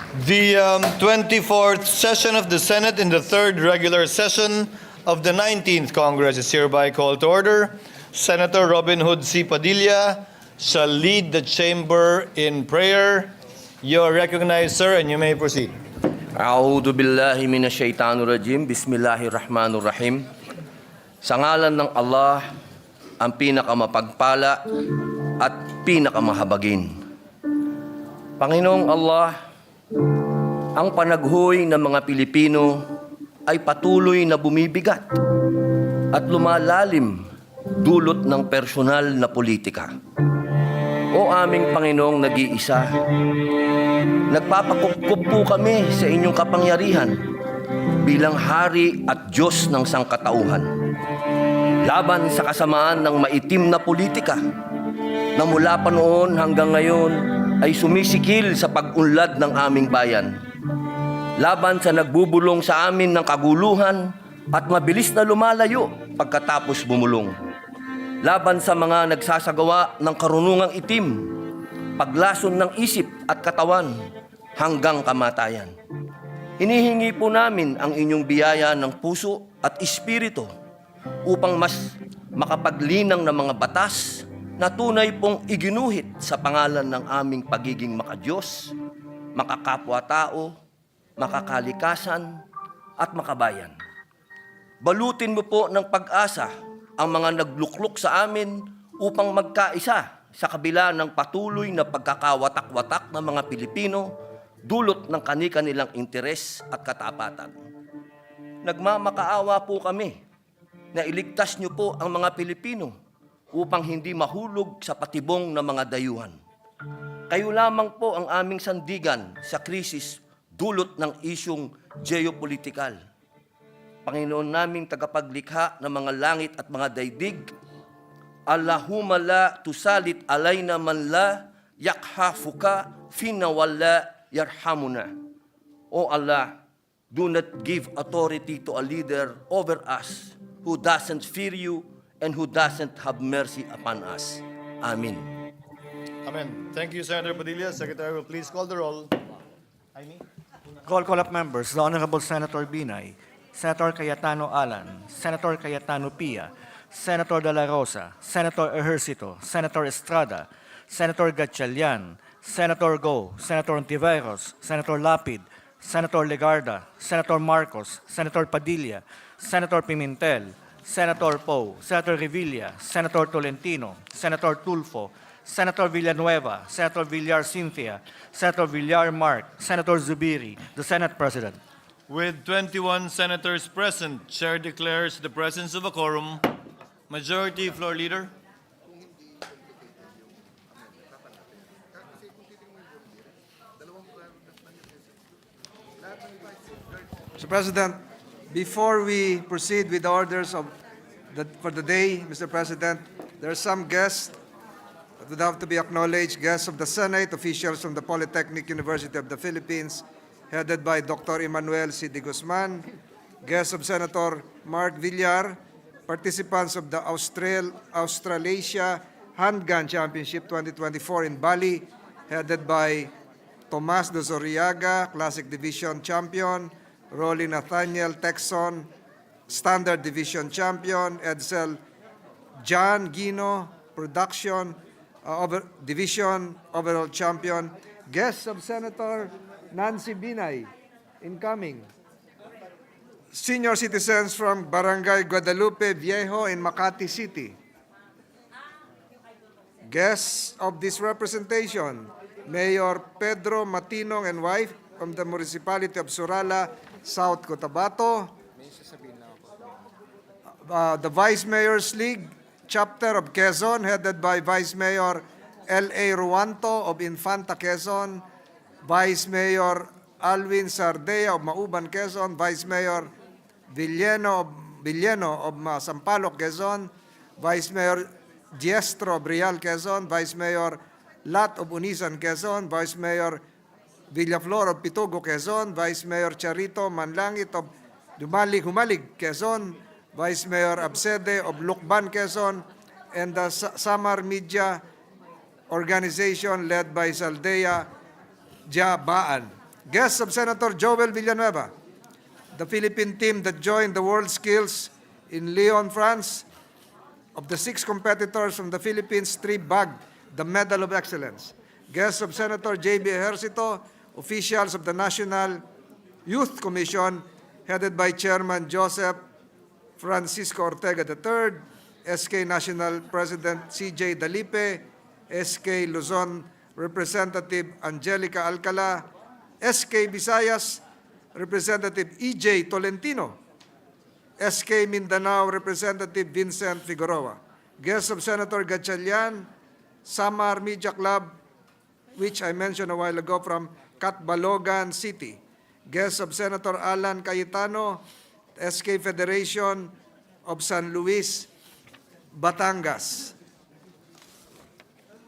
The 24th session of the Senate in the third regular session of the 19th Congress is hereby called to order. Senator Robin Hood C. Padilla shall lead the chamber in prayer. You are recognized, sir, and you may proceed. A'udhu billahi minasyaitanir rajim. Bismillahirrahmanirrahim. Sa ngalan ng Allah, ang pinakamapagpala at pinakamahabagin. Panginoong Allah, ang panaghoy ng mga Pilipino ay patuloy na bumibigat at lumalalim dulot ng personal na politika. O aming Panginoong nag-iisa, nagpapakukup po kami sa inyong kapangyarihan bilang Hari at Diyos ng sangkatauhan, laban sa kasamaan ng maitim na politika na mula pa noon hanggang ngayon ay sumisikil sa pag-unlad ng aming bayan, laban sa nagbubulong sa amin ng kaguluhan at mabilis na lumalayo pagkatapos bumulong, laban sa mga nagsasagawa ng karunungang itim, paglason ng isip at katawan hanggang kamatayan. Hinihingi po namin ang inyong biyaya ng puso at espiritu upang mas makapaglinang ng mga batas na tunay pong iginuhit sa pangalan ng aming pagiging makadiyos, makakapwa-tao, makakalikasan, at makabayan. Balutin mo po ng pag-asa ang mga nagluklok sa amin upang magkaisa sa kabila ng patuloy na pagkakawatak-watak ng mga Pilipino dulot ng kani-kanilang interes at katapatan. Nagmamakaawa po kami na iligtas niyo po ang mga Pilipino upang hindi mahulog sa patibong ng mga dayuhan. Kayo lamang po ang aming sandigan sa krisis dulot ng isyong geopolitikal. Panginoon naming tagapaglikha ng mga langit at mga daigdig, Allahumma la tusalit alayna man la yakhafuka fina wala yarhamuna. O Allah, do not give authority to a leader over us who doesn't fear you and who doesn't have mercy upon us. Amen. Amen. Thank you, Senator Padilla. Secretary will please call the roll. Call of members, the Honorable Senator Binay, Senator Cayetano Alan, Senator Cayetano Pia, Senator De La Rosa, Senator Ejercito, Senator Estrada, Senator Gatchalian, Senator Go, Senator Ontiveros, Senator Lapid, Senator Legarda, Senator Marcos, Senator Padilla, Senator Pimentel, Senator Poe, Senator Revilla, Senator Tolentino, Senator Tulfo, Senator Villanueva, Senator Villar Cynthia, Senator Villar Mark, Senator Zubiri, the Senate President. With 21 senators present, Chair declares the presence of a quorum. Majority Floor Leader. Mr. President, before we proceed with the orders for the day, Mr. President, there are some guests that would have to be acknowledged, guests of the Senate, officials from the Polytechnic University of the Philippines, headed by Dr. Emmanuel C. de Guzman, guests of Senator Mark Villar, participants of the Australasia Handgun Championship 2024 in Bali, headed by Tomas de Zoriaga, Classic Division Champion, Rolly Nathaniel Texon, Standard Division Champion, Edsel John Gino, Production Division Overall Champion, guests of Senator Nancy Binay, incoming. Senior citizens from Barangay Guadalupe Viejo in Makati City. Guests of this representation, Mayor Pedro Matinong and wife from the Municipality of Surala, South Cotabato. The Vice Mayor's League Chapter of Quezon, headed by Vice Mayor L.A. Ruanto of Infanta, Quezon, Vice Mayor Alvin Sardea of Mauban, Quezon, Vice Mayor Villeno of Sampaloc, Quezon, Vice Mayor Giestro of Real, Quezon, Vice Mayor Lat of Unisan, Quezon, Vice Mayor Villaflor of Pitugo, Quezon, Vice Mayor Charito Manlangit of Humalig, Quezon, Vice Mayor Absede of Lukban, Quezon, and the Samar Media Organization led by Saldea Jabaan. Guests of Senator Joel Villanueva, the Philippine team that joined the World Skills in Lyon, France. Of the 6 competitors from the Philippines, 3 bagged the Medal of Excellence. Guests of Senator J.B. Ejercito, officials of the National Youth Commission, headed by Chairman Joseph Francisco Ortega III, SK National President C.J. Dalipe, SK Luzon Representative Angelica Alcala, SK Visayas Representative E.J. Tolentino, SK Mindanao Representative Vincent Figueroa. Guests of Senator Gatchalian, Samar Media Club, which I mentioned a while ago, from Catbalogan City. Guests of Senator Alan Cayetano, SK Federation of San Luis, Batangas.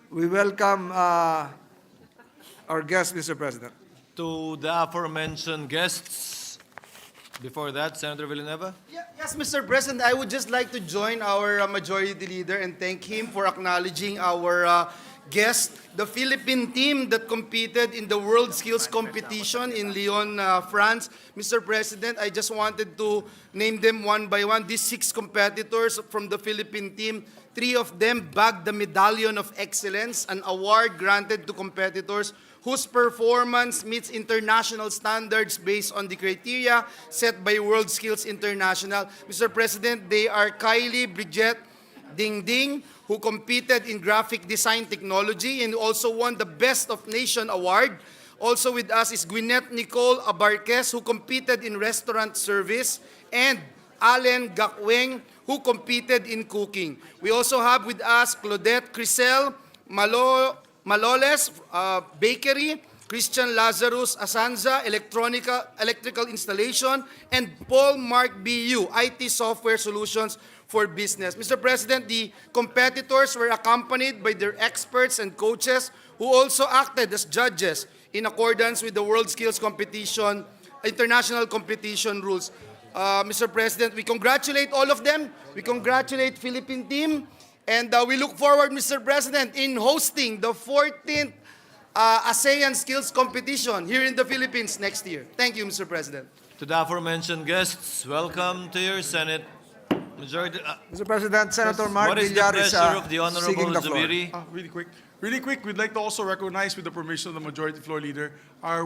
We welcome our guests, Mr. President. To the aforementioned guests, before that, Senator Villanueva. Yes, Mr. President, I would just like to join our Majority Leader and thank him for acknowledging our guest, the Philippine team that competed in the World Skills Competition in Lyon, France. Mr. President, I just wanted to name them one by one. These 6 competitors from the Philippine team, 3 of them bagged the Medallion of Excellence, an award granted to competitors whose performance meets international standards based on the criteria set by World Skills International. Mr. President, they are Kylie Bridget Ding Ding, who competed in graphic design technology and also won the Best of Nation Award. Also with us is Gwyneth Nicole Abarquez, who competed in restaurant service, and Allen Gakweng, who competed in cooking. We also have with us Claudette Crisel Maloles, Bakery, Christian Lazarus Asanza, Electrical Installation, and Paul Mark BU, IT Software Solutions for Business. Mr. President, the competitors were accompanied by their experts and coaches who also acted as judges in accordance with the World Skills Competition, International Competition rules. Mr. President, we congratulate all of them. We congratulate Philippine team. And we look forward, Mr. President, in hosting the 14th ASEAN Skills Competition here in the Philippines next year. Thank you, Mr. President. To the aforementioned guests, welcome to your Senate. Majority. Mr. President, Senator Mark What is the Villar is pleasure of the Honorable seeking the floor. Zubiri? Really quick, we'd like to also recognize, with the permission of the Majority Floor Leader, our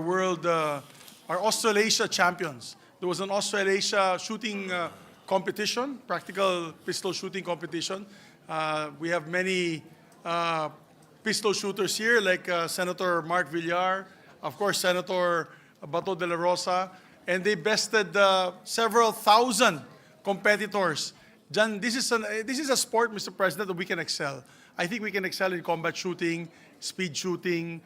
Australasia champions. There was an Australasia shooting competition, practical pistol shooting competition. We have many pistol shooters here, like Senator Mark Villar, of course, Senator Bato de la Rosa, and they bested several thousand competitors. Jan, this is a sport, Mr. President, that we can excel. I think we can excel in combat shooting, speed shooting,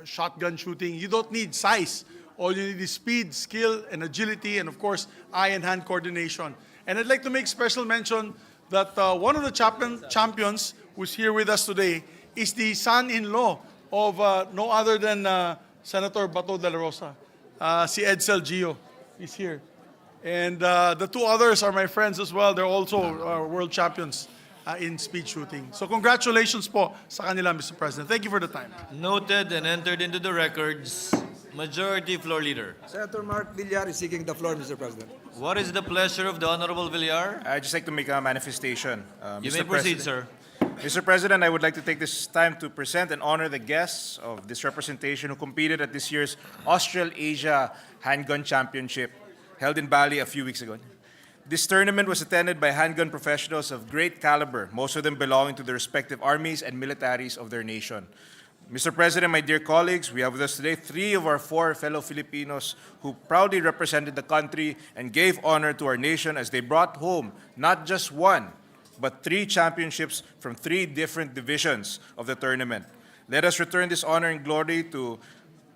shotgun shooting. You don't need size. All you need is speed, skill, and agility, and of course, eye and hand coordination. And I'd like to make special mention that one of the champions who's here with us today is the son-in-law of no other than Senator Bato de la Rosa, si Edsel Gio. He's here. And the 2 others are my friends as well. They're also world champions in speed shooting. So congratulations po sa kanila, Mr. President. Thank you for the time. Noted and entered into the records. Majority Floor Leader. Senator Mark Villar is seeking the floor, Mr. President. What is the pleasure of the Honorable Villar? I'd just like to make a manifestation. You Mr. may proceed, President. sir. Mr. President, I would like to take this time to present and honor the guests of this representation who competed at this year's Australasia Handgun Championship held in Bali a few weeks ago. This tournament was attended by handgun professionals of great caliber, most of them belonging to the respective armies and militaries of their nation. Mr. President, my dear colleagues, we have with us today 3 of our 4 fellow Filipinos who proudly represented the country and gave honor to our nation as they brought home not just 1, but 3 championships from 3 different divisions of the tournament. Let us return this honor and glory to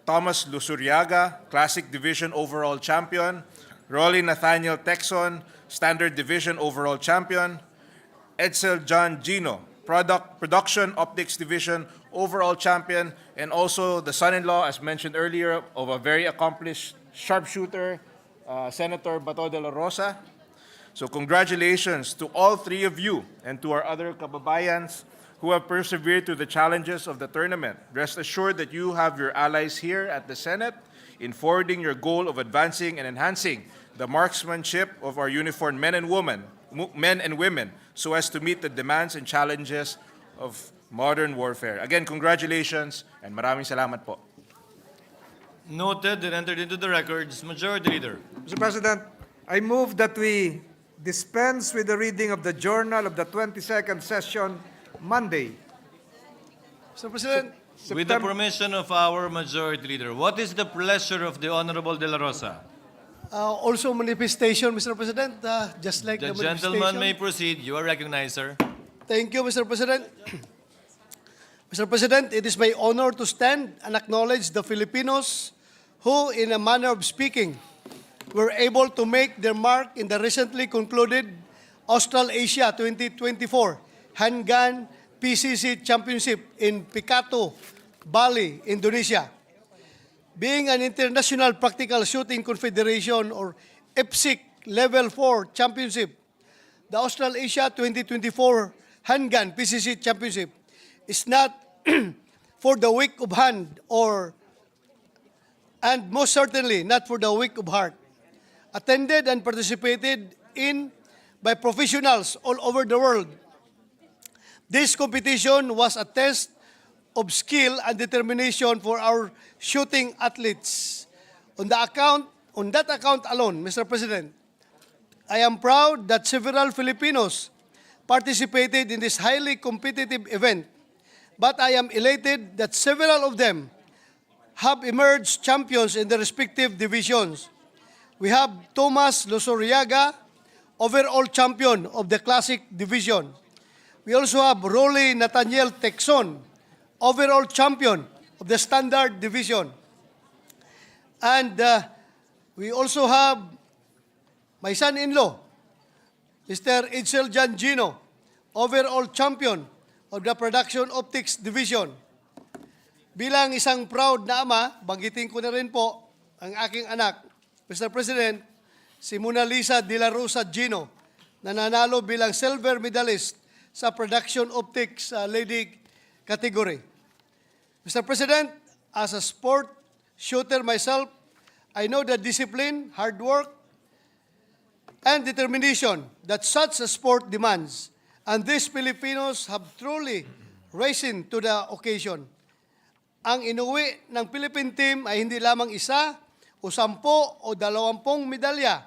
Thomas Lusuriaga, Classic Division Overall Champion, Rolly Nathaniel Texon, Standard Division Overall Champion, Edsel John Gino, Production Optics Division Overall Champion, and also the son-in-law, as mentioned earlier, of a very accomplished sharpshooter, Senator Bato de la Rosa. So congratulations to all 3 of you and to our other kababayans who have persevered through the challenges of the tournament. Rest assured that you have your allies here at the Senate in forwarding your goal of advancing and enhancing the marksmanship of our uniformed men and women so as to meet the demands and challenges of modern warfare. Again, congratulations and maraming salamat po. Noted and entered into the records. Majority Leader. Mr. President, I move that we dispense with the reading of the journal of the 22nd session Monday. Mr. President, With the permission of our Majority Leader, what is the pleasure of the Honorable De La Rosa? Also manifestation, Mr. President, just like The the gentleman may manifestation. proceed. You are recognized, sir. Thank you, Mr. President. Mr. President, it is my honor to stand and acknowledge the Filipinos who, in a manner of speaking, were able to make their mark in the recently concluded Australasia 2024 Handgun PCC Championship in Picatu, Bali, Indonesia. Being an International Practical Shooting Confederation or IPSC Level 4 Championship, the Australasia 2024 Handgun PCC Championship is not for the weak of hand and most certainly not for the weak of heart. Attended and participated in by professionals all over the world. This competition was a test of skill and determination for our shooting athletes. On that account alone, Mr. President, I am proud that several Filipinos participated in this highly competitive event, but I am elated that several of them have emerged champions in their respective divisions. We have Thomas Losoriaga, overall champion of the Classic Division. We also have Rolly Nathaniel Texon, overall champion of the Standard Division. And we also have my son-in-law, Mr. Edsel Gino, overall champion of the Production Optics Division. Bilang isang proud na ama, banggitin ko na rin po ang aking anak, Mr. President, si Mona Lisa de la Rosa Gino, na nanalo bilang silver medalist sa Production Optics lady category. Mr. President, as a sport shooter myself, I know the discipline, hard work, and determination that such a sport demands. And these Filipinos have truly risen to the occasion. Ang inuwi ng Philippine team ay hindi lamang isa o 10 o 20 medalya.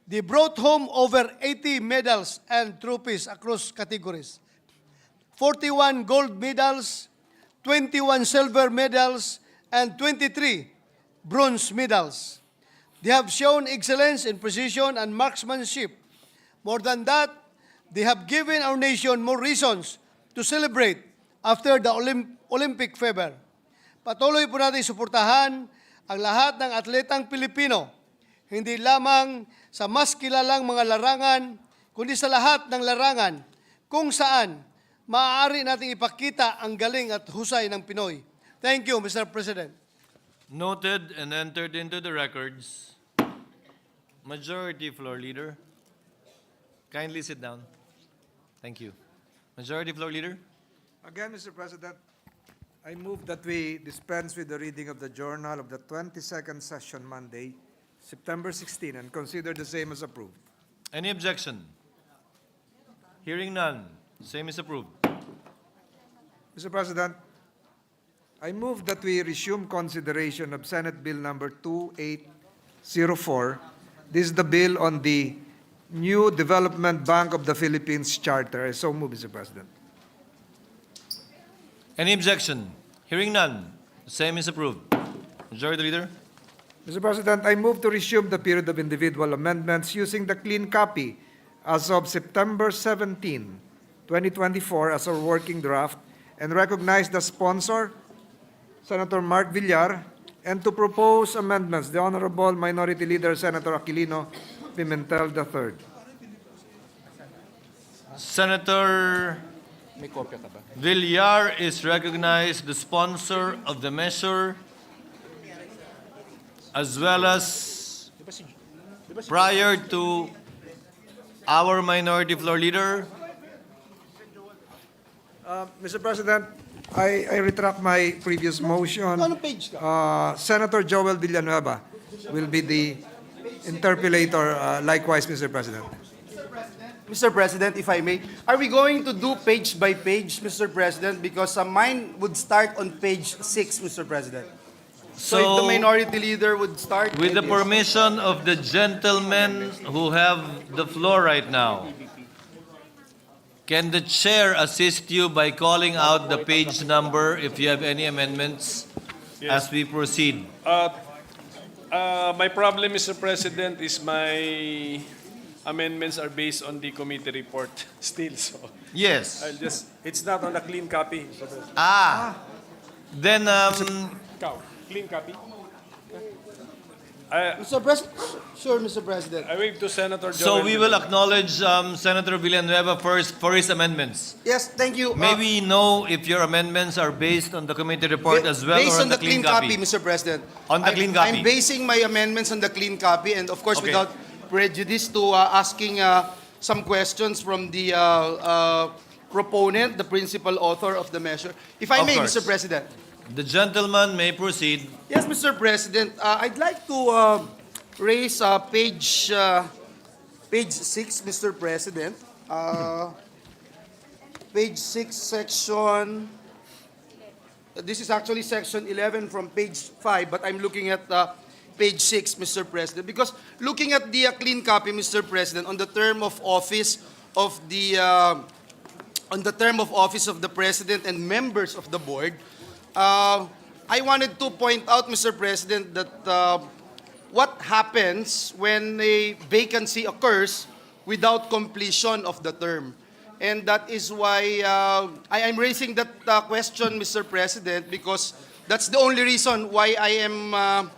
They brought home over 80 medals and trophies across categories. 41 gold medals, 21 silver medals, and 23 bronze medals. They have shown excellence in precision and marksmanship. More than that, they have given our nation more reasons to celebrate after the Olympic fever. Patuloy po natin suportahan ang lahat ng atletang Pilipino, hindi lamang sa mas kilalang mga larangan, kundi sa lahat ng larangan kung saan maaari nating ipakita ang galing at husay ng Pinoy. Thank you, Mr. President. Noted and entered into the records. Majority Floor Leader. Kindly sit down. Thank you. Majority Floor Leader. Again, Mr. President, I move that we dispense with the reading of the journal of the 22nd session Monday, September 16, and consider the same as approved. Any objection? Hearing none. Same is approved. Mr. President, I move that we resume consideration of Senate Bill number 2804. This is the bill on the new Development Bank of the Philippines Charter. I so move, Mr. President. Any objection? Hearing none. Same is approved. Majority Leader. Mr. President, I move to resume the period of individual amendments using the clean copy as of September 17, 2024 as our working draft and recognize the sponsor, Senator Mark Villar, and to propose amendments, the Honorable Minority Leader, Senator Aquilino Pimentel III. Senator Villar is recognized the sponsor of the measure as well as prior to our Minority Floor Leader. Mr. President, I retract my previous motion. Ano page ka? Senator Joel Villanueva will be the interpellator, likewise, Mr. President. Mr. President, if I may, are we going to do page by page, Mr. President? Because mine would start on page 6, Mr. President. So if the minority leader would start. With the maybe- permission of the gentlemen who have the floor right now, can the chair assist you by calling out the page number if you have any amendments as we proceed? My problem, Mr. President, is my amendments are based on the committee report still. So Yes. it's not on a clean copy, Mr. President. Then, Clean copy. Mr. President, sure, Mr. President. I wave to Senator Joel. so we will acknowledge Senator Villanueva first for his amendments. Yes, thank you. May we know if your amendments are based on the committee report as well Based or on the clean copy? Mr. President. On the clean copy. I'm basing my amendments on the clean copy, and of course, Okay. without prejudice to asking some questions from the proponent, the principal author of the measure. If I Of may, course. Mr. President. The gentleman may proceed. Yes, Mr. President. I'd like to raise page 6, Mr. President. Page 6, section. This is actually section 11 from page 5, but I'm looking at page 6, Mr. President. Because looking at the clean copy, Mr. President, on the term of office of the President and members of the board, I wanted to point out, Mr. President, that what happens when a vacancy occurs without completion of the term. And that is why I am raising that question, Mr. President, because that's the only reason why I am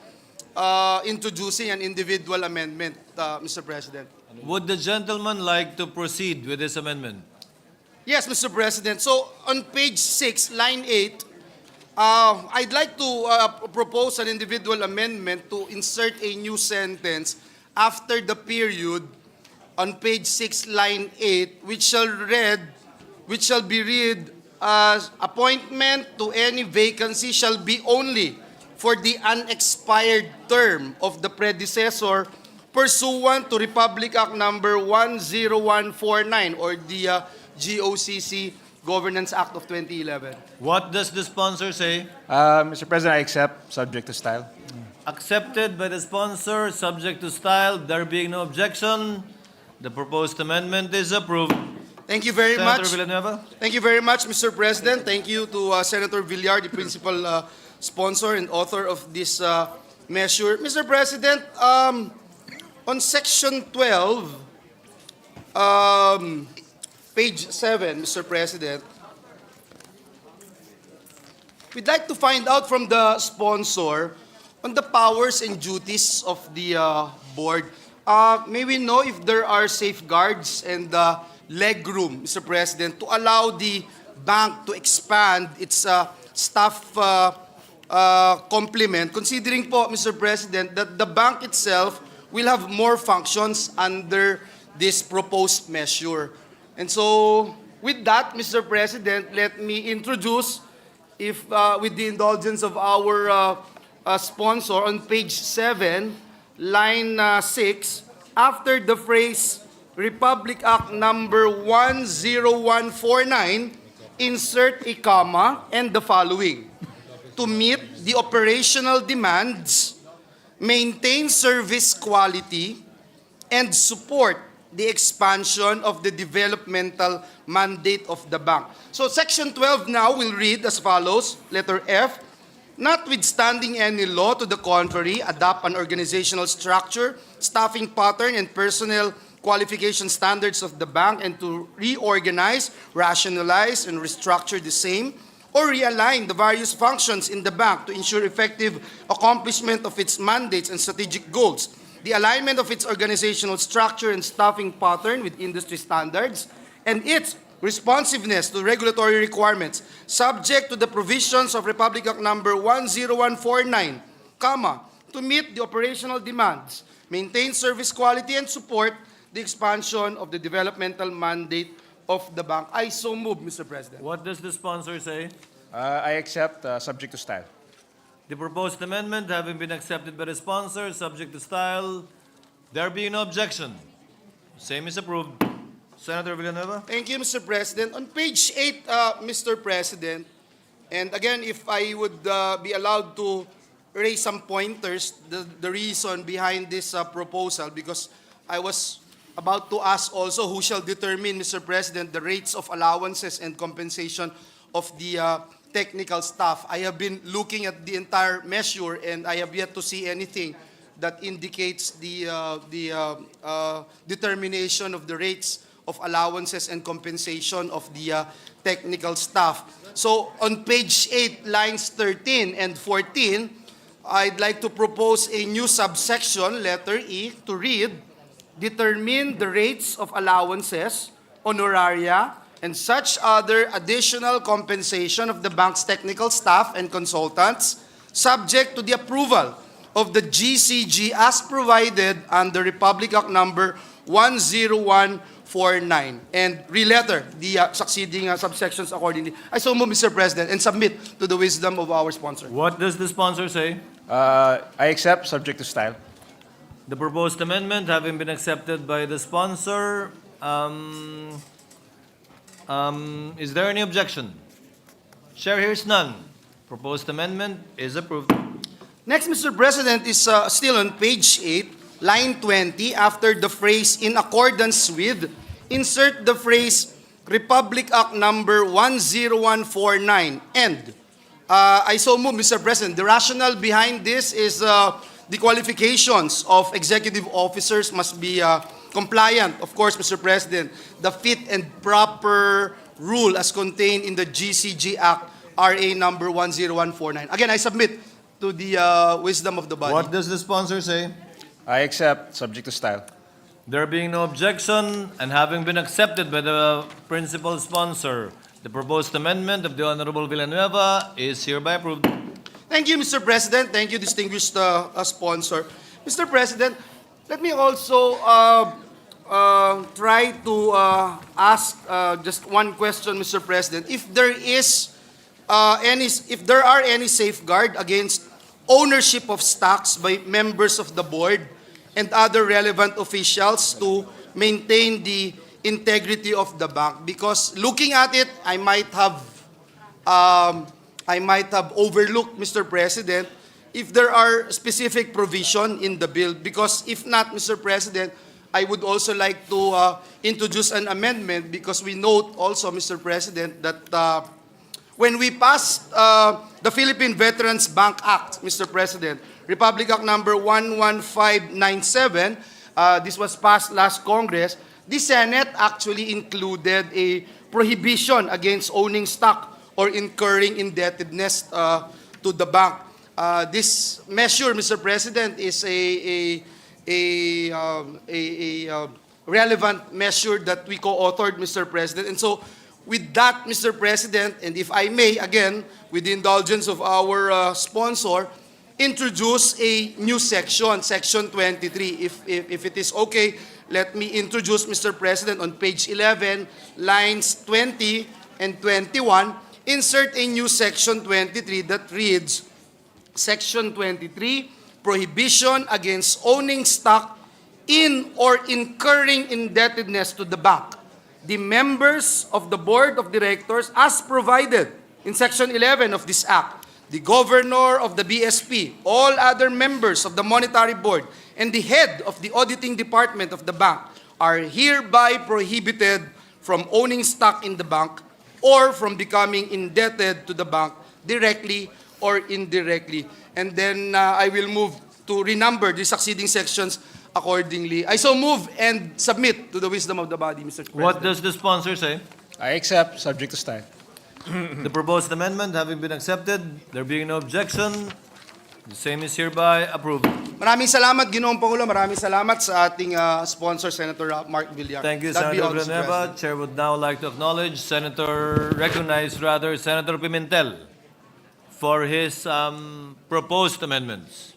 introducing an individual amendment, Mr. President. Would the gentleman like to proceed with this amendment? Yes, Mr. President. So on page 6, line 8, I'd like to propose an individual amendment to insert a new sentence after the period on page 6, line 8, which shall be read as appointment to any vacancy shall be only for the unexpired term of the predecessor pursuant to Republic Act number 10149 or the GOCC Governance Act of 2011. What does the sponsor say? Mr. President, I accept, subject to style. Accepted by the sponsor, subject to style. There being no objection, the proposed amendment is approved. Thank you very Senator much. Villanueva? Thank you very much, Mr. President. Thank you to Senator Villar, the principal sponsor and author of this measure. Mr. President, on section 12, page 7, Mr. President, we'd like to find out from the sponsor on the powers and duties of the board. May we know if there are safeguards and leg room, Mr. President, to allow the bank to expand its staff complement, considering po, Mr. President, that the bank itself will have more functions under this proposed measure. And so, with that, Mr. President, let me introduce, if with the indulgence of our sponsor, on page 7, line 6, after the phrase Republic Act number 10149, insert a comma and the following: to meet the operational demands, maintain service quality, and support the expansion of the developmental mandate of the bank. So section 12 now will read as follows, letter F, notwithstanding any law to the contrary, adopt an organizational structure, staffing pattern, and personnel qualification standards of the bank, and to reorganize, rationalize, and restructure the same, or realign the various functions in the bank to ensure effective accomplishment of its mandates and strategic goals, the alignment of its organizational structure and staffing pattern with industry standards, and its responsiveness to regulatory requirements, subject to the provisions of Republic Act number 10149, comma, to meet the operational demands, maintain service quality, and support the expansion of the developmental mandate of the bank. I so move, Mr. President. What does the sponsor say? I accept, subject to style. The proposed amendment having been accepted by the sponsor, subject to style, there being no objection, same is approved. Senator Villanueva? Thank you, Mr. President. On page 8, Mr. President, and again, if I would be allowed to raise some pointers, the reason behind this proposal, because I was about to ask also who shall determine, Mr. President, the rates of allowances and compensation of the technical staff. I have been looking at the entire measure and I have yet to see anything that indicates the determination of the rates of allowances and compensation of the technical staff. So on page 8, lines 13 and 14, I'd like to propose a new subsection, letter E, to read, determine the rates of allowances, honoraria, and such other additional compensation of the bank's technical staff and consultants, subject to the approval of the GCG as provided under Republic Act number 10149, and re-letter the succeeding subsections accordingly. I so move, Mr. President, and submit to the wisdom of our sponsor. What does the sponsor say? I accept, subject to style. The proposed amendment having been accepted by the sponsor, is there any objection? Chair hears none. Proposed amendment is approved. Next, Mr. President, is still on page 8, line 20, after the phrase "in accordance with," insert the phrase "Republic Act number 10149 and." I so move, Mr. President. The rationale behind this is the qualifications of executive officers must be compliant, of course, Mr. President, the fit and proper rule as contained in the GCG Act, RA number 10149. Again, I submit to the wisdom of the body. What does the sponsor say? I accept, subject to style. There being no objection and having been accepted by the principal sponsor, the proposed amendment of the Honorable Villanueva is hereby approved. Thank you, Mr. President. Thank you, distinguished sponsor. Mr. President, let me also try to ask just one question, Mr. President. If there are any safeguard against ownership of stocks by members of the board and other relevant officials to maintain the integrity of the bank, because looking at it, I might have overlooked, Mr. President, if there are specific provision in the bill. Because if not, Mr. President, I would also like to introduce an amendment, because we note also, Mr. President, that when we passed the Philippine Veterans Bank Act, Mr. President, Republic Act number 11597, this was passed last Congress, the Senate actually included a prohibition against owning stock or incurring indebtedness to the bank. This measure, Mr. President, is a relevant measure that we co-authored, Mr. President. And so, with that, Mr. President, and if I may, again, with the indulgence of our sponsor, introduce a new section, Section 23. If it is okay, let me introduce, Mr. President, on page 11, lines 20 and 21, insert a new Section 23 that reads, Section 23, prohibition against owning stock in or incurring indebtedness to the bank. The members of the Board of Directors, as provided in Section 11 of this Act, the Governor of the BSP, all other members of the Monetary Board, and the head of the Auditing Department of the bank are hereby prohibited from owning stock in the bank or from becoming indebted to the bank directly or indirectly. And then I will move to renumber the succeeding sections accordingly. I so move and submit to the wisdom of the body, Mr. President. What does the sponsor say? I accept, subject to style. The proposed amendment having been accepted, there being no objection, the same is hereby approved. Maraming salamat, Ginoong Pangulo. Maraming salamat sa ating sponsor, Senator Mark Villar. Thank you, That be Senator all, Mr. Villanueva. President. Chair would now like to acknowledge Senator Pimentel for his proposed amendments.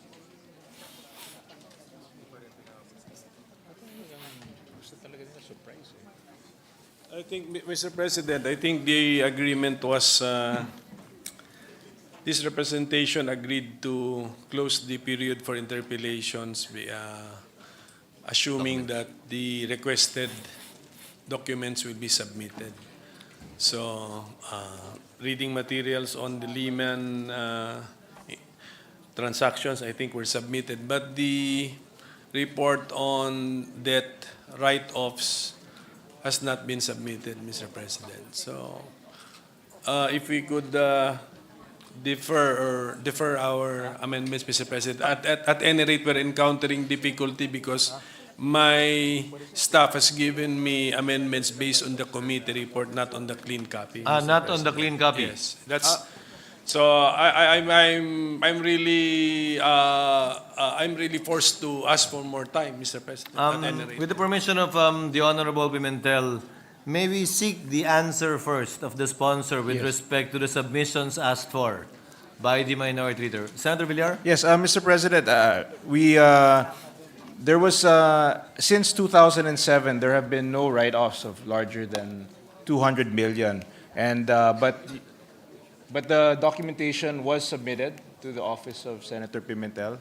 I think, Mr. President, I think the agreement was this representation agreed to close the period for interpellations, assuming that the requested documents will be submitted. So, reading materials on the Lehman transactions, I think, were submitted, but the report on debt write-offs has not been submitted, Mr. President. So, if we could defer our amendments, Mr. President. At any rate, we're encountering difficulty because my staff has given me amendments based on the committee report, not on the clean copy. Mr. Not on the President. clean copy. Yes, that's. So I'm really forced to ask for more time, Mr. President. At any rate. With the permission of the Honorable Pimentel, may we seek the answer first of the sponsor with respect to the submissions asked for by the minority leader. Senator Villar? Yes, Mr. President, there was, since 2007, there have been no write-offs of larger than 200 million. And, but the documentation was submitted to the office of Senator Pimentel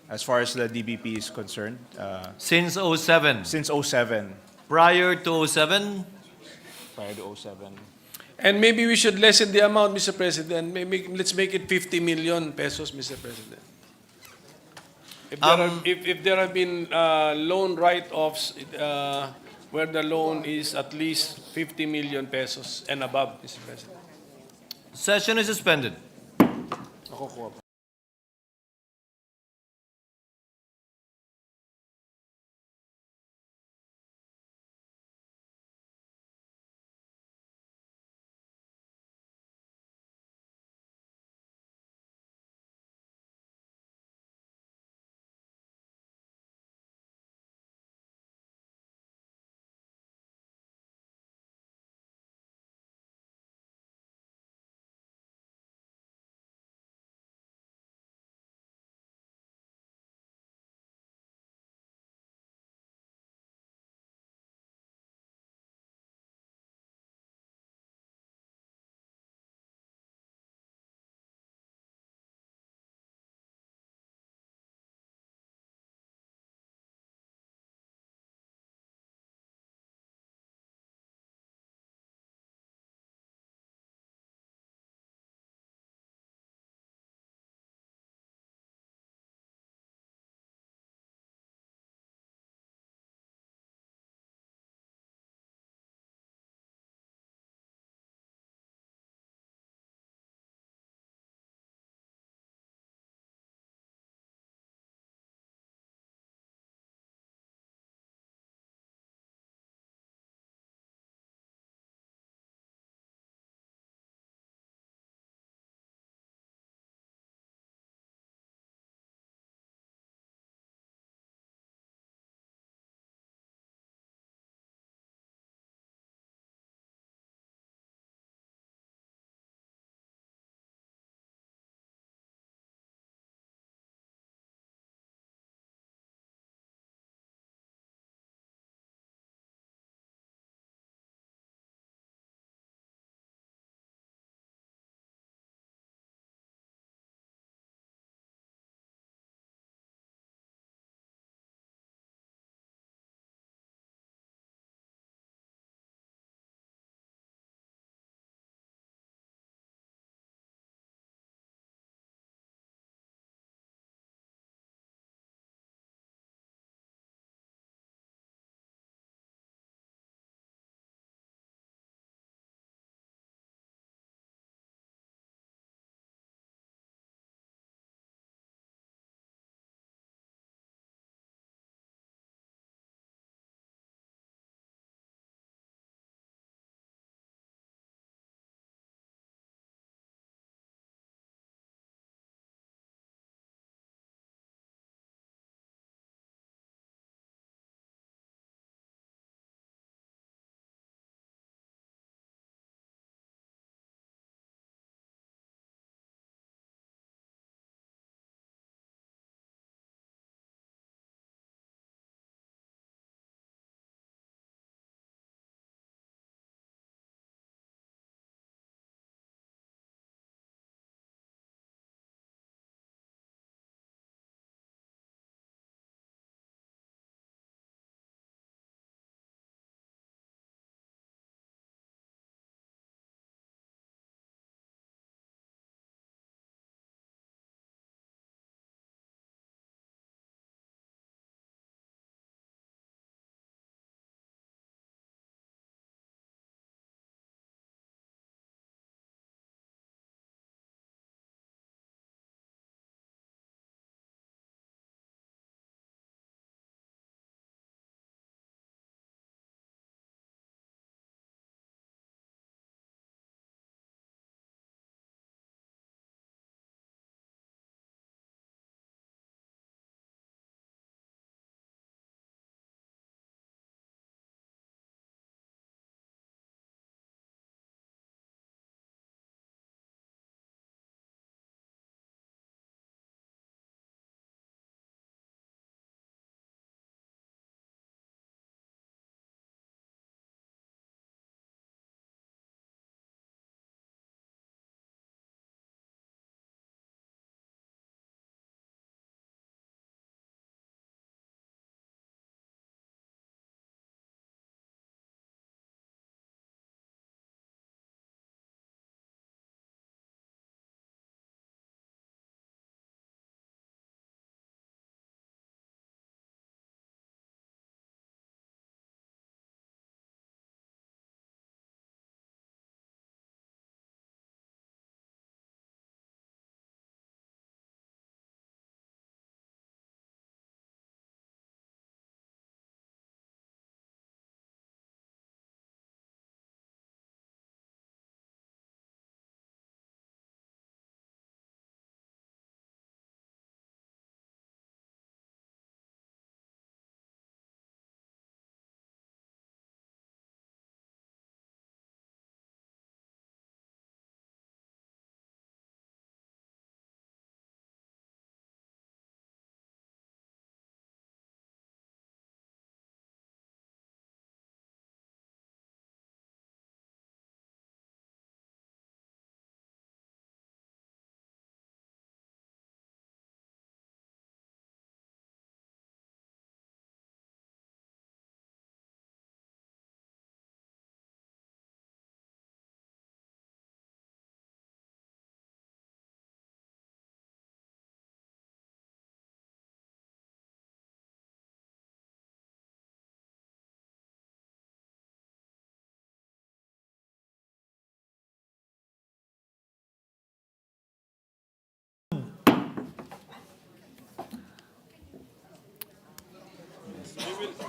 as far as the DBP is concerned, Since 07. since 07, Prior to 07, prior to 07. And maybe we should lessen the amount, Mr. President. Let's make it 50 million pesos, Mr. President. If there have been loan write-offs where the loan is at least 50 million pesos and above, Mr. President. session is suspended.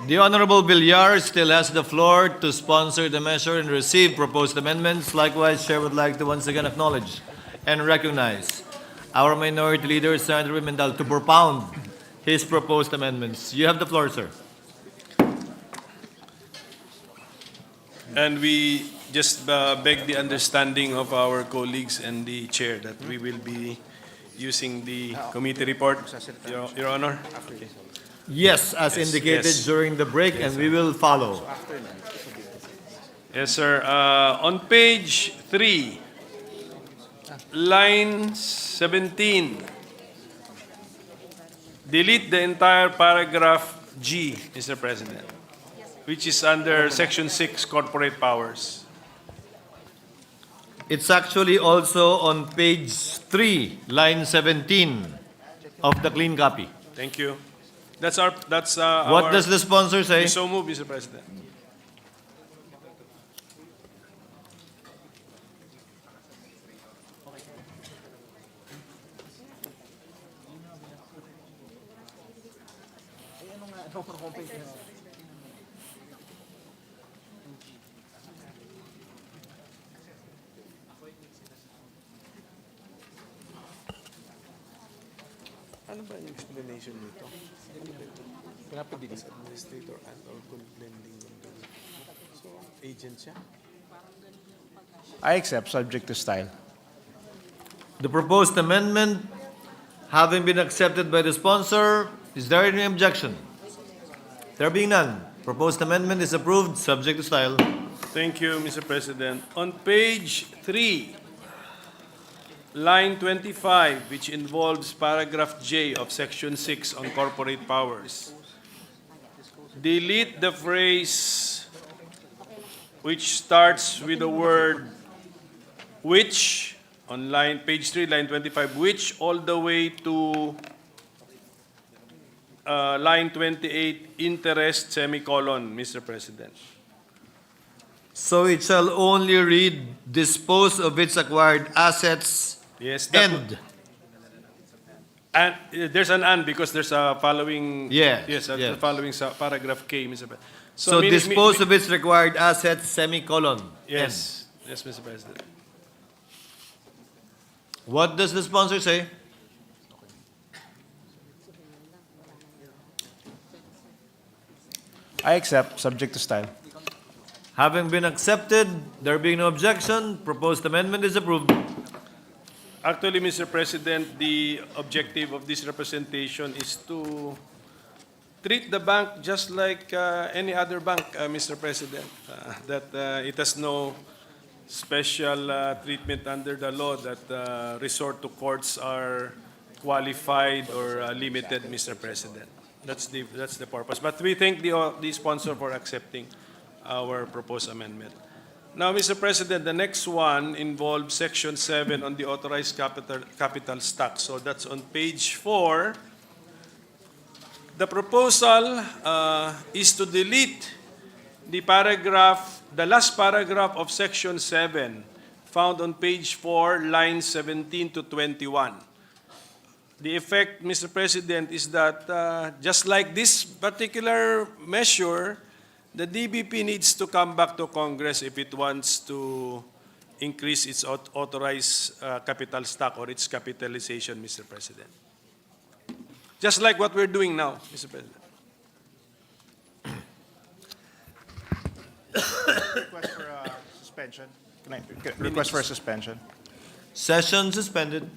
The Honorable Villar still has the floor to sponsor the measure and receive proposed amendments. Likewise, Chair would like to once again acknowledge and recognize our Minority Leader, Senator Pimentel, to propound his proposed amendments. You have the floor, sir. And we just beg the understanding of our colleagues and the chair that we will be using the committee report, Your Honor. Okay. Yes, as Yes, indicated yes. during the break, and we will follow. Yes, sir. On page 3, line 17, delete the entire paragraph G, Mr. President, which is under section 6, corporate powers. It's actually also on page 3, line 17 of the clean copy. Thank you. That's What does the sponsor say? We so move, Mr. President. Ano ba yung explanation nito? Pinapadilis administrator and or blending. So, agent siya? I accept, subject to style. The proposed amendment having been accepted by the sponsor, is there any objection? There being none, proposed amendment is approved, subject to style. Thank you, Mr. President. On page 3, line 25, which involves paragraph J of section 6 on corporate powers, delete the phrase which starts with the word which on page 3, line 25, which all the way to line 28, interest, semicolon, Mr. President. So it shall only read, dispose of its acquired assets, Yes, that end. And there's an and because there's a following. Yes, Yes, a yes. following paragraph K, Mr. President. So meaning- dispose of its required assets, semicolon, end. Yes, yes, Mr. President. What does the sponsor say? I accept, subject to style. Having been accepted, there being no objection, proposed amendment is approved. Actually, Mr. President, the objective of this representation is to treat the bank just like any other bank, Mr. President. That it has no special treatment under the law, that resort to courts are qualified or limited, Mr. President. That's the purpose. But we thank the sponsor for accepting our proposed amendment. Now, Mr. President, the next one involves Section 7 on the authorized capital stock. So that's on page 4. The proposal is to delete the last paragraph of Section 7 found on page 4, lines 17 to 21. The effect, Mr. President, is that just like this particular measure, the DBP needs to come back to Congress if it wants to increase its authorized capital stock or its capitalization, Mr. President. Just like what we're doing now, Mr. President. Request for a suspension. Can I request for a suspension? Session suspended.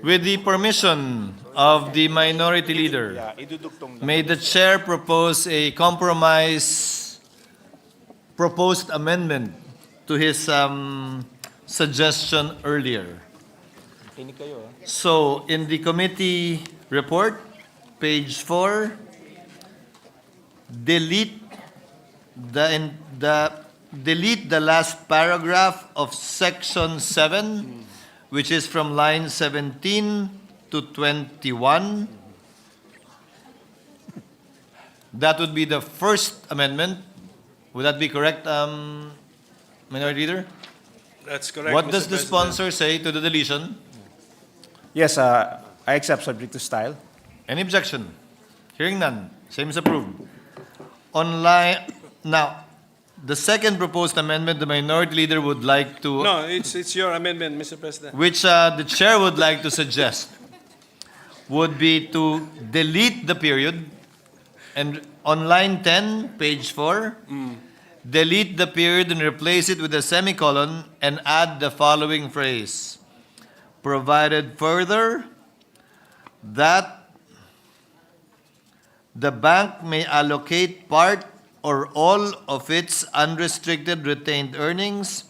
with the permission of the minority leader, may the chair propose a compromise proposed amendment to his suggestion earlier. So, in the committee report, page 4, delete delete the last paragraph of section 7, which is from line 17 to 21. That would be the first amendment. Would that be correct, Minority Leader? That's correct, What Mr. does the President. sponsor say to the deletion? Yes, I accept subject to style. Any objection? Hearing none. Same is approved. Now, the second proposed amendment, the minority leader would like to, No, it's your amendment, Mr. President. which the chair would like to suggest, would be to delete the period and on line 10, page 4, delete the period and replace it with a semicolon and add the following phrase. Provided further that the bank may allocate part or all of its unrestricted retained earnings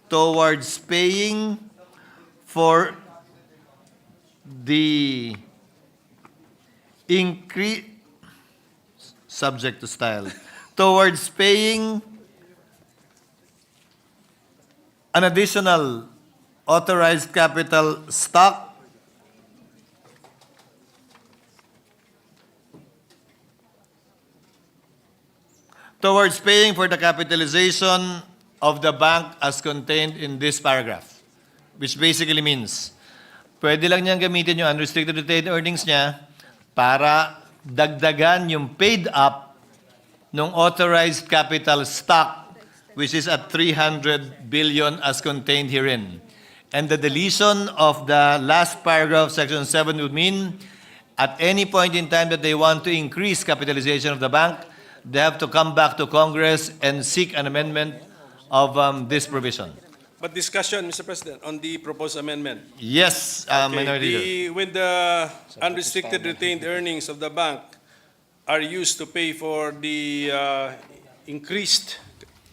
towards paying for the increase, subject to style, towards paying an additional authorized capital stock towards paying for the capitalization of the bank as contained in this paragraph. Which basically means, pwede lang niyang gamitin yung unrestricted retained earnings niya para dagdagan yung paid up ng authorized capital stock, which is at 300 billion as contained herein. And the deletion of the last paragraph, section 7, would mean at any point in time that they want to increase capitalization of the bank, they have to come back to Congress and seek an amendment of this provision. But discussion, Mr. President, on the proposed amendment. Yes, Minority Leader. When the unrestricted retained earnings of the bank are used to pay for the increased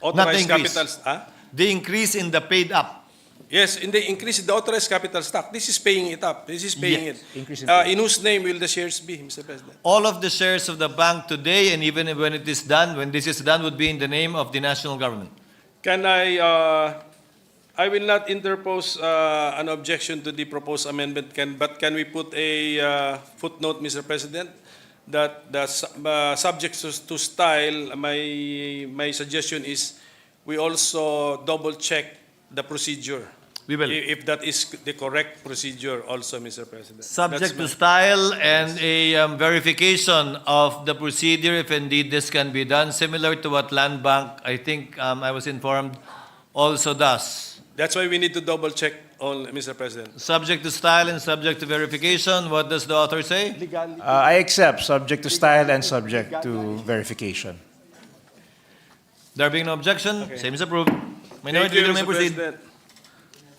Not the authorized increase. capital, The increase in the paid up. yes, in the increase in the authorized capital stock. This is paying it up. This is paying Yes. Increase in it. In whose name will the shares be, Mr. President? All of the shares of the bank today and even when it is done, when this is done, would be in the name of the national government. Can I will not interpose an objection to the proposed amendment, but can we put a footnote, Mr. President, that the subject to style, my suggestion is we also double check the procedure. We will. If that is the correct procedure also, Mr. President. Subject to That's style and a verification of the procedure if indeed this can be done, similar to what Land Bank, I think I was informed, also does. that's why we need to double check all, Mr. President. Subject to style and subject to verification, what does the author say? I accept subject to style and subject to verification. There being no objection, same is approved. Thank Minority you, Leader may Mr. proceed. President.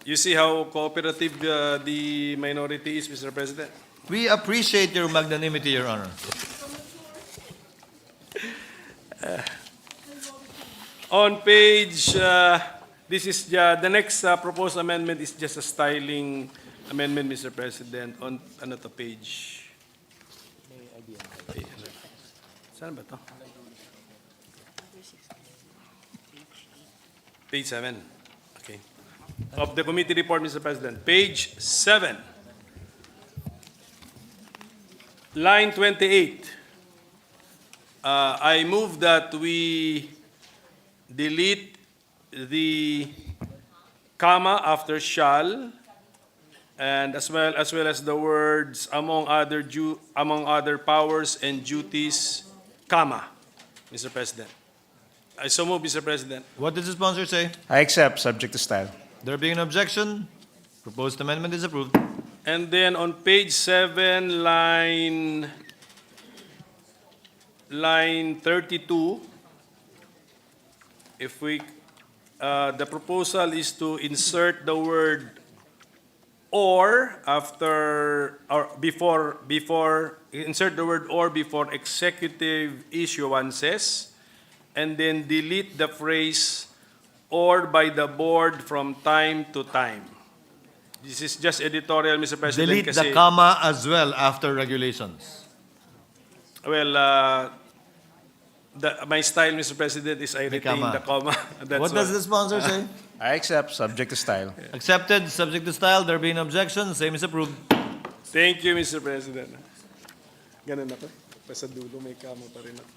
You see how cooperative the minority is, Mr. President? We appreciate your magnanimity, Your Honor. On page, this is the next proposed amendment is just a styling amendment, Mr. President, on ano to page? Saan ba to? Page 7. Okay. Of the committee report, Mr. President. Page 7. Line 28. I move that we delete the comma after shall, and as well as the words among other powers and duties, comma, Mr. President. I so move, Mr. President. What does the sponsor say? I accept subject to style. There being an objection, proposed amendment is approved. And then on page 7, line 32, if we, the proposal is to insert the word or after or before insert the word or before executive issuances, and then delete the phrase or by the board from time to time. This is just editorial, Mr. President. Delete the comma as well after regulations. Well, my style, Mr. President, is I retain comma. the comma. That's What does why. the sponsor say? I accept, subject to style. Accepted, subject to style. There being objection, same is approved. Thank you, Mr. President. Ganun ako. Sa dulo may kama pa rin ako.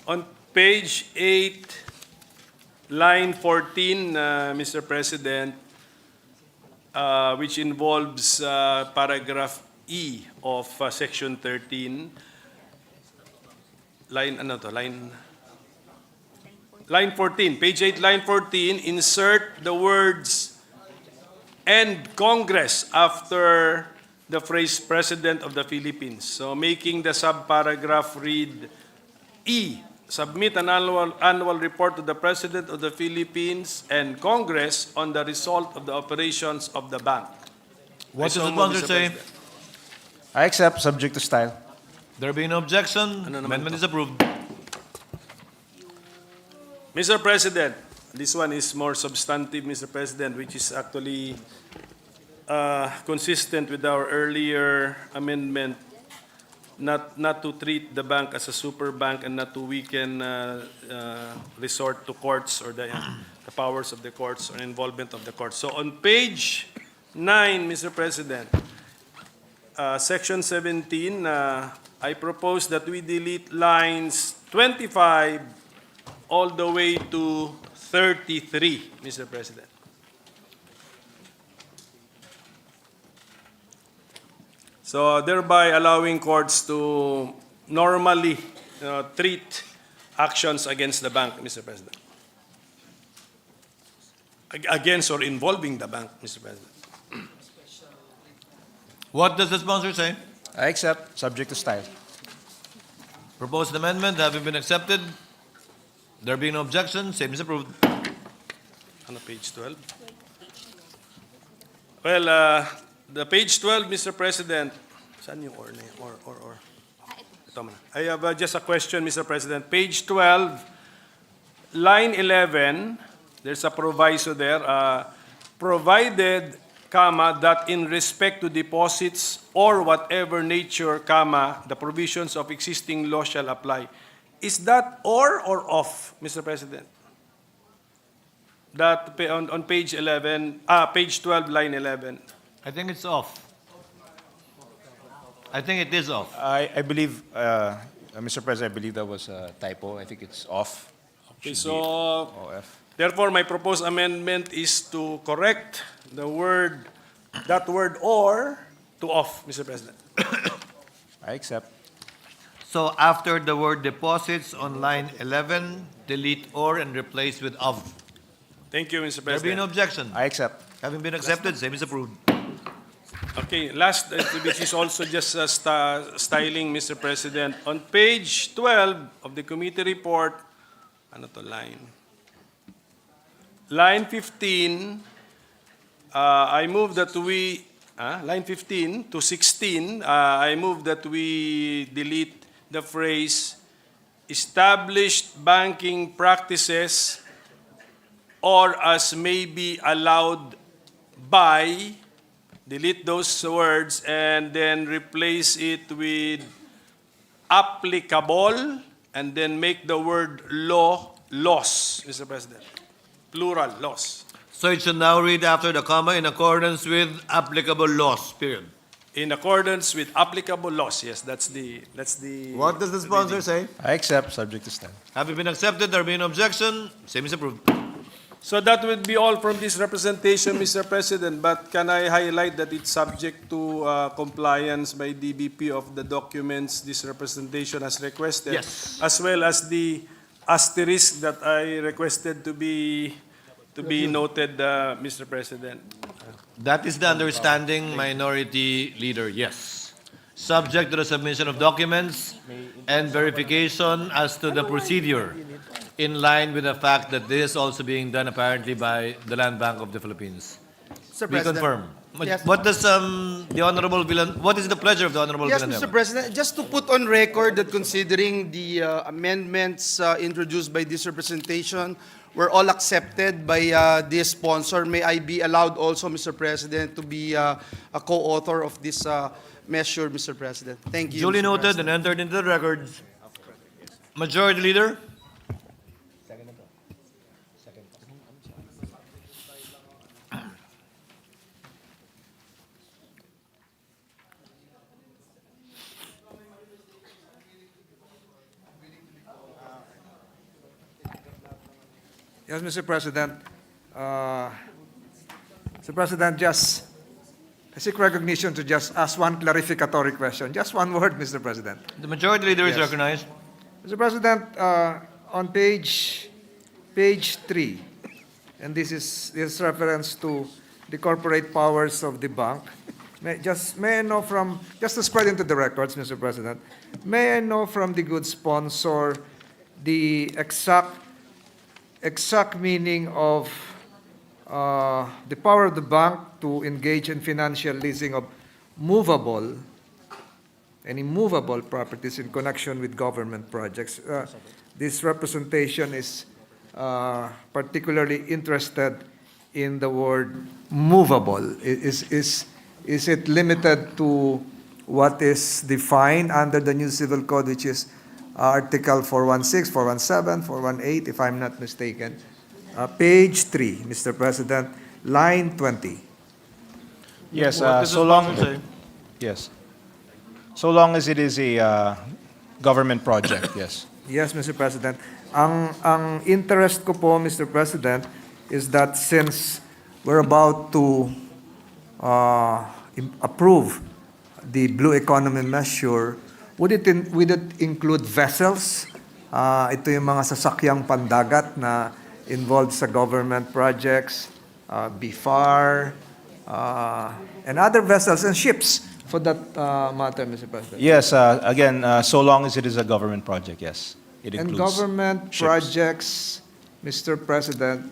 On page 8, line 14, Mr. President, which involves paragraph E of section 13, line 14, page 8, line 14, insert the words and Congress after the phrase President of the Philippines. So making the subparagraph read E, submit an annual report to the President of the Philippines and Congress on the result of the operations of the bank. What I so does the move, sponsor Mr. say? President. I accept, subject to style. There being no objection, Ano naman amendment to? is approved. Mr. President, this one is more substantive, Mr. President, which is actually consistent with our earlier amendment not to treat the bank as a super bank and not to weaken resort to courts or the powers of the courts or involvement of the courts. So on page 9, Mr. President, section 17, I propose that we delete lines 25 all the way to 33, Mr. President. So thereby allowing courts to normally treat actions against the bank, Mr. President. Against or involving the bank, Mr. President. What does the sponsor say? I accept, subject to style. Proposed amendment having been accepted, there being no objection, same is approved. On page 12. Well, the page 12, Mr. President, saan yung or na yun? Or. Ito muna. I have just a question, Mr. President. Page 12, line 11, there's a proviso there, provided, comma, that in respect to deposits or whatever nature, comma, the provisions of existing law shall apply. Is that or off, Mr. President? That on page 11, page 12, line 11. I think it's off. I think it is off. I believe, Mr. President, I believe that was a typo. I think it's off. Okay, Should so be OF. therefore my proposed amendment is to correct the word, that word or to off, Mr. President. I accept. So after the word deposits on line 11, delete or and replace with of. Thank you, Mr. There being no President. objection. I accept. Having been accepted, same is approved. Okay, last, which is also just styling, Mr. President. On page 12 of the committee report, ano to line? Line 15, I move that we, line 15 to 16, I move that we delete the phrase established banking practices or as may be allowed by, delete those words and then replace it with applicable and then make the word law, laws, Mr. President. Plural, laws. So it should now read after the comma in accordance with applicable laws, period. In accordance with applicable laws. Yes, that's the What does the sponsor say? I accept, subject to style. Having been accepted, there being no objection, same is approved. So that would be all from this representation, Mr. President. But can I highlight that it's subject to compliance by DBP of the documents this representation has requested? Yes. As well as the asterisk that I requested to be noted, Mr. President. That is the understanding, Minority Leader, yes. Subject to the submission of documents and verification as to the procedure, in line with the fact that this is also being done apparently by the Land Bank of the Philippines. Mr. Be President. confirmed. Yes. What does the Honorable what is the pleasure of the Honorable Yes, Villanueva? Mr. President, just to put on record that considering the amendments introduced by this representation were all accepted by this sponsor, may I be allowed also, Mr. President, to be a co-author of this measure, Mr. President? Thank you. Duly Mr. noted President. and entered into the records. Majority Leader? Yes, Mr. President. Mr. President, just I seek recognition to just ask one clarificatory question. Just one word, Mr. President. The Majority Leader is Yes. recognized. Mr. President, on page 3, and this is reference to the corporate powers of the bank. May I know from, just to spread into the records, Mr. President, may I know from the good sponsor the exact meaning of the power of the bank to engage in financial leasing of movable and immovable properties in connection with government projects. This representation is particularly interested in the word movable. Is it limited to what is defined under the new civil code, which is Article 416, 417, 418, if I'm not mistaken? Page 3, Mr. President, line 20. Yes, What does the so long, sponsor say? yes. So long as it is a government project, yes. Yes, Mr. President. Ang interest ko po, Mr. President, is that since we're about to approve the blue economy measure, would it include vessels? Ito yung mga sasakyang pandagat na involved sa government projects, BFAR, and other vessels and ships for that matter, Mr. President. Yes, again, so long as it is a government project, yes. It And includes government ships. projects, Mr. President,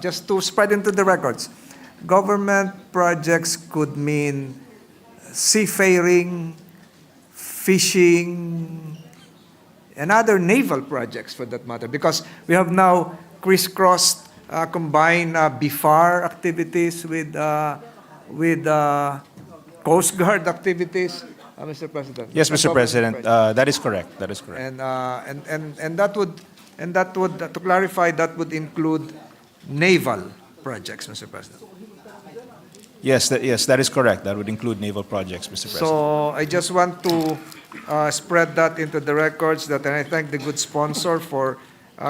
just to spread into the records, government projects could mean seafaring, fishing, and other naval projects for that matter, because we have now crisscrossed, combined BFAR activities with Coast Guard activities, Mr. President. Yes, Mr. Government President, projects. that is correct, that is correct. And that would, to clarify, that would include naval projects, Mr. President. Yes, that is correct. That would include naval projects, Mr. President. So I just want to spread that into the records, that, and I thank the good sponsor for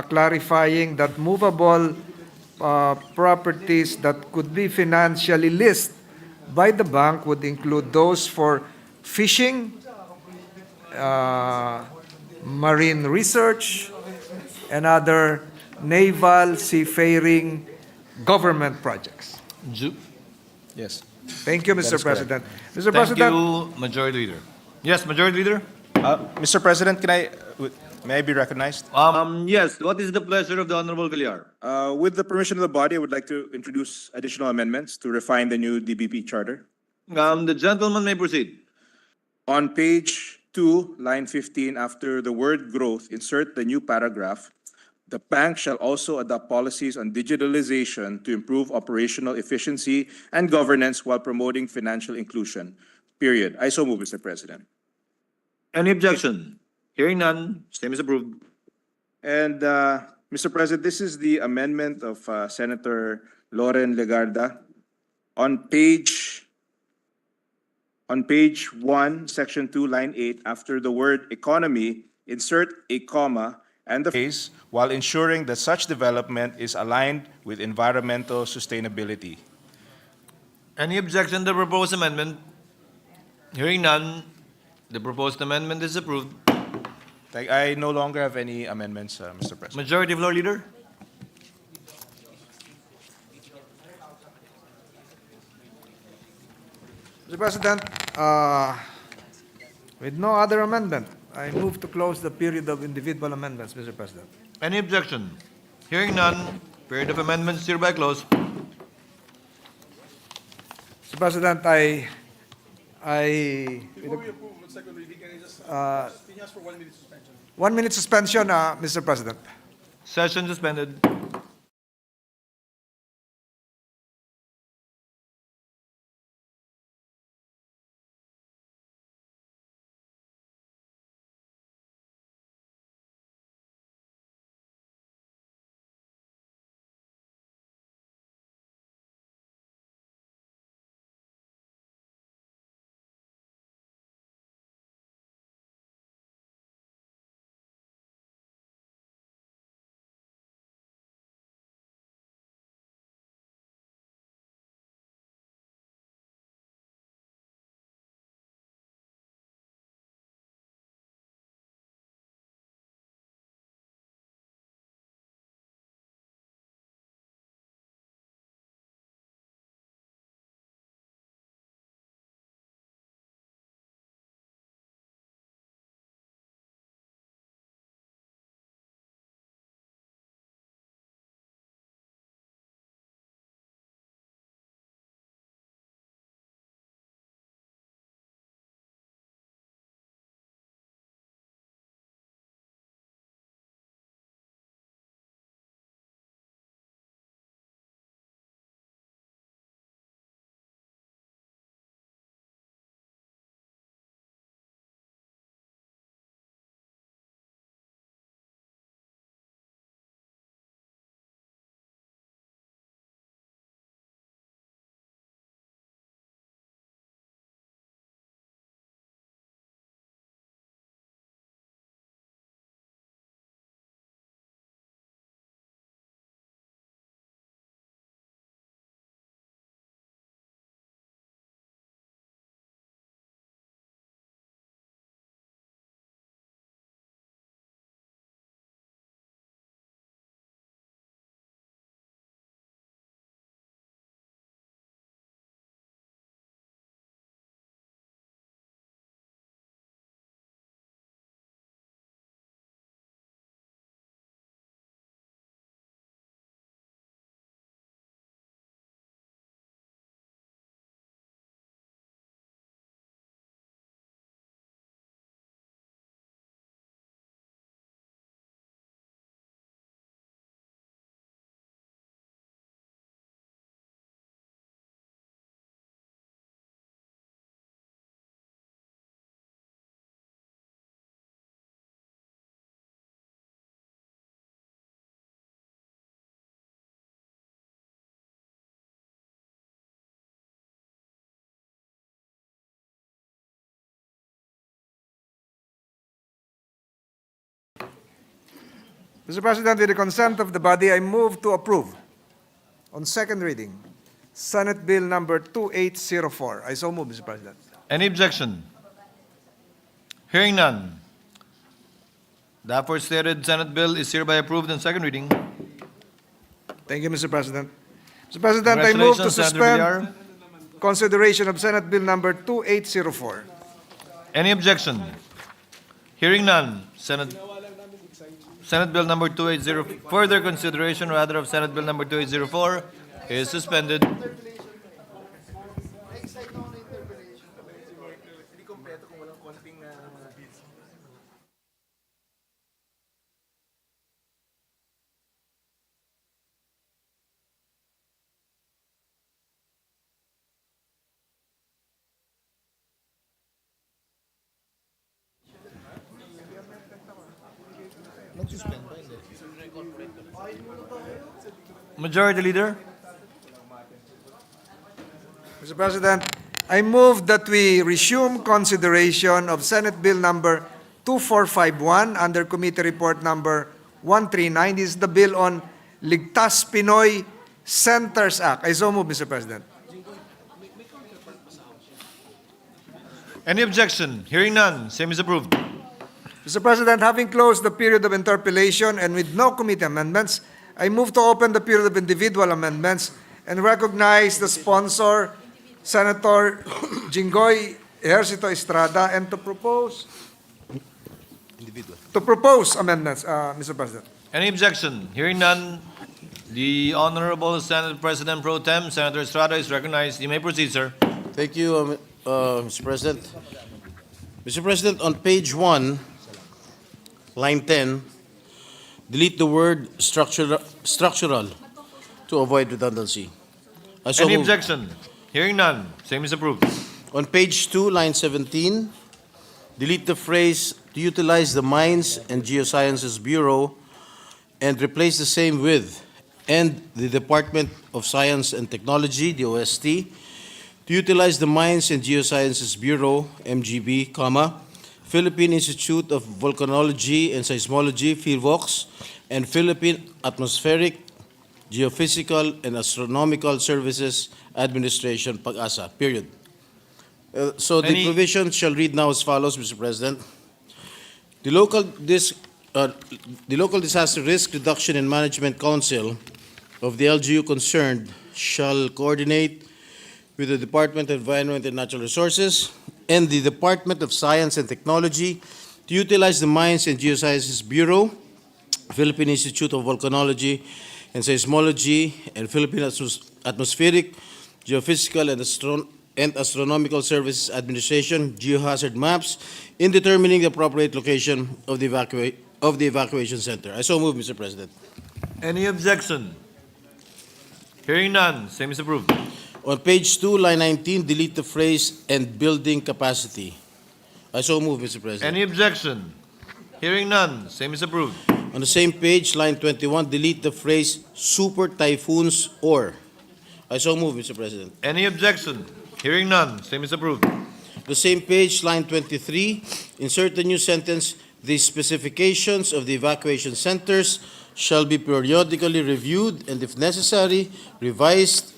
clarifying that movable properties that could be financially leased by the bank would include those for fishing, marine research, and other naval, seafaring, government projects. Yes. Thank you, Mr. is correct. President. Mr. Thank President, you, Majority Leader. Yes, Majority Leader? Mr. President, may I be recognized? Yes, what is the pleasure of the Honorable Villar? With the permission of the body, I would like to introduce additional amendments to refine the new DBP charter. The gentleman may proceed. On page 2, line 15, after the word growth, insert the new paragraph. The bank shall also adopt policies on digitalization to improve operational efficiency and governance while promoting financial inclusion. Period. I so move, Mr. President. Any objection? Hearing none, same is approved. And, Mr. President, this is the amendment of Senator Loren Legarda. On page 1, section 2, line 8, after the word economy, insert a comma and the phrase, while ensuring that such development is aligned with environmental sustainability. Any objection to the proposed amendment? Hearing none, the proposed amendment is approved. I no longer have any amendments, Mr. President. Majority Floor Leader? Mr. President, with no other amendment, I move to close the period of individual amendments, Mr. President. Any objection? Hearing none, period of amendments hereby closed. Mr. President, Before we approve on second reading, can I just, can you ask for 1 minute suspension? 1 minute suspension, Mr. President. Session suspended. Mr. President, with the consent of the body, I move to approve on second reading Senate Bill number 2804. I so move, Mr. President. Any objection? Hearing none. The aforestated Senate bill is hereby approved on second reading. Thank you, Mr. President. Mr. President, I move to Congratulations, Senator suspend Villar. consideration of Senate Bill number 2804. Any objection? Hearing none. Senate Bill number 2804, further consideration rather of Senate Bill number 2804 is suspended. Majority Leader. Mr. President, I move that we resume consideration of Senate Bill number 2451 under Committee Report number 139. This is the bill on Ligtas Pinoy Centers Act. I so move, Mr. President. Any objection? Hearing none. Same is approved. Mr. President, having closed the period of interpellation and with no committee amendments, I move to open the period of individual amendments and recognize the sponsor, Senator Jinggoy Ejercito Estrada, and to propose amendments, Mr. President. Any objection? Hearing none. The Honorable Senate President Pro Tem, Senator Estrada, is recognized. You may proceed, sir. Thank you, Mr. President. Mr. President, on page 1, line 10, delete the word structural to avoid redundancy. I so Any move. objection? Hearing none, same is approved. On page 2, line 17, delete the phrase to utilize the Mines and Geosciences Bureau and replace the same with and the Department of Science and Technology, the OST, to utilize the Mines and Geosciences Bureau, MGB, comma, Philippine Institute of Volcanology and Seismology, PhilVox, and Philippine Atmospheric, Geophysical, and Astronomical Services Administration, PAGASA, period. So the Any- provision shall read now as follows, Mr. President. The local Disaster Risk Reduction and Management Council of the LGU concerned shall coordinate with the Department of Environment and Natural Resources and the Department of Science and Technology to utilize the Mines and Geosciences Bureau, Philippine Institute of Volcanology and Seismology, and Philippine Atmospheric, Geophysical, and Astronomical Services Administration geohazard maps in determining the appropriate location of the evacuation center. I so move, Mr. President. Any objection? Hearing none, same is approved. On page 2, line 19, delete the phrase "and building capacity." I so move, Mr. President. Any objection? Hearing none, same is approved. On the same page, line 21, delete the phrase "super typhoons or." I so move, Mr. President. Any objection? Hearing none, same is approved. The same page, line 23, insert the new sentence, "The specifications of the evacuation centers shall be periodically reviewed and, if necessary, revised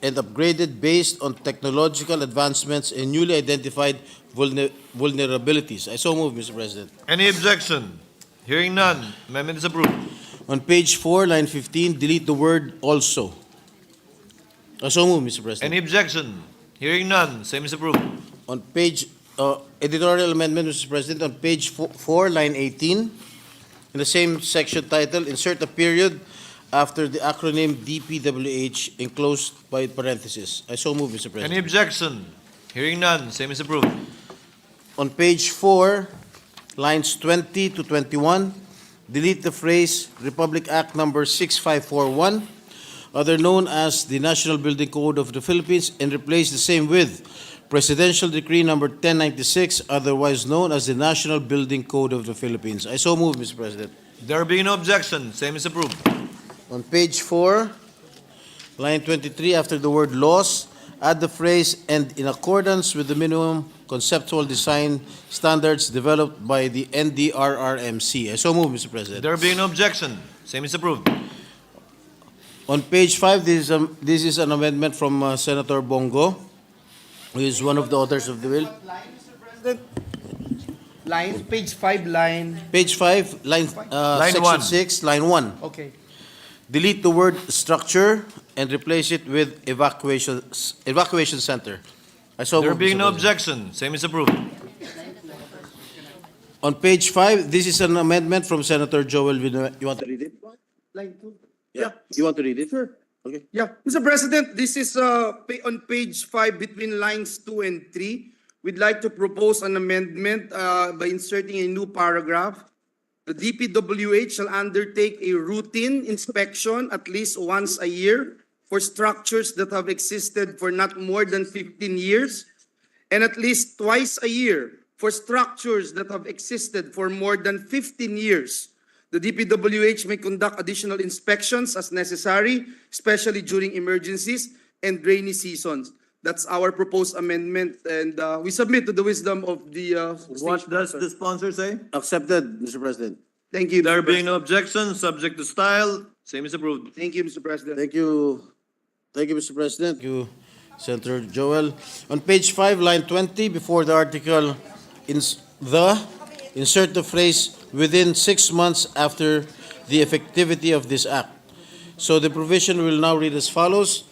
and upgraded based on technological advancements and newly identified vulnerabilities." I so move, Mr. President. Any objection? Hearing none, amendment is approved. On page 4, line 15, delete the word "also." I so move, Mr. President. Any objection? Hearing none, same is approved. On page, editorial amendment, Mr. President, on page 4, line 18, in the same section title, insert a period after the acronym DPWH enclosed by parentheses. I so move, Mr. Any President. objection? Hearing none, same is approved. On page 4, lines 20 to 21, delete the phrase Republic Act number 6541, other known as the National Building Code of the Philippines, and replace the same with Presidential Decree number 1096, otherwise known as the National Building Code of the Philippines. I so move, Mr. President. There being no objection, same is approved. On page 4, line 23, after the word "laws," add the phrase "and in accordance with the minimum conceptual design standards developed by the NDRRMC." I so move, Mr. President. There being no objection, same is approved. On page 5, this is an amendment from Senator Bongo, who is one of the authors of the bill. Line, page 5, line. Page 5, line, Line section 1. 6, line 1. Okay. Delete the word "structure" and replace it with evacuation center. I so There move, being Mr. no President. objection, same is approved. On page 5, this is an amendment from Senator Joel Villanueva. You want to read it? Line 2. Yeah. You want to read it? Sure. Okay. Yeah, Mr. President, this is on page 5 between lines 2 and 3. We'd like to propose an amendment by inserting a new paragraph. The DPWH shall undertake a routine inspection at least once a year for structures that have existed for not more than 15 years, and at least twice a year for structures that have existed for more than 15 years. The DPWH may conduct additional inspections as necessary, especially during emergencies and rainy seasons. That's our proposed amendment, and we submit to the wisdom of the What does the sponsor say? Accepted, Mr. President. Thank you. There Mr. being no objection, subject to style, same is approved. Thank you, Mr. President. Thank you. Thank you, Mr. President. Thank you, Senator Joel. On page 5, line 20, before the article, insert the phrase "within 6 months after the effectivity of this act." So the provision will now read as follows: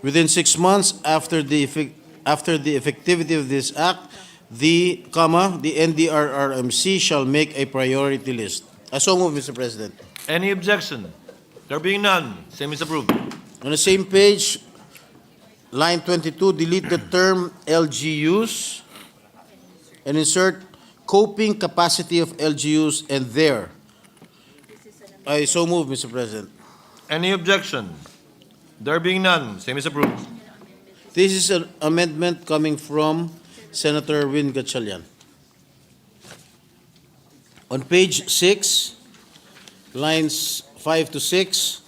within 6 months after the effectivity of this act, the NDRRMC shall make a priority list. I so move, Mr. President. Any objection? There being none, same is approved. On the same page, line 22, delete the term LGUs and insert coping capacity of LGUs and their. I so move, Mr. President. Any objection? There being none, same is approved. This is an amendment coming from Senator Win Gatchalian. On page 6, lines 5 to 6,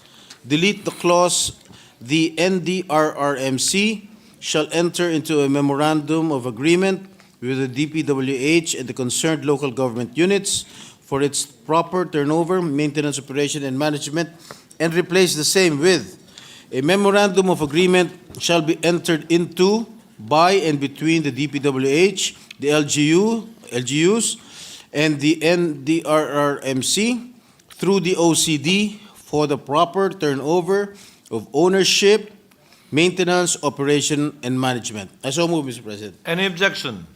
delete the clause, the NDRRMC shall enter into a memorandum of agreement with the DPWH and the concerned local government units for its proper turnover, maintenance, operation, and management, and replace the same with a memorandum of agreement shall be entered into by and between the DPWH, the LGUs, and the NDRRMC through the OCD for the proper turnover of ownership, maintenance, operation, and management. I so move, Mr. President. Any objection?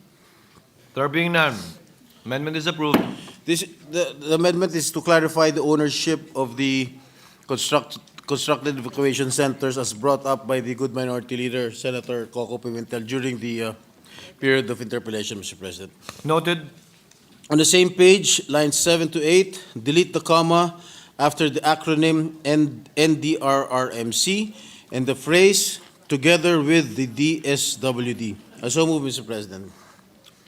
There being none, amendment is approved. The amendment is to clarify the ownership of the constructed evacuation centers as brought up by the good minority leader, Senator Coco Pimentel, during the period of interpellation, Mr. President. Noted. On the same page, lines 7 to 8, delete the comma after the acronym NDRRMC and the phrase together with the DSWD. I so move, Mr. President.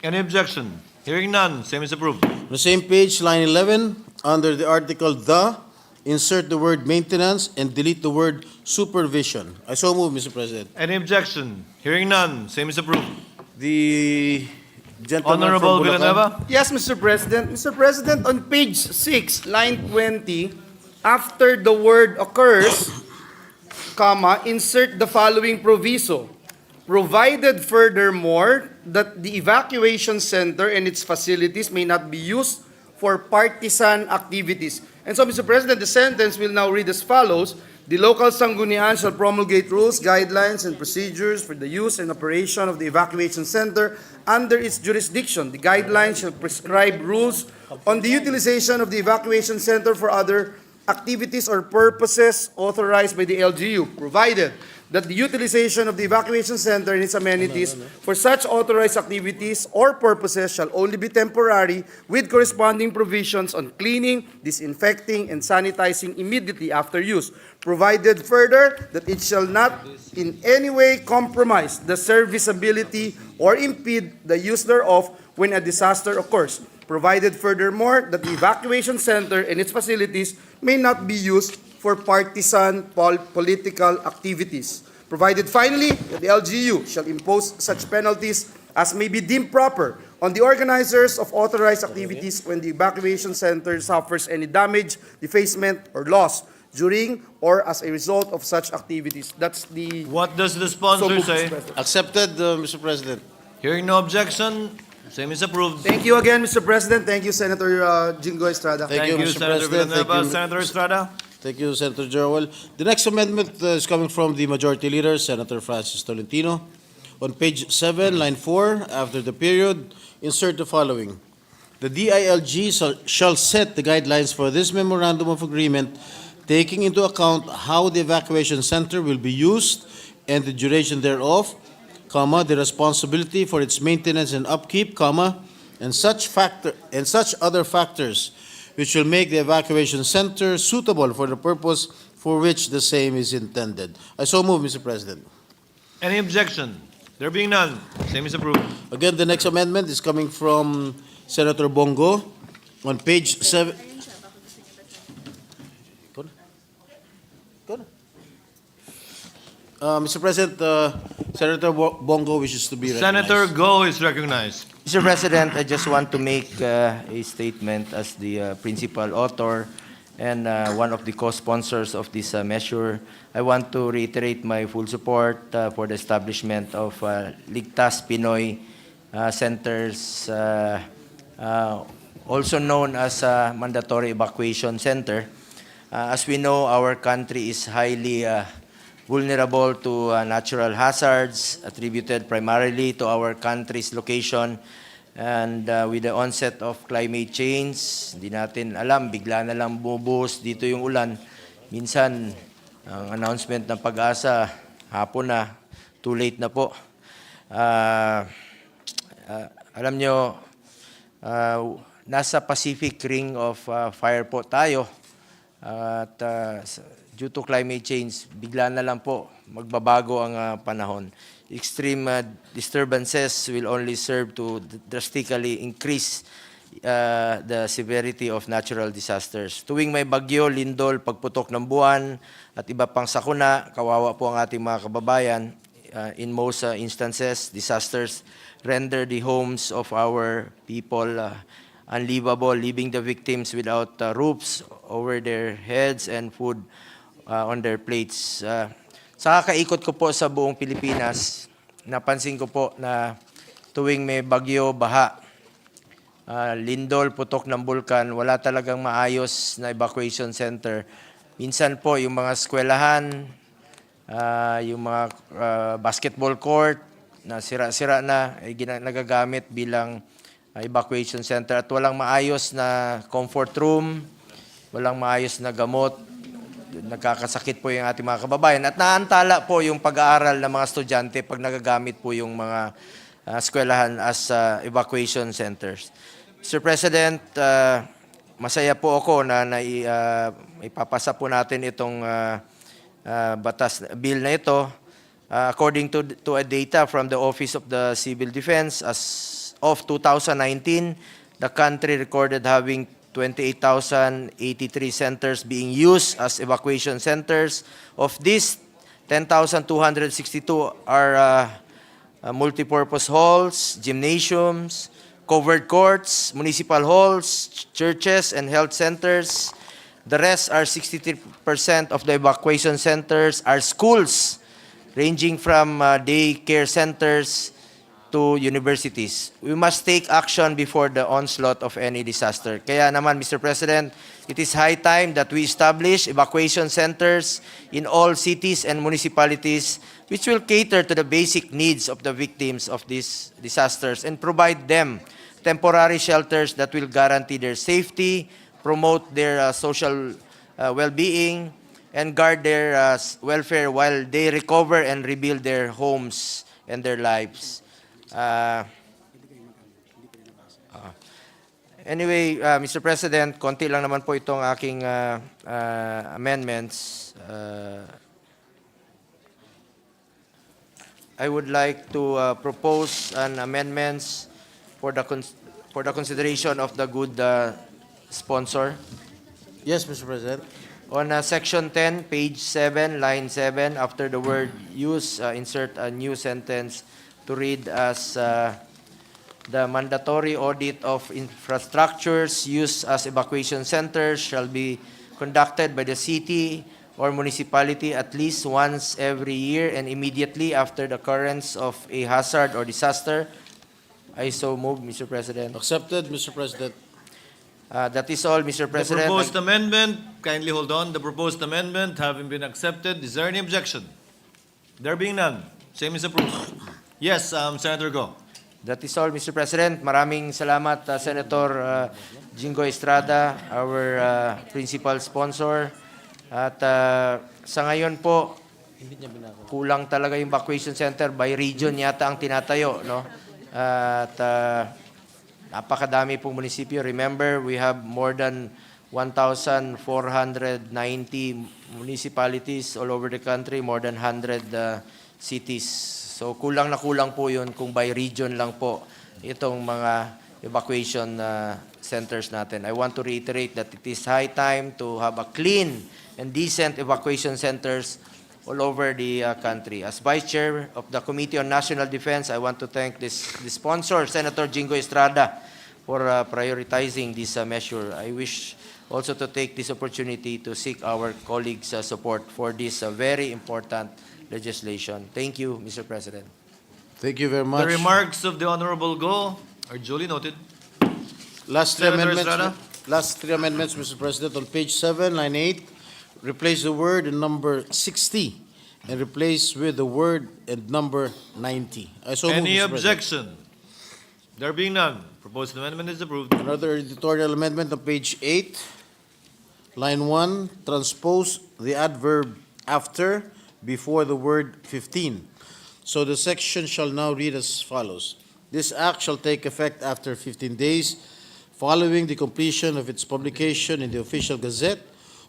Any objection? Hearing none, same is approved. On the same page, line 11, under the article the, insert the word maintenance and delete the word supervision. I so move, Mr. President. Any objection? Hearing none, same is approved. The gentleman Honorable from Bulacan. Villanueva. Yes, Mr. President. Mr. President, on page 6, line 20, after the word occurs, comma, insert the following proviso. Provided furthermore that the evacuation center and its facilities may not be used for partisan activities. And so, Mr. President, the sentence will now read as follows. The local Sanggunian shall promulgate rules, guidelines, and procedures for the use and operation of the evacuation center under its jurisdiction. The guidelines shall prescribe rules on the utilization of the evacuation center for other activities or purposes authorized by the LGU, provided that the utilization of the evacuation center and its amenities for such authorized activities or purposes shall only be temporary, with corresponding provisions on cleaning, disinfecting, and sanitizing immediately after use. Provided further that it shall not in any way compromise the serviceability or impede the use thereof when a disaster occurs. Provided furthermore that the evacuation center and its facilities may not be used for partisan political activities. Provided finally that the LGU shall impose such penalties as may be deemed proper on the organizers of authorized activities when the evacuation center suffers any damage, defacement, or loss during or as a result of such activities. That's the... What does the So sponsor moved, say? Mr. President. Accepted, Mr. President. Hearing no objection, same is approved. Thank you again, Mr. President. Thank you, Senator Jingo Estrada. Thank you, Mr. Senator President. Thank Villanueva. you. Senator Estrada. Thank you, Senator Joel. The next amendment is coming from the Majority Leader, Senator Francis Tolentino. On page 7, line 4, after the period, insert the following. The DILG shall set the guidelines for this memorandum of agreement, taking into account how the evacuation center will be used and the duration thereof, comma, the responsibility for its maintenance and upkeep, comma, and such other factors which will make the evacuation center suitable for the purpose for which the same is intended. I so move, Mr. President. Any objection? There being none, same is approved. Again, the next amendment is coming from Senator Bongo on page 7. Mr. President, Senator Bongo wishes to be recognized. Senator Go is recognized. Mr. President, I just want to make a statement as the principal author and one of the co-sponsors of this measure. I want to reiterate my full support for the establishment of Ligtas Pinoy centers, also known as Mandatory Evacuation Center. As we know, our country is highly vulnerable to natural hazards attributed primarily to our country's location. And with the onset of climate change, hindi natin alam, bigla na lang bumubuhos dito yung ulan. Minsan, ang announcement ng Pag-asa, hapon na, too late na po. Alam nyo, nasa Pacific Ring of Fire po tayo. At due to climate change, bigla na lang po magbabago ang panahon. Extreme disturbances will only serve to drastically increase the severity of natural disasters. Tuwing may bagyo, lindol, pagputok ng buwan, at iba pang sakuna, kawawa po ang ating mga kababayan. In most instances, disasters render the homes of our people unlivable, leaving the victims without roofs over their heads and food on their plates. Sa kakaikot ko po sa buong Pilipinas, napansin ko po na tuwing may bagyo, baha, lindol, putok ng bulkan, wala talagang maayos na evacuation center. Minsan po yung mga eskwelahan, yung mga basketball court na sira-sira na, nagagamit bilang evacuation center at walang maayos na comfort room, walang maayos na gamot. Nagkakasakit po yung ating mga kababayan at naantala po yung pag-aaral ng mga estudyante pag nagagamit po yung mga eskwelahan as evacuation centers. Mr. President, masaya po ako na ipapasa po natin itong bill na ito. According to a data from the Office of the Civil Defense, as of 2019, the country recorded having 28,083 centers being used as evacuation centers. Of these, 10,262 are multipurpose halls, gymnasiums, covered courts, municipal halls, churches, and health centers. The rest are 63% of the evacuation centers are schools, ranging from daycare centers to universities. We must take action before the onslaught of any disaster. Kaya naman, Mr. President, it is high time that we establish evacuation centers in all cities and municipalities which will cater to the basic needs of the victims of these disasters and provide them temporary shelters that will guarantee their safety, promote their social well-being, and guard their welfare while they recover and rebuild their homes and their lives. Anyway, Mr. President, konti lang naman po itong aking amendments. I would like to propose an amendments for the consideration of the good sponsor. Yes, Mr. President. On Section 10, page 7, line 7, after the word use, insert a new sentence to read as the mandatory audit of infrastructures used as evacuation centers shall be conducted by the city or municipality at least once every year and immediately after the occurrence of a hazard or disaster. I so move, Mr. President. Accepted, Mr. President. That is all, Mr. President. The proposed amendment, kindly hold on. The proposed amendment having been accepted, is there any objection? There being none, same is approved. Yes, Senator Go. That is all, Mr. President. Maraming salamat, Senator Jingo Estrada, our principal sponsor. At sa ngayon po, kulang talaga yung evacuation center. By region yata ang tinatayo, no? At napakadami pong munisipyo. Remember, we have more than 1,490 municipalities all over the country, more than 100 cities. So kulang na kulang po yun kung by region lang po itong mga evacuation centers natin. I want to reiterate that it is high time to have a clean and decent evacuation centers all over the country. As Vice Chair of the Committee on National Defense, I want to thank the sponsor, Senator Jingo Estrada, for prioritizing this measure. I wish also to take this opportunity to seek our colleagues' support for this very important legislation. Thank you, Mr. President. Thank you very much. The remarks of the Honorable Go are duly noted. Last three Senator amendments, Estrada. last three amendments, Mr. President. On page 7, line 8, replace the word and number 60 and replace with the word and number 90. I so move, Any Mr. President. objection? There being none, proposed amendment is approved. Another editorial amendment on page 8, line 1, transpose the adverb after before the word 15. So the section shall now read as follows. This act shall take effect after 15 days following the completion of its publication in the official gazette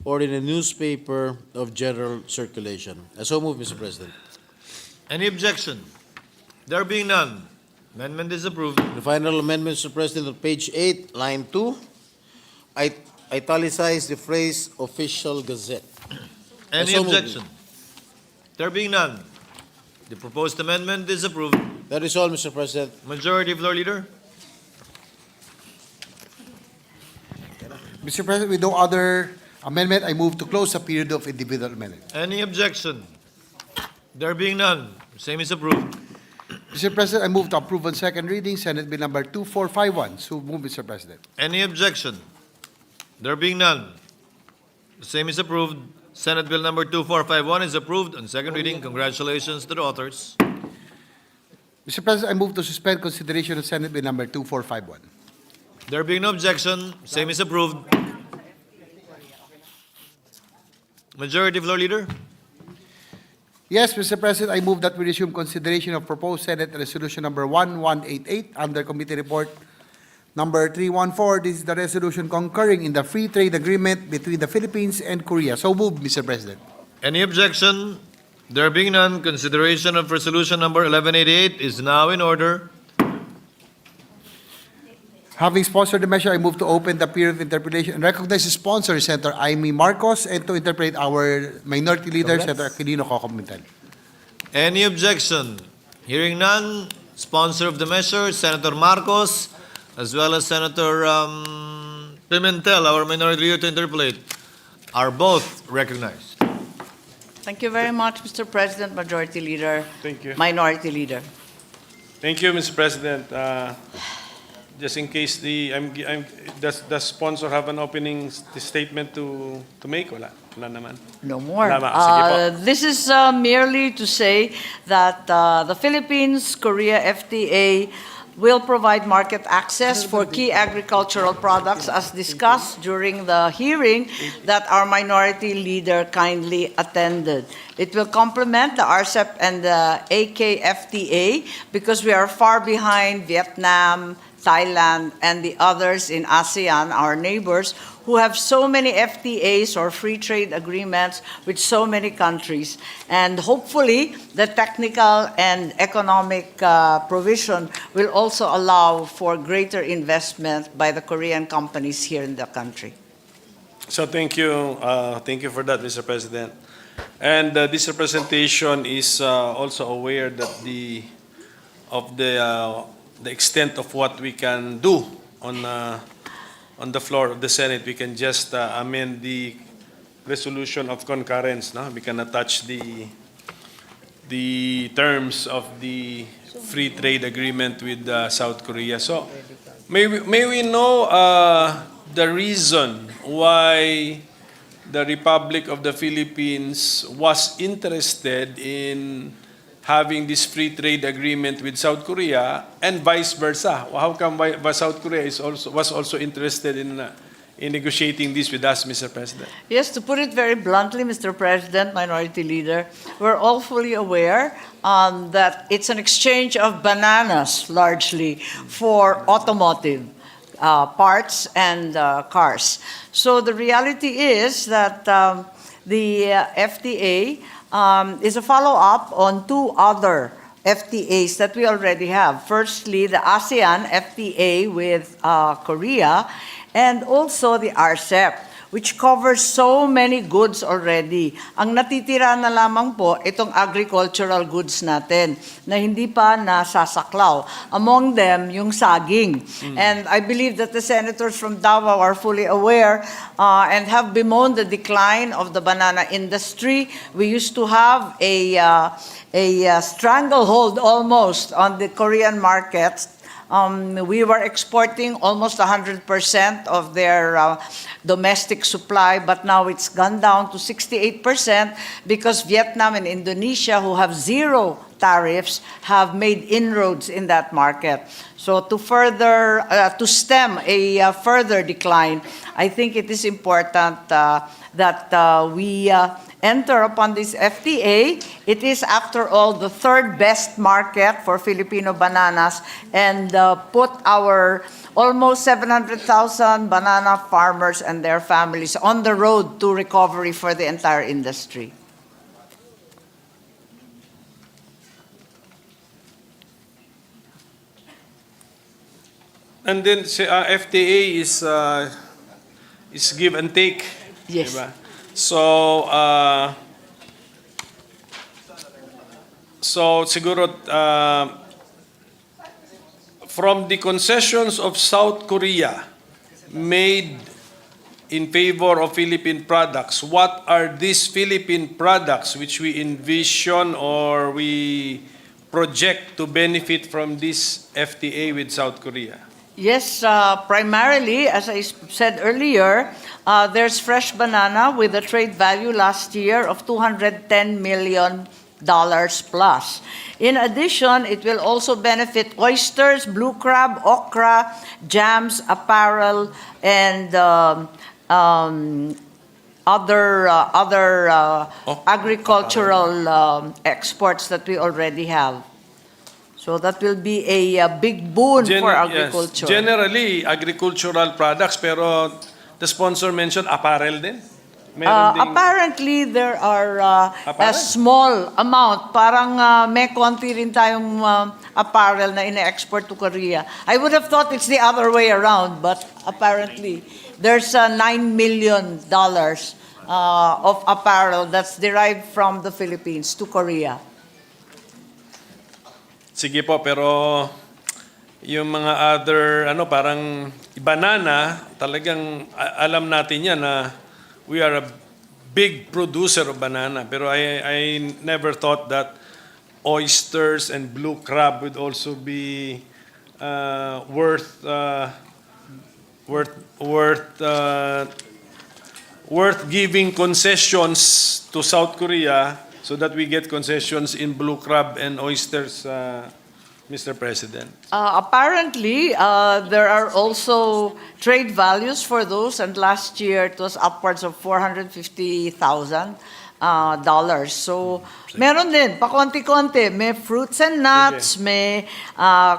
or in a newspaper of general circulation. I so move, Mr. President. Any objection? There being none, amendment is approved. The final amendment, Mr. President, on page 8, line 2, I italicize the phrase official gazette. Any so moved. objection? There being none, the proposed amendment is approved. That is all, Mr. President. Majority Floor Leader? Mr. President, with no other amendment, I move to close the period of individual amendment. Any objection? There being none, same is approved. Mr. President, I move to approve on second reading Senate Bill number 2451. So move, Mr. President. Any objection? There being none, the same is approved. Senate Bill number 2451 is approved on second reading. Congratulations to the authors. Mr. President, I move to suspend consideration of Senate Bill number 2451. There being no objection, same is approved. Majority Floor Leader? Yes, Mr. President, I move that we resume consideration of proposed Senate Resolution number 1188 under Committee Report number 314. This is the resolution concurring in the free trade agreement between the Philippines and Korea. So move, Mr. President. Any objection? There being none, consideration of resolution number 1188 is now in order. Having sponsored the measure, I move to open the period of interpretation and recognize the sponsor, Senator Amy Marcos, and to interpret our minority leader, Senator Aquilino Cocomintal. Any objection? Hearing none, sponsor of the measure, Senator Marcos, as well as Senator Pimentel, our minority leader to interpolate, are both recognized. Thank you very much, Mr. President, Majority Leader. Thank you. Minority Leader. Thank you, Mr. President. Just in case does the sponsor have an opening statement to make? Wala naman. No more. Wala, sige po. This is merely to say that the Philippines-Korea FTA will provide market access for key agricultural products as discussed during the hearing that our minority leader kindly attended. It will complement the RCEP and the AKFTA because we are far behind Vietnam, Thailand, and the others in ASEAN, our neighbors, who have so many FTAs or free trade agreements with so many countries. And hopefully, the technical and economic provision will also allow for greater investment by the Korean companies here in the country. So thank you for that, Mr. President. And this representation is also aware that the extent of what we can do on the floor of the Senate. We can just amend the resolution of concurrence. No? We can attach the terms of the free trade agreement with South Korea. So may we know the reason why the Republic of the Philippines was interested in having this free trade agreement with South Korea and vice versa? How come South Korea was also interested in negotiating this with us, Mr. President? Yes, to put it very bluntly, Mr. President, Minority Leader, we're all fully aware that it's an exchange of bananas largely for automotive parts and cars. So the reality is that the FTA is a follow-up on two other FTAs that we already have. Firstly, the ASEAN FTA with Korea, and also the RCEP, which covers so many goods already. Ang natitira na lamang po, itong agricultural goods natin na hindi pa nasasaklaw. Among them, yung saging. And I believe that the senators from Davao are fully aware and have bemoaned the decline of the banana industry. We used to have a stranglehold almost on the Korean markets. We were exporting almost 100% of their domestic supply, but now it's gone down to 68% because Vietnam and Indonesia, who have zero tariffs, have made inroads in that market. So to stem a further decline, I think it is important that we enter upon this FTA. It is, after all, the third best market for Filipino bananas, and put our almost 700,000 banana farmers and their families on the road to recovery for the entire industry. And then FTA is give and take. Yes. Diba? So siguro from the concessions of South Korea made in favor of Philippine products, what are these Philippine products which we envision or we project to benefit from this FTA with South Korea? Yes, primarily, as I said earlier, there's fresh banana with a trade value last year of $210 million plus. In addition, it will also benefit oysters, blue crab, okra, jams, apparel, and other agricultural exports that we already have. So that will be a big boon for agriculture. Yes, generally, agricultural products, pero the sponsor mentioned apparel din. Meron ding- Apparently, there are a Apparel? small amount. Parang may konti rin tayong apparel na ine-export to Korea. I would have thought it's the other way around, but apparently, there's $9 million of apparel that's derived from the Philippines to Korea. Sige po, pero yung mga other, parang banana, talagang alam natin yan na we are a big producer of banana. Pero I never thought that oysters and blue crab would also be worth giving concessions to South Korea so that we get concessions in blue crab and oysters, Mr. President. Apparently, there are also trade values for those, and last year it was upwards of $450,000. So, meron din, pakonti-konti. May fruits and nuts, may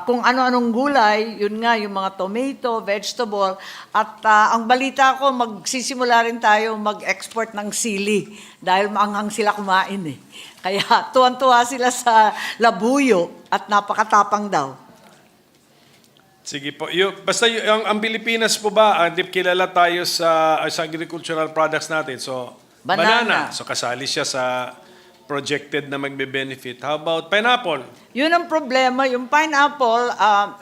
kung ano-anong gulay, yun nga, yung mga tomato, vegetable. At ang balita ko, magsisimula rin tayo mag-export ng sili dahil maanghang sila kumain eh. Kaya tuwan-tuwa sila sa labuyo at napakatapang daw. Sige po. Basta ang Pilipinas po ba, kilala tayo sa agricultural products natin. So, banana. So, kasali siya sa projected na magbe-benefit. How about pineapple? Yun ang problema. Yung pineapple,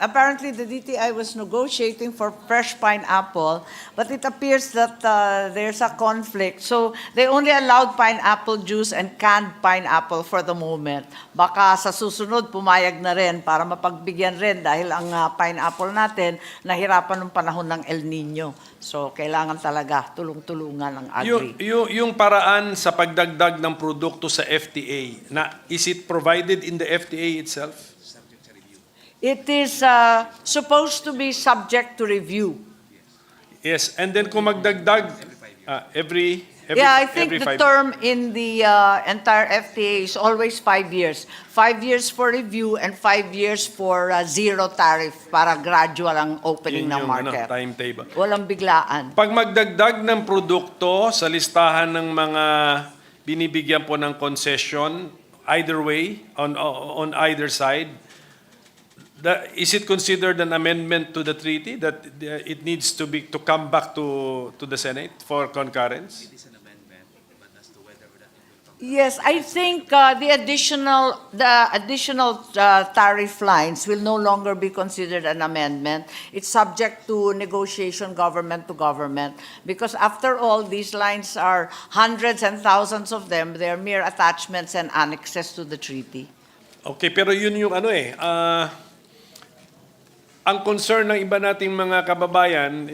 apparently the DTI was negotiating for fresh pineapple, but it appears that there's a conflict. So they only allowed pineapple juice and canned pineapple for the moment. Baka sa susunod, pumayag na rin para mapagbigyan rin dahil ang pineapple natin nahirapan ng panahon ng El Nino. So kailangan talaga tulong-tulungan ng agri. Yung paraan sa pagdagdag ng produkto sa FTA, is it provided in the FTA itself? It is supposed to be subject to review. Yes, and then kung magdagdag every I think every the 5 term in the entire FTA is always 5 years. 5 years for review and 5 years for zero tariff para gradual ang opening Yun ng yung, market. timetable. Walang biglaan. Pag magdagdag ng produkto sa listahan ng mga binibigyan po ng concession, either way, on either side, is it considered an amendment to the treaty that it needs to come back to the Senate for concurrence? Yes, I think the additional tariff lines will no longer be considered an amendment. It's subject to negotiation government to government because after all, these lines are hundreds and thousands of them. They're mere attachments and annexes to the treaty. Okay, pero yun yung ang concern ng iba nating mga kababayan,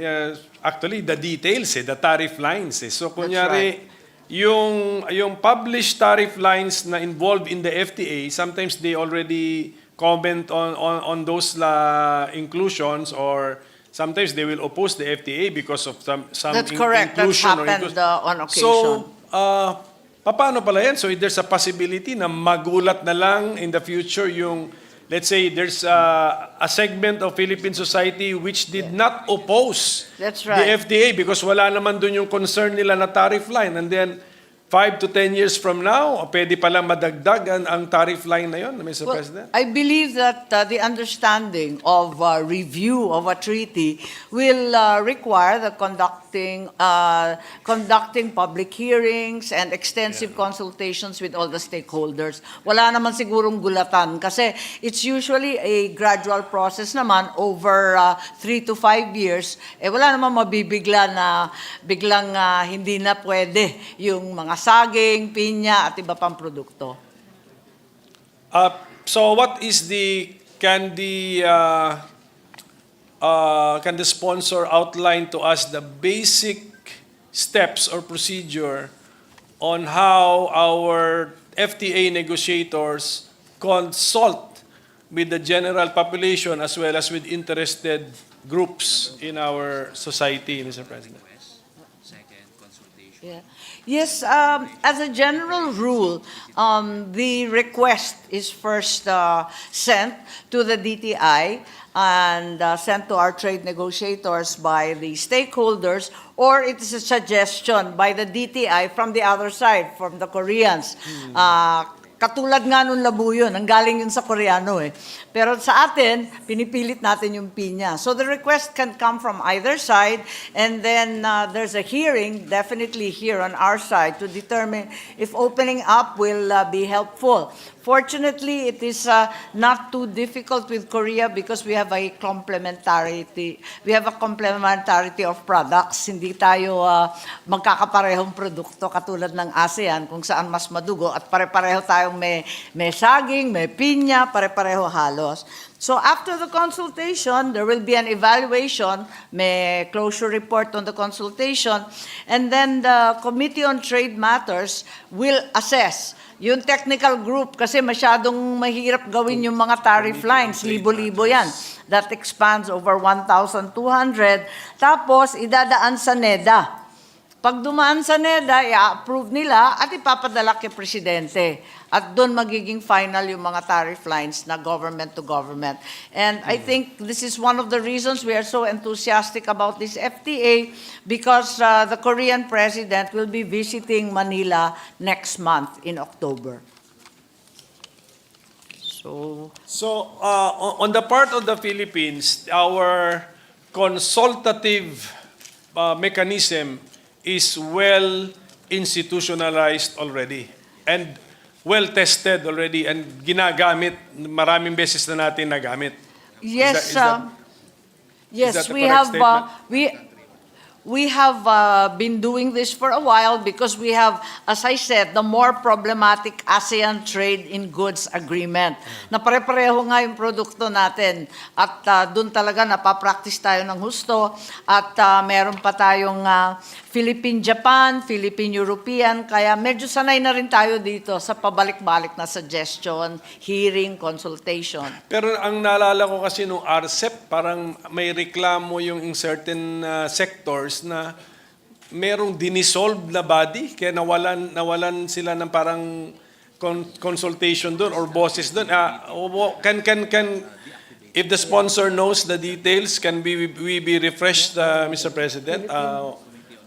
actually the details, the tariff lines. So kunyari, yung published tariff lines na involved in the FTA, sometimes they already comment on those inclusions, or sometimes they will oppose the FTA because of some That's correct. That's inclusion. happened on occasion. So, paano pala yan? So there's a possibility na magulat na lang in the future yung, let's say, there's a segment of Philippine society which did not oppose That's the right. FDA because wala naman dun yung concern nila na tariff line. And then, 5 to 10 years from now, pwede pala madagdag ang tariff line na yun, Mr. Well, President? I believe that the understanding of review of a treaty will require the conducting public hearings and extensive consultations with all the stakeholders. Wala naman sigurong gulatan kasi it's usually a gradual process naman over 3 to 5 years. Wala naman mabibigla na biglang hindi na pwede yung mga saging, pinya at iba pang produkto. So what is can the sponsor outline to us the basic steps or procedure on how our FTA negotiators consult with the general population as well as with interested groups in our society, Mr. President? Yeah. Yes, as a general rule, the request is first sent to the DTI and sent to our trade negotiators by the stakeholders, or it is a suggestion by the DTI from the other side, from the Koreans. Katulad nga nung labo yun, ang galing yun sa Koreano eh. Pero sa atin, pinipilit natin yung pinya. So the request can come from either side, and then there's a hearing, definitely here on our side, to determine if opening up will be helpful. Fortunately, it is not too difficult with Korea because we have a complementarity. We have a complementarity of products. Hindi tayo magkakaparehong produkto katulad ng ASEAN kung saan mas madugo at pare-pareho tayong may saging, may pinya, pare-pareho halos. So after the consultation, there will be an evaluation, may closure report on the consultation, and then the Committee on Trade Matters will assess yung technical group kasi masyadong mahirap gawin yung mga tariff lines, libo-libo yan. That expands over 1,200. Tapos, idadaan sa NEDA. Pag dumaan sa NEDA, i-approve nila at ipapadala kay Presidente. At doon magiging final yung mga tariff lines na government to government. And I think this is one of the reasons we are so enthusiastic about this FTA because the Korean president will be visiting Manila next month in October. So, on the part of the Philippines, our consultative mechanism is well institutionalized already and well tested already and ginagamit, maraming beses na natin nagamit. Yes, Is that yes, the we correct have statement? we have been doing this for a while because we have, as I said, the more problematic ASEAN Trade in Goods Agreement. Na pare-pareho nga yung produkto natin at doon talaga napapractice tayo ng husto at meron pa tayong Philippine-Japan, Philippine-European, kaya medyo sanay na rin tayo dito sa pabalik-balik na suggestion, hearing, consultation. Pero ang naalala ko kasi nung RCEP, parang may reklamo yung in certain sectors na merong dinisolve na body, kaya nawalan sila ng parang consultation doon or bosses doon. If the sponsor knows the details, can we be refreshed, Mr. President?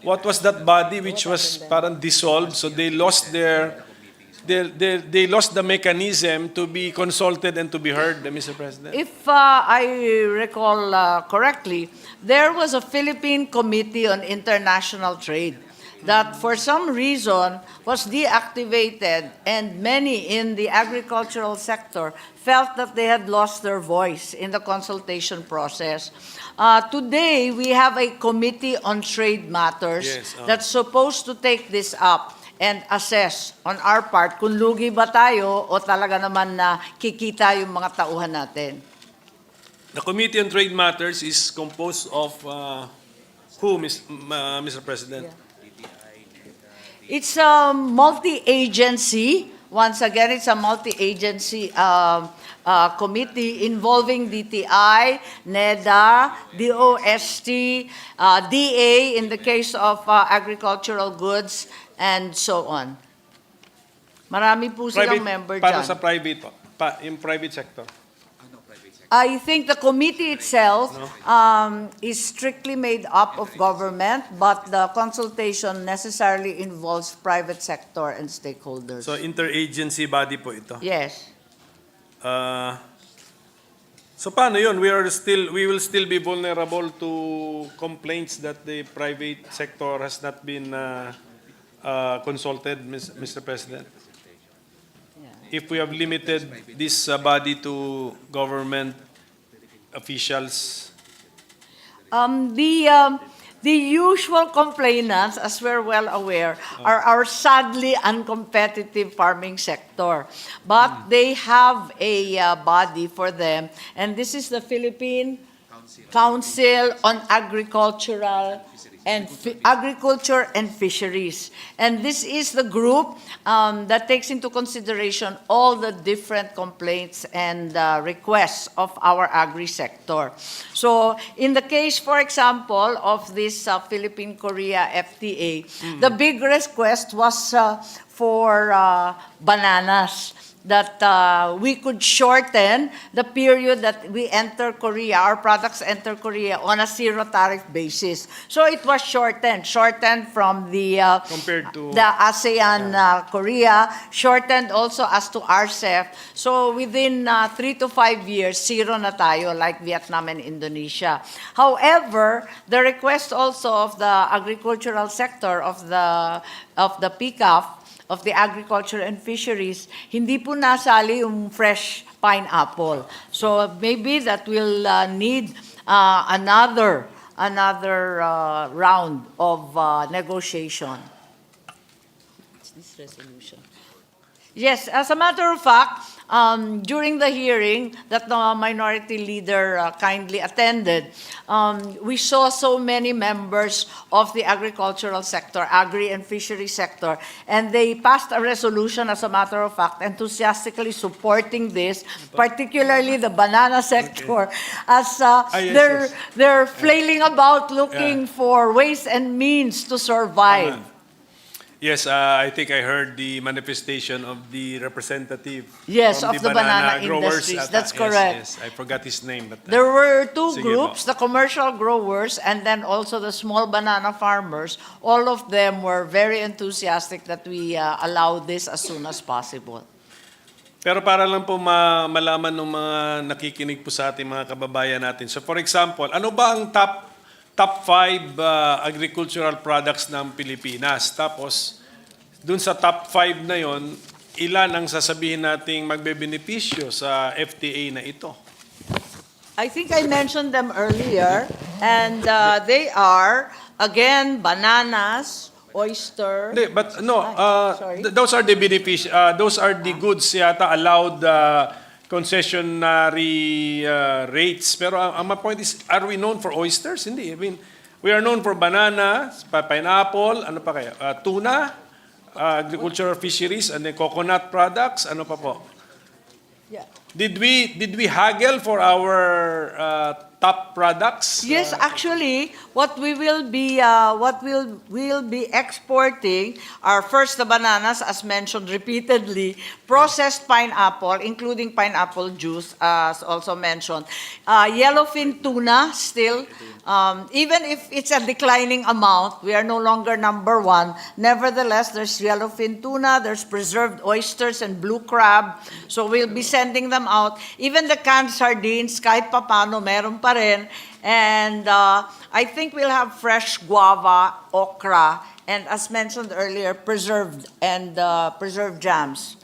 What was that body which was parang dissolved? So they lost they lost the mechanism to be consulted and to be heard, Mr. President. If I recall correctly, there was a Philippine Committee on International Trade that for some reason was deactivated, and many in the agricultural sector felt that they had lost their voice in the consultation process. Today, we have a Committee on Trade Matters that's supposed to take this up and assess on our part kung lugi ba tayo o talaga naman na kikita yung mga tauhan natin. The Committee on Trade Matters is composed of who, Mr. President? It's a multi-agency. Once again, it's a multi-agency committee involving DTI, NEDA, DOST, DA in the case of agricultural goods, and so on. Marami po silang member Para dyan. sa private po, yung private sector. I think the committee itself is strictly made up of government, but the consultation necessarily involves private sector and stakeholders. So interagency body po ito. Yes. So paano yun? We will still be vulnerable to complaints that the private sector has not been consulted, Mr. President. If we have limited this body to government officials. The usual complainants, as we're well aware, are our sadly uncompetitive farming sector. But they have a body for them, and this is the Philippine Council on Agriculture and Fisheries. And this is the group that takes into consideration all the different complaints and requests of our agri-sector. So in the case, for example, of this Philippine-Korea FTA, the big request was for bananas, that we could shorten the period that we enter Korea, our products enter Korea on a zero tariff basis. So it was shortened from the Compared to- the ASEAN Korea, shortened also as to RCEP. So within 3 to 5 years, zero na tayo like Vietnam and Indonesia. However, the request also of the agricultural sector of the PCAF, of the Agriculture and Fisheries, hindi po nasali yung fresh pineapple. So maybe that will need another round of negotiation. What's this resolution? Yes, as a matter of fact, during the hearing that the minority leader kindly attended, we saw so many members of the agricultural sector, agri and fishery sector, and they passed a resolution, as a matter of fact, enthusiastically supporting this, particularly the banana sector, as yes. they're flailing about looking for ways and means to survive. Yes, I think I heard the manifestation of the representative Yes, from of the banana growers. industries. That's Yes, correct. Yes, I forgot his name. But, There were two Sige groups, po. the commercial growers and then also the small banana farmers. All of them were very enthusiastic that we allow this as soon as possible. Pero para lang po malaman ng mga nakikinig po sa ating mga kababayan natin. So for example, ano ba ang top 5 agricultural products ng Pilipinas? Tapos, dun sa top 5 na yon, ilan ang sasabihin nating magbebenepisyo sa FTA na ito? I think I mentioned them earlier, and they are, again, bananas, oyster. Hindi, but no, Sorry. those are the those are the goods yata allowed concessionary rates. Pero my point is, are we known for oysters? Hindi. I mean, we are known for banana, pineapple, ano pa kaya? Tuna, agricultural fisheries, and then coconut products, ano pa po? Yeah. Did we haggle for our top products? Yes, actually, what we'll be exporting are first the bananas, as mentioned repeatedly, processed pineapple, including pineapple juice, as also mentioned, yellowfin tuna still, even if it's a declining amount, we are no longer number one. Nevertheless, there's yellowfin tuna, there's preserved oysters and blue crab, so we'll be sending them out. Even the canned sardines, kahit papano, meron pa rin. And I think we'll have fresh guava, okra, and as mentioned earlier, preserved jams.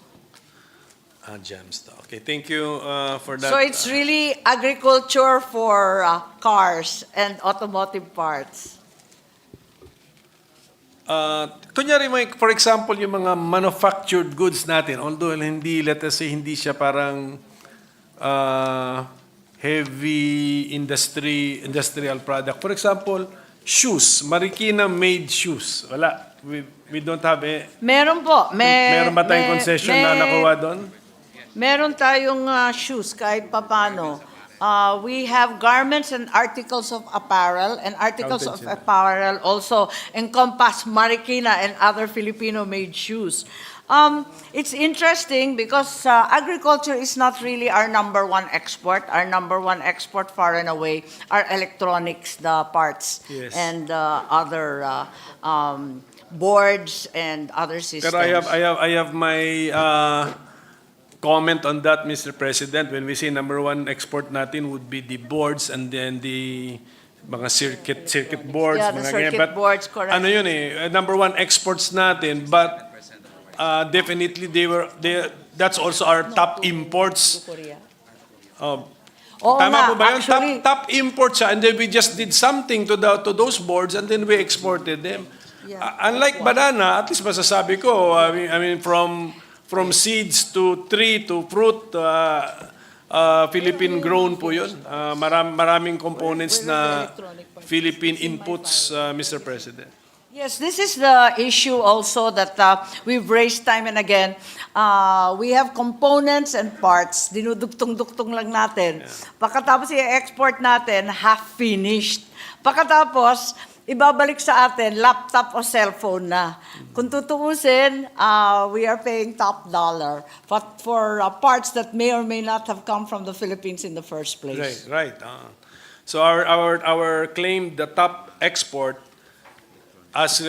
Jams. Okay, thank you for that. So it's really agriculture for cars and automotive parts. Kunyari, for example, yung mga manufactured goods natin, although hindi, let us say, hindi siya parang heavy industrial product. For example, shoes, Marikina-made shoes. Wala. We don't have Meron po. meron ba tayong concession na nakuha doon? Meron tayong shoes kahit papano. We have garments and articles of apparel, and articles of apparel also encompass Marikina and other Filipino-made shoes. It's interesting because agriculture is not really our number one export. Our number one export, far and away, are electronics, the parts, Yes. and other boards and other systems. Pero I have my comment on that, Mr. President. When we say number one export natin would be the boards and then the mga circuit boards, Yeah, the mga circuit ganyan. But boards, correct. ano yun number one exports natin, but definitely that's also our top imports. Korea. Um, Oo Tama nga, po ba yun? actually, Top imports siya, and then we just did something to those boards and then we exported them. Yeah. Unlike banana, at least masasabi ko, I mean from seeds to tree to fruit, Philippine grown po yun. Maraming components na Philippine inputs, Mr. President. yes, this is the issue also that we've raised time and again. We have components and parts, dinudugtong-dugtong lang natin. Pagkatapos i-export natin, half-finished. Pagkatapos, ibabalik sa atin, laptop o cellphone na. Kung tutuusin, we are paying top dollar for parts that may or may not have come from the Philippines in the first place. Right. So our claim, the top export as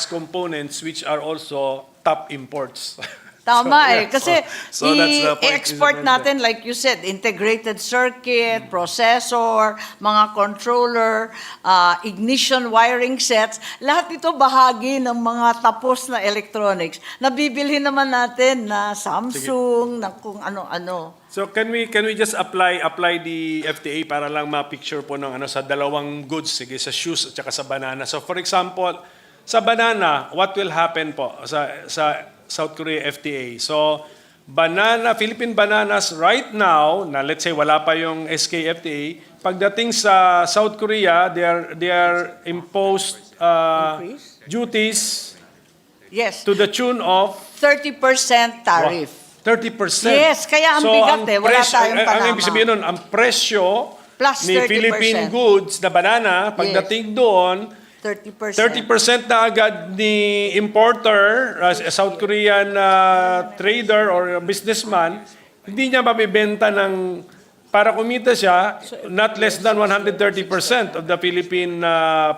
components which are also top imports. Tama Kasi so that's the point, i-export Mr. natin, like you said, integrated circuit, processor, mga controller, ignition wiring sets. Lahat ito bahagi ng mga tapos na electronics. Nabibilhin naman natin na Samsung, na kung ano-ano. So can we just apply the FTA para lang ma-picture po ng sa dalawang goods, sige, sa shoes at saka sa banana. So for example, sa banana, what will happen po sa South Korea FTA? So Philippine bananas right now, na let's say wala pa yung SK FTA, pagdating sa South Korea, they are imposed Increase? duties Yes, to the tune of 30% tariff. 30%. Yes, kaya ang bigat wala tayong Ang Panama. ibig sabihin nun, ang presyo Plus ni 30%. Philippine goods na banana, pagdating doon, 30%. 30% na agad ni importer, South Korean trader or businessman, hindi niya mabibenta ng, para kumita siya, not less than 130% of the Philippine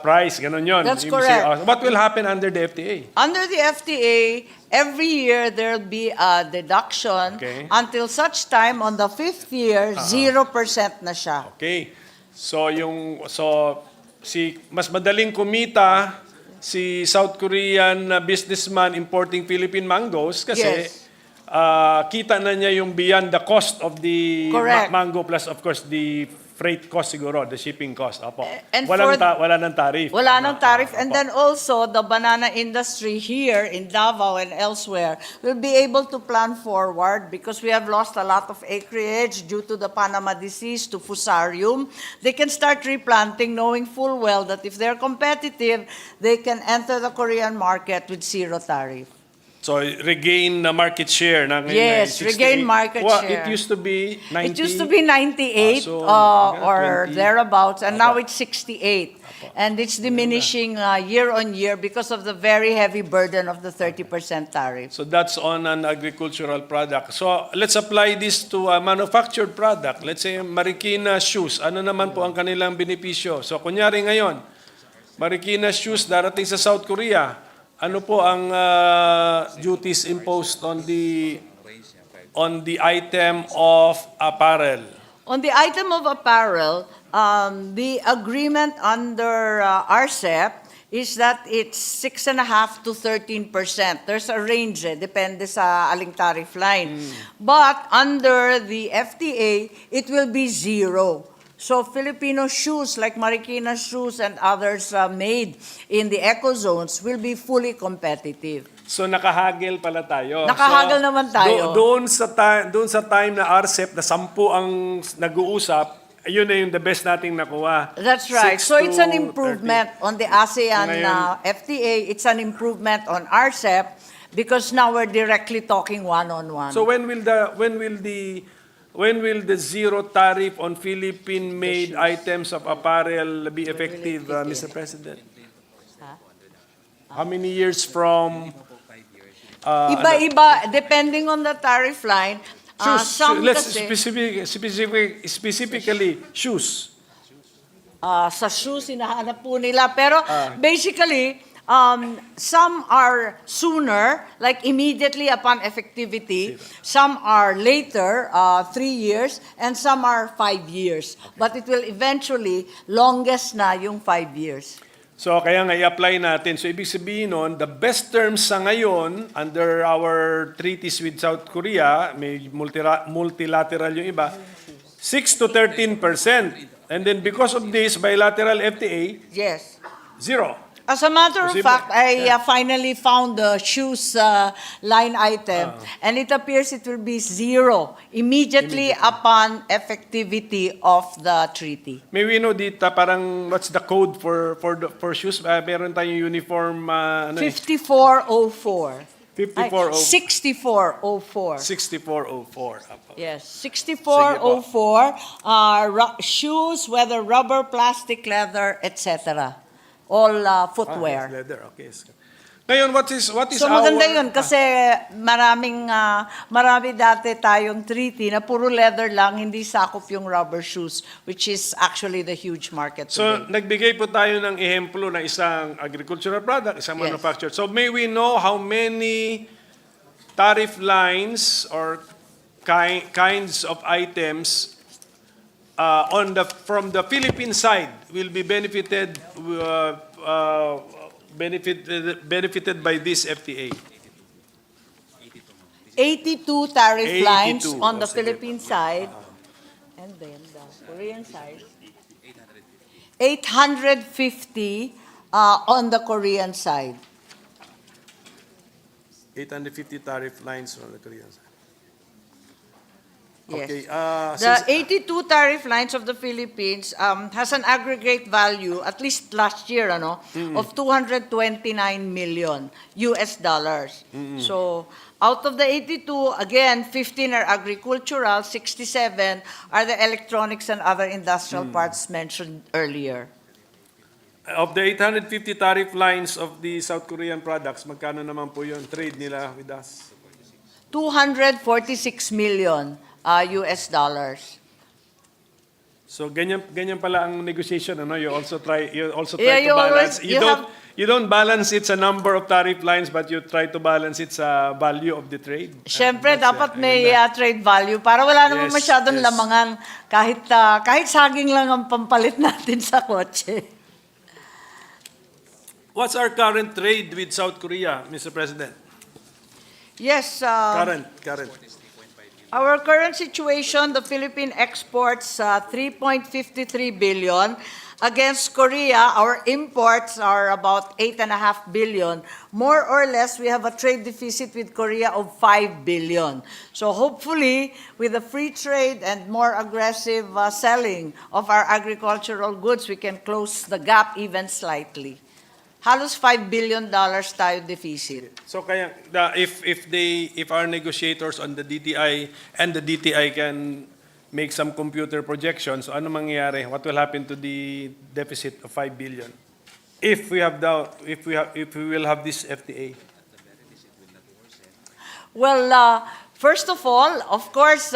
price. Ganon yun. That's Ibig correct. sabihin, what will happen under the FTA? Under the FTA, every year there'll be a deduction Okay. until such time on the 5th year, 0% na siya. Okay. So mas madaling kumita si South Korean businessman importing Philippine mangoes kasi Yes. kita na niya yung beyond the cost of the Correct. mango plus of course the freight cost siguro, the shipping cost. Opo. And Wala nang tariff. Wala nang tariff. And then also, the banana industry here in Davao and elsewhere will be able to plan forward because we have lost a lot of acreage due to the Panama disease, to fusarium. They can start replanting knowing full well that if they're competitive, they can enter the Korean market with zero tariff. So regain the market share. Na ngayon Yes, ay 68. regain market share. It used to be 90. It used to be 98 So, or 20. thereabouts, and now it's 68. And it's diminishing year on year because of the very heavy burden of the 30% tariff. So that's on an agricultural product. So let's apply this to a manufactured product. Let's say Marikina shoes. Ano naman po ang kanilang benepisyo? So kunyari ngayon, Marikina shoes darating sa South Korea. Ano po ang duties imposed on the item of apparel? On the item of apparel, the agreement under RCEP is that it's 6.5% to 13%. There's a range, depende sa aling tariff line. But under the FTA, it will be zero. So Filipino shoes like Marikina shoes and others made in the eco zones will be fully competitive. So nakahagil pala tayo. Nakahagil naman tayo. Doon sa time na RCEP na 10 ang nag-uusap, yun na yung the best nating nakuha. That's right. 6 So it's an to improvement 30. on the ASEAN Ngayon- FTA. It's an improvement on RCEP because now we're directly talking one-on-one. So when will the zero tariff on Philippine-made items of apparel be effective, Mr. President? How many years from Iba-iba, depending on the tariff line. Some Let's kasi, specifically shoes. sa shoes, hinahanap po nila. Pero basically, some are sooner, like immediately upon effectivity. Some are later, 3 years, and some are 5 years. But it will eventually, longest na yung 5 years. So kaya nga i-apply natin. So ibig sabihin nun, the best terms sa ngayon under our treaties with South Korea, may multilateral yung iba, 6 to 13%. And then because of this bilateral FTA, Yes. 0. As a matter of Posible. fact, I finally found the shoes line item, and it appears it will be 0 immediately upon effectivity of the treaty. May we know dito parang what's the code for shoes? Meron tayong uniform 5404. 5404. 6404. 6404. Yes, 6404 shoes, whether rubber, plastic, leather, etc. All footwear. Leather, okay. Ngayon, what is So our... maganda yun kasi marami dati tayong treaty na puro leather lang, hindi sakop yung rubber shoes, which is actually the huge market So, today. nagbigay po tayo ng ehemplo ng isang agricultural product, isang Yes. manufacturer. So, may we know how many tariff lines or kinds of items from the Philippine side will be benefited by this FTA? 82 tariff 82. lines on the Sige. Philippine side, and then the Korean side. 850 on the Korean side. 850 tariff lines on the Korean side. Yes. Okay. The 82 tariff lines of the Philippines has an aggregate value, at least last year, of 229 million US dollars. So, out of the 82, again, 15 are agricultural, 67 are the electronics and other industrial parts mentioned earlier. Of the 850 tariff lines of the South Korean products, magkano naman po yung trade nila with us? 246 million US dollars. So ganyan pala ang negotiation, ano? You also try Yeah, to you balance. always- You don't balance it sa number of tariff lines, but you try to balance it sa value of the trade. Siyempre, That's, dapat ang may ganda. trade value para wala naman Yes, masyadong yes. lamangan kahit saging lang ang pampalit natin sa kotse. What's our current trade with South Korea, Mr. President? Yes, Current. our current situation, the Philippine exports 3.53 billion. Against Korea, our imports are about 8.5 billion. More or less, we have a trade deficit with Korea of 5 billion. So hopefully, with the free trade and more aggressive selling of our agricultural goods, we can close the gap even slightly. Halos $5 billion tayo deficit. So kaya if our negotiators on the DTI and the DTI can make some computer projections, ano mangyayari? What will happen to the deficit of 5 billion? If we will have this FTA? Well, first of all, of course,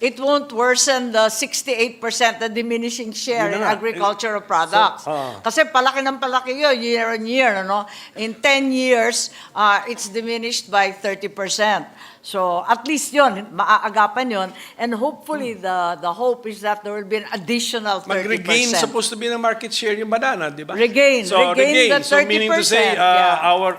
it won't worsen the 68%, the diminishing share Yun in na nga. agricultural products. So, Kasi palaki ng palaki yun, year on year. In 10 years, it's diminished by 30%. So at least yun, maaagapan yun. And hopefully, the hope is that there will be an additional 30%. Mag-regain supposed to be ng market share yung banana, di ba? Regain the 30%. So meaning to say, yeah. our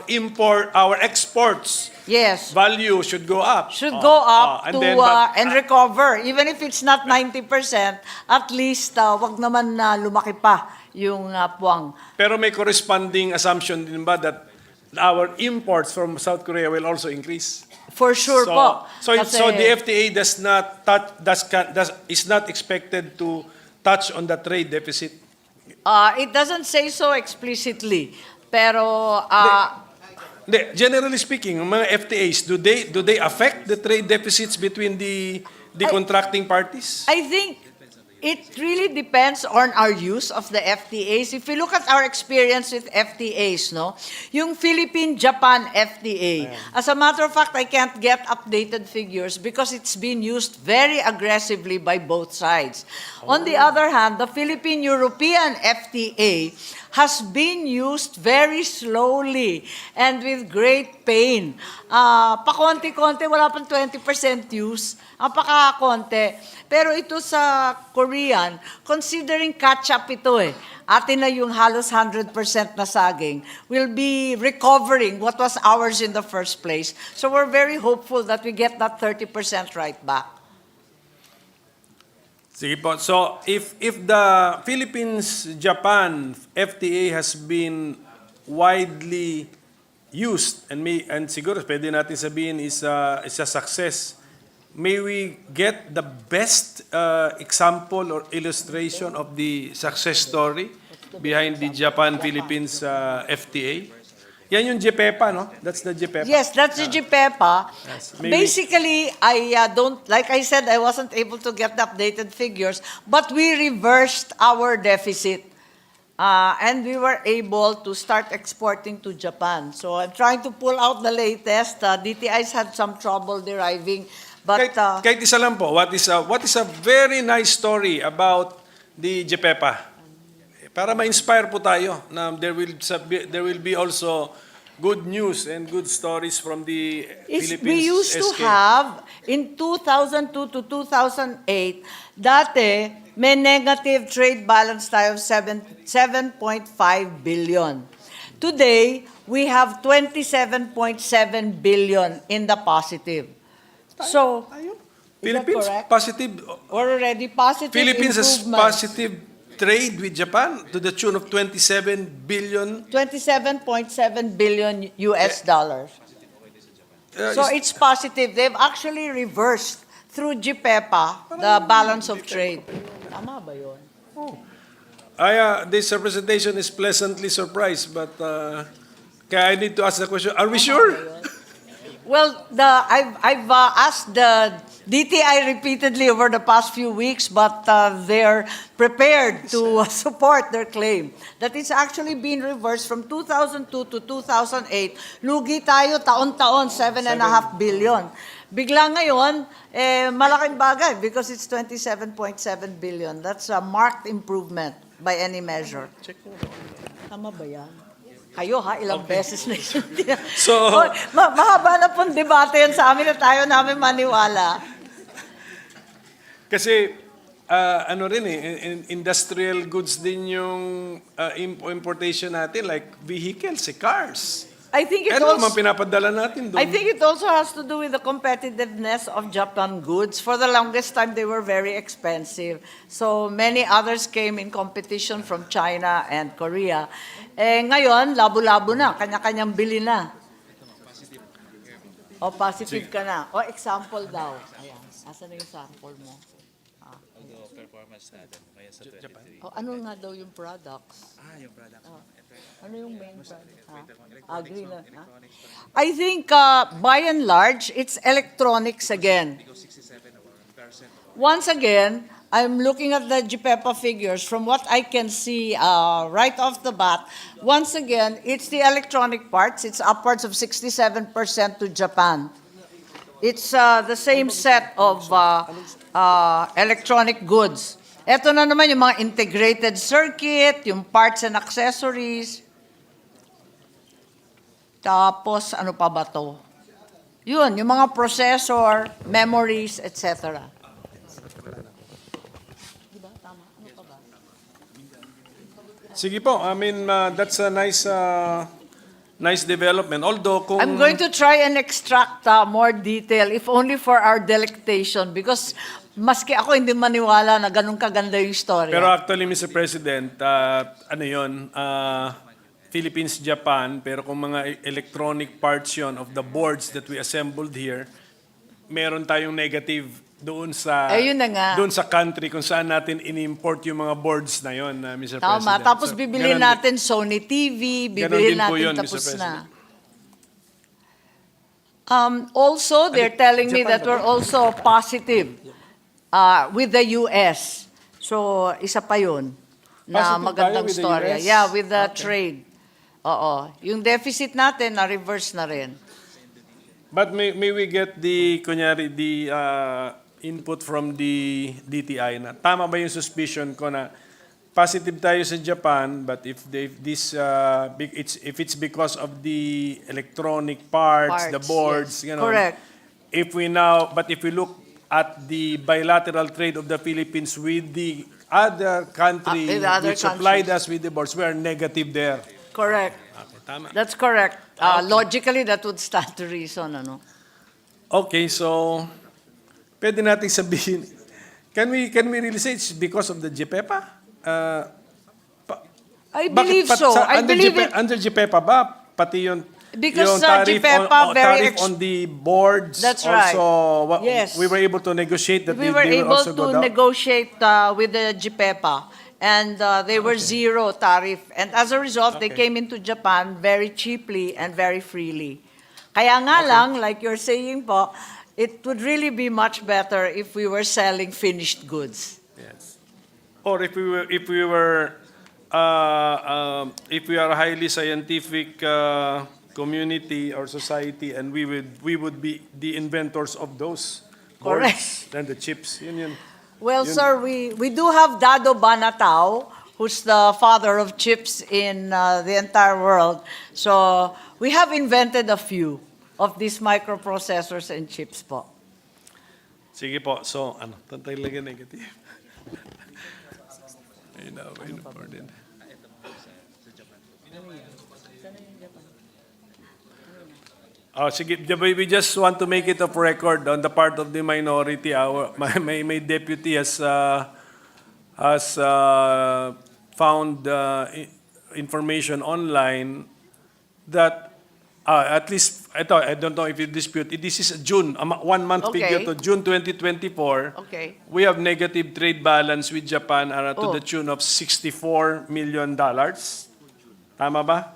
exports Yes. value should go up. Should go up and to then, but- and recover. Even if it's not 90%, at least wag naman na lumaki pa yung puwang. Pero may corresponding assumption din ba that our imports from South Korea will also increase? For sure po. So Kasi the FTA is not expected to touch on the trade deficit. it doesn't say so explicitly. Pero Hindi, generally speaking, ang mga FTAs, do they affect the trade deficits between the contracting parties? I think It really depends on our use of the FTAs. If we look at our experience with FTAs, no, yung Philippine-Japan FTA, as a matter of fact, I can't get updated figures because it's been used very aggressively by both sides. On the other hand, the Philippine-European FTA has been used very slowly and with great pain. Pa-konti-konti, wala pang 20% use. Napaka-konti. Pero ito sa Korean, considering catch-up ito atin na yung halos 100% na saging, will be recovering what was ours in the first place. So we're very hopeful that we get that 30% right back. Sige po. So, if the Philippines-Japan FTA has been widely used, and siguro pwede natin sabihin is a success, may we get the best example or illustration of the success story behind the Japan-Philippines FTA? Yan yung JPEPA, no? That's the JPEPA. Yes, that's the JPEPA. Yes, maybe- Basically, I don't, like I said, I wasn't able to get the updated figures, but we reversed our deficit. And we were able to start exporting to Japan. So I'm trying to pull out the latest. DTI's had some trouble deriving, but Kahit isa lang po, what is a very nice story about the JPEPA? Para ma-inspire po tayo na there will be also good news and good stories from the Philippines we used to SK. have, in 2002 to 2008, dati may negative trade balance tayo of 7.5 billion. Today, we have 27.7 billion in the positive. So, is that Philippines correct? positive. We're already positive Philippines has improvements. positive trade with Japan to the tune of 27 billion. 27.7 billion US dollars. So it's positive. They've actually reversed through JPEPA the balance of trade. Tama ba yun? This representation is pleasantly surprised, but kaya I need to ask the question, are we sure? Well, I've asked the DTI repeatedly over the past few weeks, but they're prepared to support their claim that it's actually been reversed from 2002 to 2008. Lugi tayo taon-taon, 7.5 billion. Bigla ngayon, malaking bagay because it's 27.7 billion. That's a marked improvement by any measure. Tama ba yan? Kayo ilang beses na yun. So- mahaba na pong debate yan sa amin na tayo namin maniwala. Kasi industrial goods din yung importation natin, like vehicles, cars. I think it Ano also, naman pinapadala natin doon? I think it also has to do with the competitiveness of Japan goods. For the longest time, they were very expensive. So many others came in competition from China and Korea. Ngayon, labo-labo na, kanya-kanyang bili na. O, positive ka na. O, example daw. Ayan, asan na yung sample mo? Ano nga daw yung products? Yung products. Ano yung main product? Green na. I think, by and large, it's electronics again. Once again, I'm looking at the JPEPA figures. From what I can see right off the bat, once again, it's the electronic parts. It's upwards of 67% to Japan. It's the same set of electronic goods. Ito na naman yung mga integrated circuit, yung parts and accessories. Tapos, ano pa ba to? Yun, yung mga processor, memories, etc. Diba? Tama? Ano pa ba? Sige po, I mean, that's a nice development. Although kung... I'm going to try and extract more detail, if only for our delectation, because maski ako hindi maniwala na ganun kaganda yung story. Pero actually, Mr. President, Philippines-Japan, pero kung mga electronic parts yon of the boards that we assembled here, meron tayong negative doon sa Ayun na nga. doon sa country kung saan natin in-import yung mga boards na yon, Mr. Tama, President. tapos So, bibili ganun- natin Sony TV, Ganon bibili din po natin yun, Mr. tapos President. na. Also, they're telling me that we're also positive with the US. So, isa pa yun na Positive magandang tayo with the storya. US? Yeah, with the Okay. trade. Oo. Yung deficit natin, na-reverse na rin. But may we get the, kunyari, the input from the DTI na tama ba yung suspicion ko na positive tayo sa Japan, but if it's because of the electronic parts, the Parts, boards, yes. you know. Correct. If we look at the bilateral trade of the Philippines with the other country with other which supplied countries. us with the boards, we are negative there. Correct. Okay, tama. That's correct. Logically, that would stand to reason, ano? Okay, so pwede nating sabihin, can we really say it's because of the GPEPA? I believe so. I believe it. Under GPEPA ba, pati yung Because, yung tariff, GPEPA very tariff on the boards, That's right. also, Yes. we were able to negotiate that We they were will able also go to down? negotiate with the GPEPA, and they were zero tariff. And as a result, they Okay. came into Japan very cheaply and very freely. Kaya nga lang, like you're saying po, it would really be much better if we were selling finished goods. Yes. Or if we are a highly scientific community or society, and we would be the inventors of those boards, Correct. then the chips. Yun. Well, Yun. sir, we do have Dado Banatao, who's the father of chips in the entire world. So we have invented a few of these microprocessors and chips po. Sige po. So, tantay lang yung negative. Important. Oh, sige, we just want to make it of record on the part of the minority. My deputy has found information online that at least, ito, I don't know if you dispute, this is June, 1 month Okay. figure to June 2024. Okay. We have negative trade balance with Japan to the Oh. tune of $64 million. Tama ba?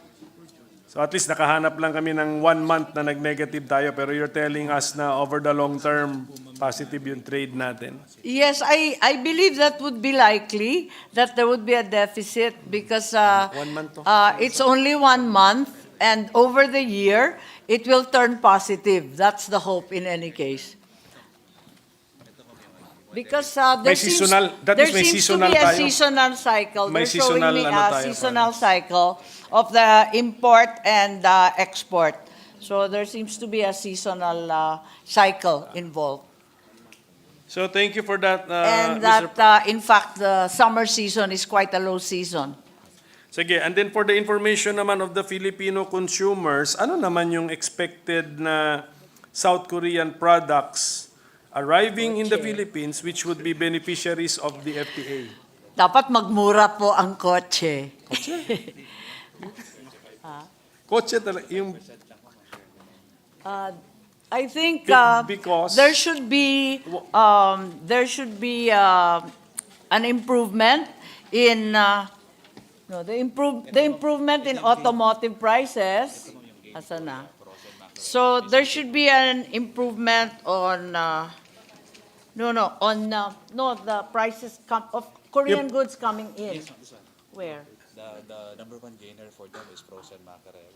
So at least nakahanap lang kami ng 1 month na nag-negative tayo, pero you're telling us na over the long term, positive yung trade natin. Yes, I believe that would be likely, that there would be a deficit because 1 month to. it's only 1 month, and over the year, it will turn positive. That's the hope in any case. Because May seasonal- that is may seasonal to be a tayo. seasonal cycle. May They're showing seasonal me ano a tayo, seasonal cycle of the import and export. So there seems to be a seasonal cycle involved. So thank you for that, And Mr. that, in fact, the summer season is quite a low season. Sige, and then for the information naman of the Filipino consumers, ano naman yung expected na South Korean products arriving in the Philippines which would be beneficiaries of the FTA? Dapat magmura po ang kotse. Kotse talaga, yung I think Because- there should be an improvement in the improvement in automotive prices. Asa na? So there should be an improvement on the prices of Korean goods coming in. Where? The number one gainer for them is frozen mackerel.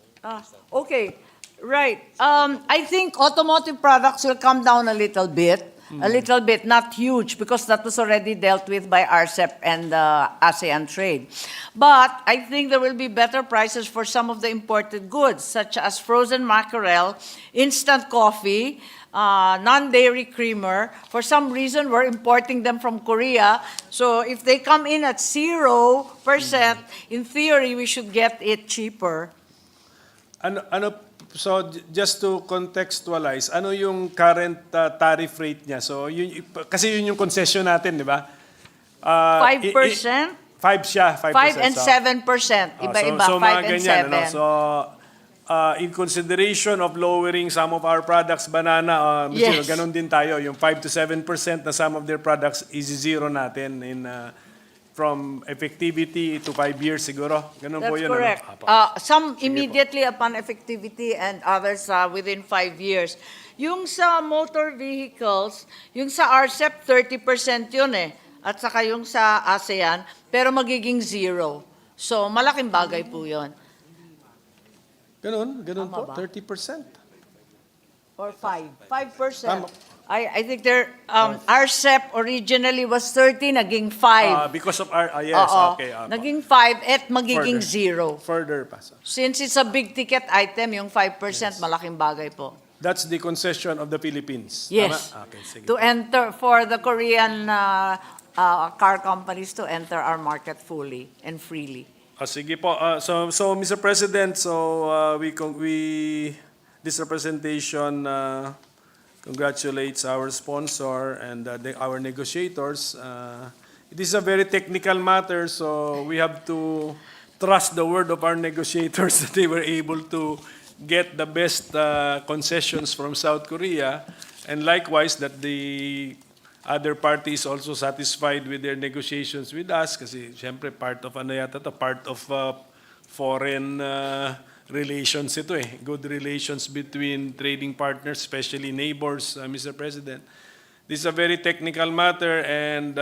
Okay, right. I think automotive products will come down a little bit, not huge, because that was already dealt with by RCEP and ASEAN trade. But I think there will be better prices for some of the imported goods, such as frozen mackerel, instant coffee, non-dairy creamer. For some reason, we're importing them from Korea. So if they come in at 0%, in theory, we should get it cheaper. So just to contextualize, ano yung current tariff rate niya? So kasi yun yung concession natin, di ba? 5%? 5 siya, 5%. 5 and 7%. Iba-iba, so 5 mga and ganyan, 7. So in consideration of lowering some of our products, banana, Yes. ganun din tayo. Yung 5 to 7% na some of their products is zero natin in from effectivity to 5 years siguro. Ganun po That's yun. correct. Ano? Some immediately upon effectivity and others within 5 years. Yung sa motor vehicles, yung sa RCEP, 30% yun eh. at saka yung sa ASEAN, pero magiging 0. So, malaking bagay po yun. Ganun Tama po, ba? 30%. Or 5. 5%. Tama. I think RCEP originally was 30, naging 5. Because of our, yes, Oo. okay. Naging 5 at magiging Further. 0. Further pa. So, Since it's a big ticket item, yung 5%, malaking bagay po. that's the concession of the Philippines. Yes. Tama? Okay, sige. To enter, for the Korean car companies to enter our market fully and freely. Sige po. So Mr. President, this representation congratulates our sponsor and our negotiators. It is a very technical matter, so we have to trust the word of our negotiators that they were able to get the best concessions from South Korea, and likewise that the other party is also satisfied with their negotiations with us kasi siyempre part of foreign relations ito eh. Good relations between trading partners, especially neighbors, Mr. President. This is a very technical matter, and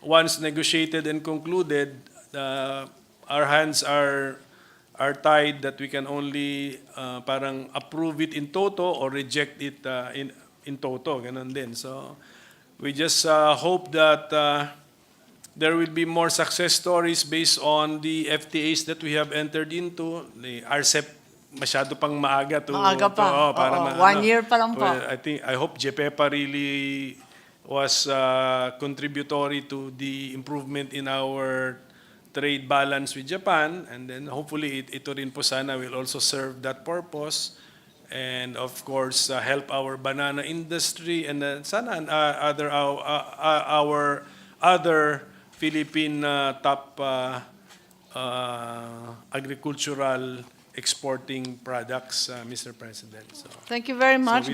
once negotiated and concluded, our hands are tied that we can only parang approve it in toto or reject it in toto. Ganun din. So we just hope that there will be more success stories based on the FTAs that we have entered into. The RCEP masyado pang maaga to Maaga pa. para Oo, 1 year pa lang po. Well, I hope JPEPA really was contributory to the improvement in our trade balance with Japan, and then hopefully ito rin po sana will also serve that purpose, and of course help our banana industry, and sana our other Philippine top agricultural exporting products, Mr. President. So, Thank you very much.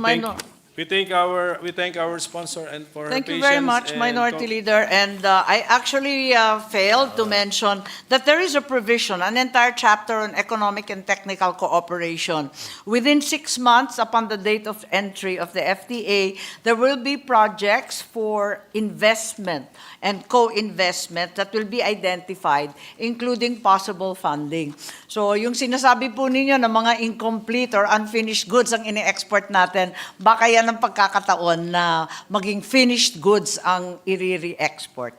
we thank our sponsor and for her Thank you patience. very much, and Minority Leader. And I actually failed to mention that there is a provision, an entire chapter on economic and technical cooperation. Within 6 months upon the date of entry of the FTA, there will be projects for investment and co-investment that will be identified, including possible funding. So yung sinasabi po ninyo na mga incomplete or unfinished goods ang ini-export natin, baka yan ang pagkakataon na maging finished goods ang i-re-export.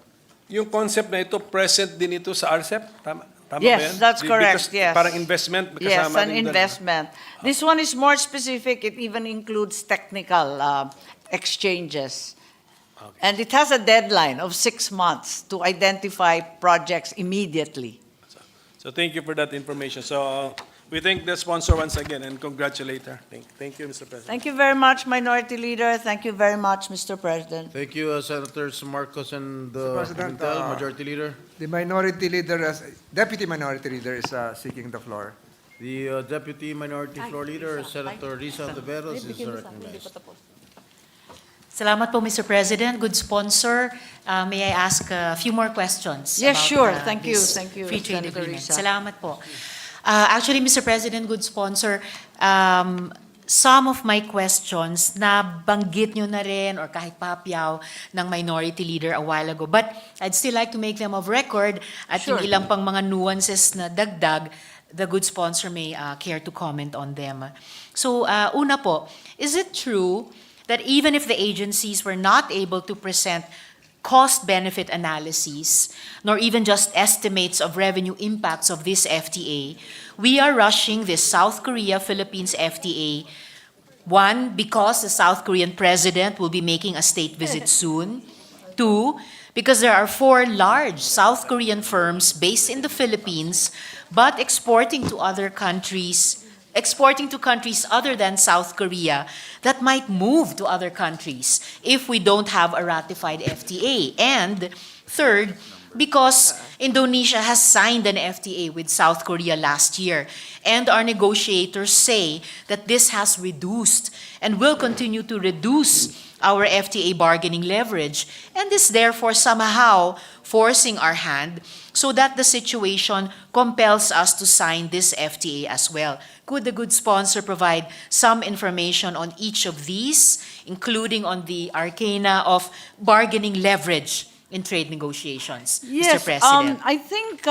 Yung concept na ito, present din ito sa RCEP? Tama ba Yes, yan? that's correct. Because Yes. parang investment, Yes, kasama an rin doon. investment. This one is more specific. It even includes technical exchanges. And it has a deadline of 6 months to identify projects immediately. So thank you for that information. So we thank the sponsor once again and congratulate her. Thank you, Mr. President. Thank you very much, Minority Leader. Thank you very much, Mr. President. Thank you, Senators Marcos and Mr. President, Pimentel, Majority Leader. The Minority Leader, Deputy Minority Leader is seeking the floor. The Deputy Minority Floor Leader, Senator Risa Ontiveros, is recognized. Salamat po, Mr. President. Good sponsor. May I ask a few more questions? Yes, about, sure. Thank you. this Thank you, Free trade Senator agreement. Risa. Salamat po. Actually, Mr. President, good sponsor, some of my questions na banggit nyo na rin or kahit papyaw ng Minority Leader a while ago. But I'd still like to make them of record at Sure. yung ilang pang mga nuances na dagdag, the good sponsor may care to comment on them. So, una po, is it true that even if the agencies were not able to present cost-benefit analyses, nor even just estimates of revenue impacts of this FTA, we are rushing this South Korea-Philippines FTA, one, because the South Korean president will be making a state visit soon, two, because there are 4 large South Korean firms based in the Philippines, but exporting to countries other than South Korea that might move to other countries if we don't have a ratified FTA. And third, because Indonesia has signed an FTA with South Korea last year, and our negotiators say that this has reduced and will continue to reduce our FTA bargaining leverage, and is therefore somehow forcing our hand so that the situation compels us to sign this FTA as well. Could the good sponsor provide some information on each of these, including on the arcana of bargaining leverage in trade negotiations, Mr. Yes, President? I think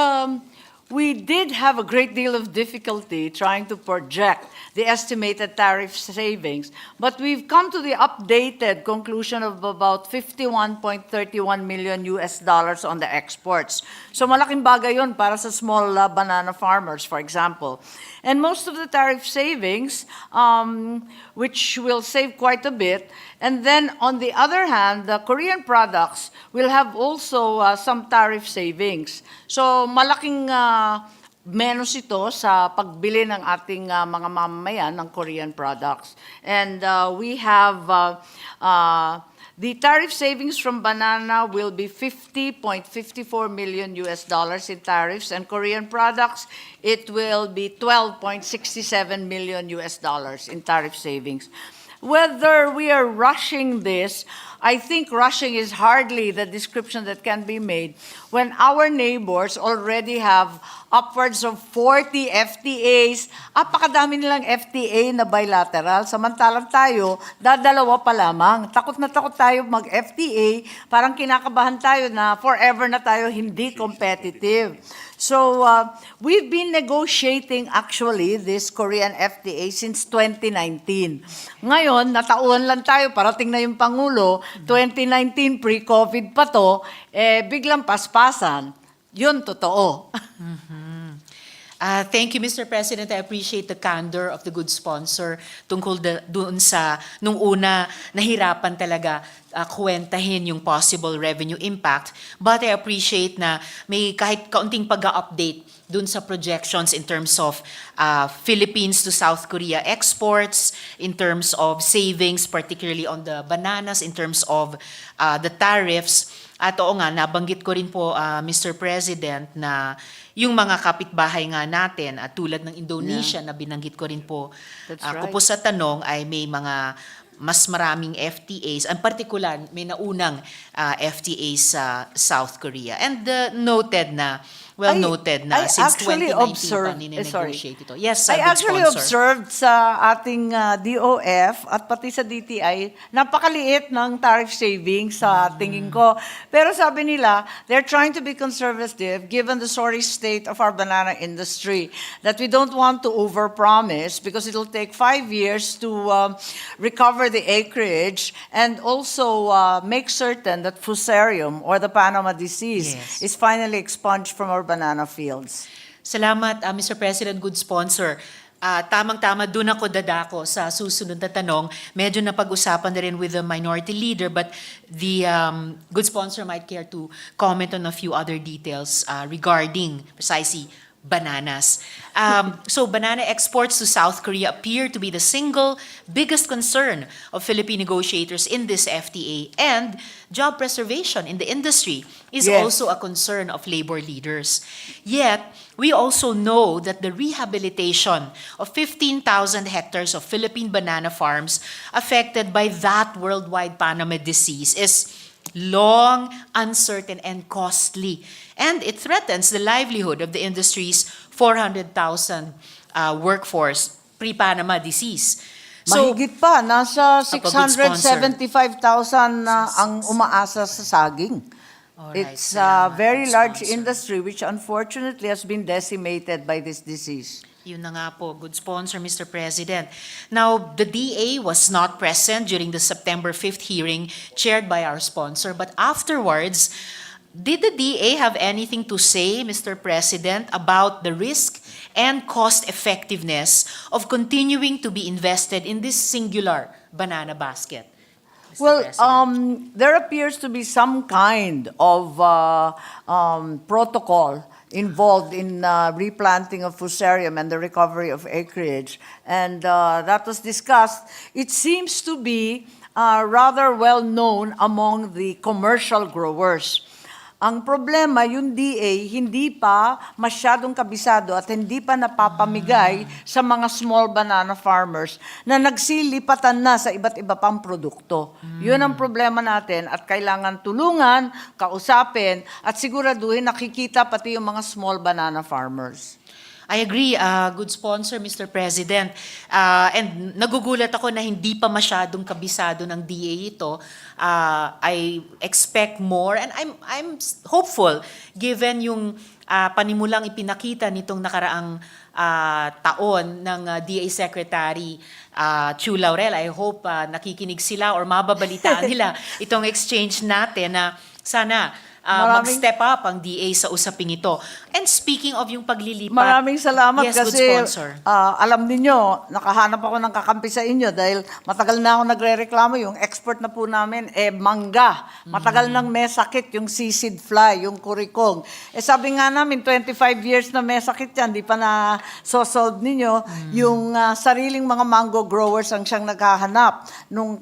we did have a great deal of difficulty trying to project the estimated tariff savings, but we've come to the updated conclusion of about 51.31 million US dollars on the exports. So malaking bagay yun para sa small banana farmers, for example. And most of the tariff savings, which will save quite a bit, and then on the other hand, the Korean products will have also some tariff savings. So malaking menos ito sa pagbili ng ating mga mamamayan ng Korean products. And we have the tariff savings from banana will be 50.54 million US dollars in tariffs, and Korean products, it will be 12.67 million US dollars in tariff savings. Whether we are rushing this, I think rushing is hardly the description that can be made when our neighbors already have upwards of 40 FTAs. Apakadami nilang FTA na bilateral. Samantalang tayo, dadalawa pa lamang. Takot na takot tayo mag-FTA. Parang kinakabahan tayo na forever na tayo hindi competitive. So we've been negotiating actually this Korean FTA since 2019. Ngayon, natauhan lang tayo, parating na yung Pangulo, 2019 pre-COVID pa to, biglang paspasan. Yun, totoo. Thank you, Mr. President. I appreciate the candor of the good sponsor tungkol doon sa nung una nahirapan talaga kwentahin yung possible revenue impact. But I appreciate na may kahit kaunting pag-update doon sa projections in terms of Philippines to South Korea exports, in terms of savings, particularly on the bananas, in terms of the tariffs. At oo nga, nabanggit ko rin po, Mr. President, na yung mga kapitbahay nga natin, at tulad ng Indonesia na binanggit ko rin po, That's ko right. po sa tanong ay may mga mas maraming FTAs, ang particular may naunang FTAs sa South Korea. And noted na, well noted na, since 2019 pa ninegotiate ito. Yes, I good actually sponsor. observed sa ating DOF at pati sa DTI, napakaliit ng tariff savings sa tingin ko. Pero sabi nila, they're trying to be conservative given the sorry state of our banana industry, that we don't want to overpromise because it'll take 5 years to recover the acreage and also make certain that fusarium or the Panama disease Yes. is finally expunged from our banana fields. Salamat, Mr. President, good sponsor. Tamang-tama, doon ako dadako sa susunod na tanong. Medyo napag-usapan na rin with the minority leader, but the good sponsor might care to comment on a few other details regarding precisely bananas. So banana exports to South Korea appear to be the single biggest concern of Philippine negotiators in this FTA, and job preservation in the industry is Yes. also a concern of labor leaders. Yet, we also know that the rehabilitation of 15,000 hectares of Philippine banana farms affected by that worldwide Panama disease is long, uncertain, and costly. And it threatens the livelihood of the industry's 400,000 workforce pre-Panama disease. So, Mahigit pa, nasa Papa, good sponsor. 675,000 na ang umaasa sa saging. Alright, It's a salamat, very good large sponsor. industry which unfortunately has been decimated by this disease. Yun na nga po, good sponsor, Mr. President. Now, the DA was not present during the September 5th hearing chaired by our sponsor, but afterwards, did the DA have anything to say, Mr. President, about the risk and cost effectiveness of continuing to be invested in this singular banana basket? Mr. Well, President? there appears to be some kind of protocol involved in replanting of fusarium and the recovery of acreage, and that was discussed. It seems to be rather well known among the commercial growers. Ang problema, yung DA, hindi pa masyadong kabisado at hindi pa napapamigay sa mga small banana farmers na nagsilipatan na sa iba't iba pang produkto. Yun ang problema natin at kailangan tulungan, kausapin at siguraduhin nakikita pati yung mga small banana farmers. I agree, good sponsor, Mr. President. And nagugulat ako na hindi pa masyadong kabisado ng DA ito. I expect more and I'm hopeful given yung panimulang ipinakita nitong nakaraang taon ng DA Secretary Chu Laurel. I hope nakikinig sila or mababalitaan nila itong exchange natin na sana mag-step up ang DA sa usaping ito. And speaking of yung paglilipat, Maraming salamat yes, good kasi sponsor. alam niyo, nakahanap ako ng kakampi sa inyo dahil matagal na ako nagre-reklamo yung export na po namin mangga. Matagal nang may sakit yung sisig fly, yung kurikong. Sabi nga namin 25 years na may sakit yan, di pa na solve ninyo. Yung sariling mga mango growers ang siyang naghahanap nung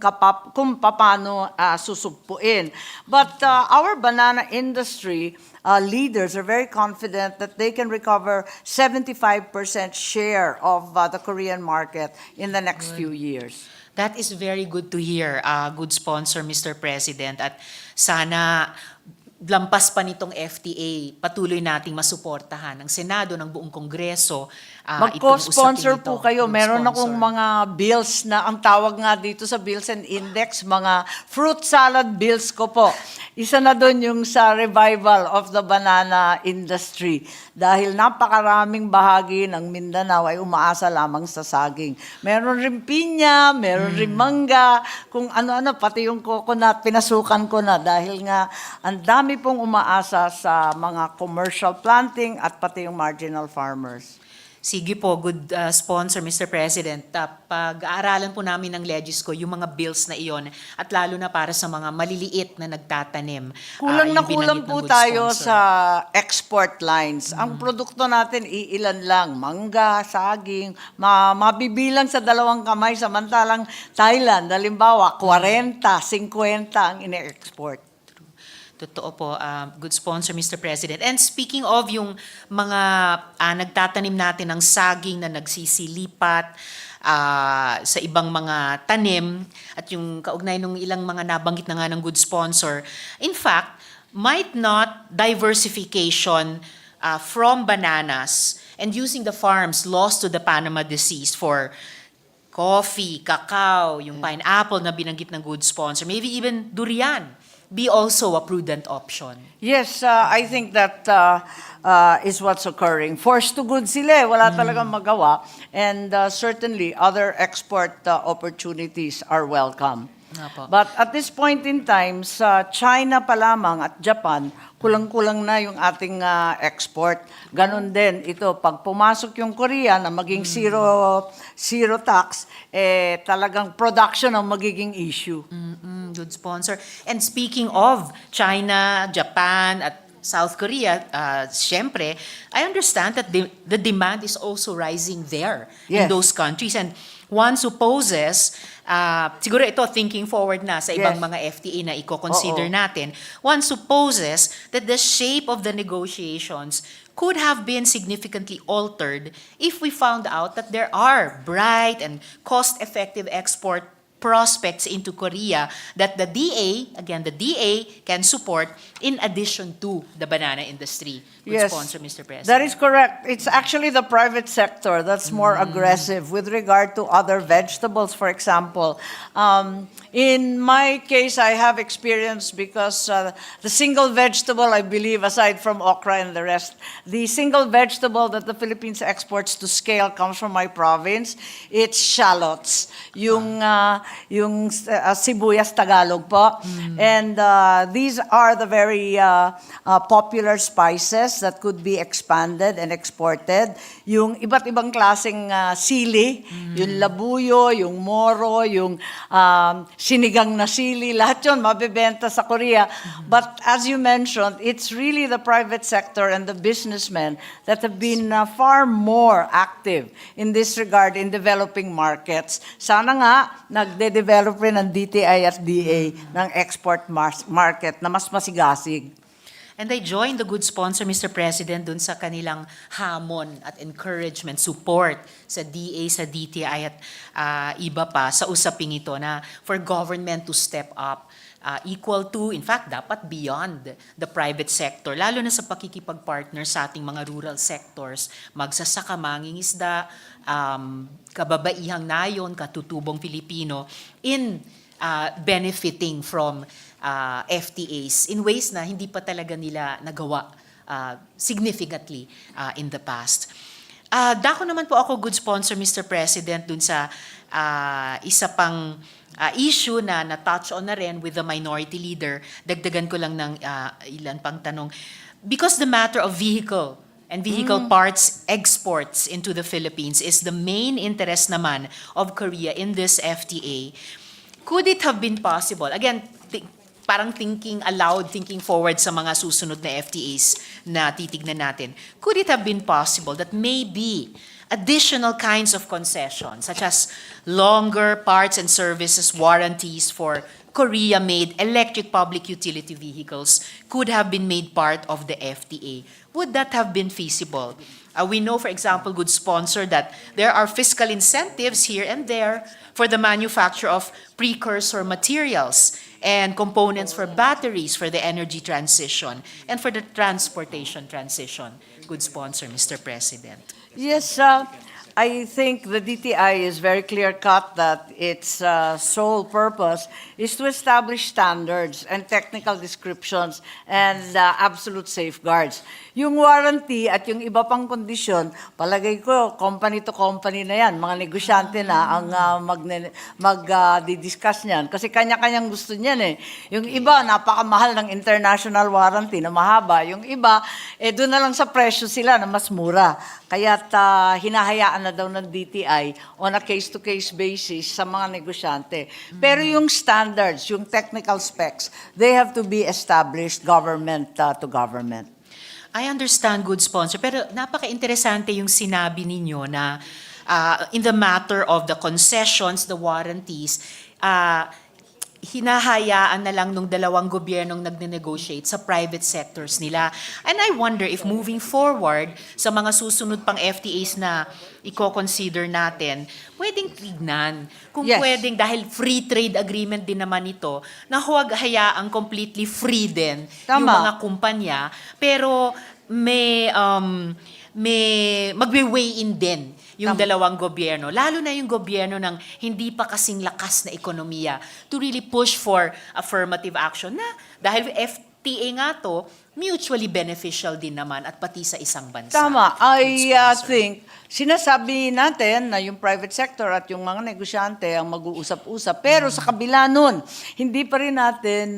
kung paano susugpuin. But our banana industry leaders are very confident that they can recover 75% share of the Korean market in the next few years. That is very good to hear, good sponsor, Mr. President. At sana lampas pa nitong FTA, patuloy nating masuportahan ng Senado, ng buong Kongreso. Mag-co-sponsor itong usapin po ito. kayo. Good Meron sponsor. akong mga bills na ang tawag nga dito sa bills and index, mga fruit salad bills ko po. Isa na doon yung sa revival of the banana industry. Dahil napakaraming bahagi ng Mindanao ay umaasa lamang sa saging. Meron rin pinya, meron rin mangga, kung ano-ano, pati yung coconut, pinasukan ko na dahil nga ang dami pong umaasa sa mga commercial planting at pati yung marginal farmers. Sige po, good sponsor, Mr. President. Pag-aaralan po namin ng Legisco yung mga bills na iyon at lalo na para sa mga maliliit na nagtatanim. Kulang na yung kulang binanggit ng po good tayo sponsor. sa export lines. Ang produkto natin, iilan lang. Mangga, saging, mabibilang sa dalawang kamay. Samantalang Thailand, halimbawa, 40, 50 ang ine-export. Totoo po, good sponsor, Mr. President. And speaking of yung mga nagtatanim natin ng saging na nagsisilipat sa ibang mga tanim at yung kaugnay ng ilang mga nabanggit na nga ng good sponsor, in fact, might not diversification from bananas and using the farms lost to the Panama disease for coffee, cacao, yung pineapple na binanggit ng good sponsor, maybe even durian, be also a prudent option? Yes, I think that is what's occurring. Forced to good sila, wala talagang magawa. And certainly, other export opportunities are welcome. Apo. But at this point in time, sa China pa lamang at Japan, kulang-kulang na yung ating export. Ganon din ito, pag pumasok yung Korea na maging zero tax, talagang production ang magiging issue. Good sponsor. And speaking of China, Japan, at South Korea, syempre, I understand that the demand is also rising there in Yes. those countries. And one supposes, siguro ito thinking forward na sa ibang Yes. mga FTA na i-consider Oo. natin, one supposes that the shape of the negotiations could have been significantly altered if we found out that there are bright and cost-effective export prospects into Korea that the DA, again, the DA can support in addition to the banana industry. Good Yes, sponsor, Mr. President. that is correct. It's actually the private sector that's more aggressive with regard to other vegetables, for example. In my case, I have experience because the single vegetable, I believe, aside from okra and the rest, the single vegetable that the Philippines exports to scale comes from my province. It's shallots, yung sibuyas Tagalog po. And these are the very popular spices that could be expanded and exported. Yung iba't ibang klaseng sili, yung labuyo, yung moro, yung sinigang na sili, lahat yun mabibenta sa Korea. But as you mentioned, it's really the private sector and the businessmen that have been far more active in this regard in developing markets. Sana nga, nagde-develop rin ang DTI at DA ng export market na mas masigasig. And I join the good sponsor, Mr. President, dun sa kanilang hamon at encouragement, support sa DA, sa DTI at iba pa sa usaping ito na for government to step up equal to, in fact, dapat beyond the private sector, lalo na sa pakikipag-partner sa ating mga rural sectors, magsasaka, mangingisda, kababaihang nayon, katutubong Filipino, in benefiting from FTAs in ways na hindi pa talaga nila nagawa significantly in the past. Dako naman po ako, good sponsor, Mr. President, dun sa isa pang issue na na-touch on na rin with the minority leader. Dagdagan ko lang ng ilan pang tanong. Because the matter of vehicle and vehicle parts exports into the Philippines is the main interest naman of Korea in this FTA, could it have been possible, again, parang thinking aloud, thinking forward sa mga susunod na FTAs na titignan natin, could it have been possible that maybe additional kinds of concessions, such as longer parts and services warranties for Korea-made electric public utility vehicles, could have been made part of the FTA? Would that have been feasible? We know, for example, good sponsor, that there are fiscal incentives here and there for the manufacture of precursor materials and components for batteries for the energy transition and for the transportation transition. Good sponsor, Mr. President. Yes, I think the DTI is very clear-cut that its sole purpose is to establish standards and technical descriptions and absolute safeguards. Yung warranty at yung iba pang kondisyon, palagay ko, company to company na yan. Mga negosyante na ang mag-discuss niyan. Kasi kanya-kanyang gusto niyan eh. Yung iba, napakamahal ng international warranty na mahaba. Yung iba, doon na lang sa presyo sila na mas mura. Kaya't hinahayaan na daw ng DTI on a case-to-case basis sa mga negosyante. Pero yung standards, yung technical specs, they have to be established government to government. I understand, good sponsor, pero napaka-interesante yung sinabi ninyo na in the matter of the concessions, the warranties, hinahayaan na lang nung dalawang gobyernong nagne-negotiate sa private sectors nila. And I wonder if moving forward sa mga susunod pang FTAs na i-consider natin, pwedeng tignan kung Yes. pwedeng, dahil free trade agreement din naman ito, na huwag hayaang completely free din yung Tama. mga kumpanya, pero may magwe-weigh in din yung dalawang gobyerno, lalo na yung gobyerno ng hindi pa kasing lakas na ekonomiya, to really push for affirmative action na dahil FTA nga to, mutually beneficial din naman at pati sa isang bansa. Tama. I Good sponsor. think sinasabi natin na yung private sector at yung mga negosyante ang mag-uusap-usap. Pero sa kabila nun, hindi pa rin natin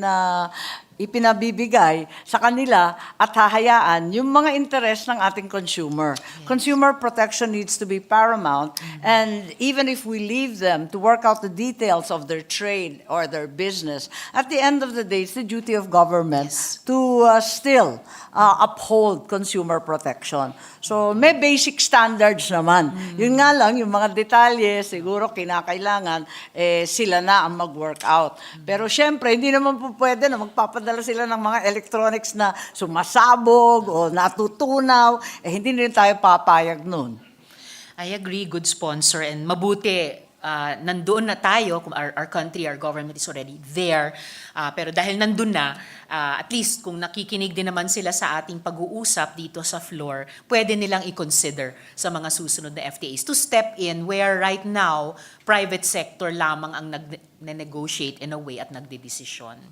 ipinabibigay sa kanila at hahayaan yung mga interest ng ating consumer. Consumer protection needs to be paramount, and even if we leave them to work out the details of their trade or their business, at the end of the day, it's the duty of government to still uphold consumer protection. So may basic standards naman. Yun nga lang, yung mga detalye, siguro kinakailangan sila na ang mag-work out. Pero syempre, hindi naman po pwede na magpapadala sila ng mga electronics na sumasabog o natutunaw, hindi rin tayo papayag nun. I agree, good sponsor, and mabuti nandoon na tayo, kung our country, our government is already there, pero dahil nandun na, at least kung nakikinig din naman sila sa ating pag-uusap dito sa floor, pwede nilang i-consider sa mga susunod na FTAs to step in where right now, private sector lamang ang nag-negotiate in a way at nagdedesisyon.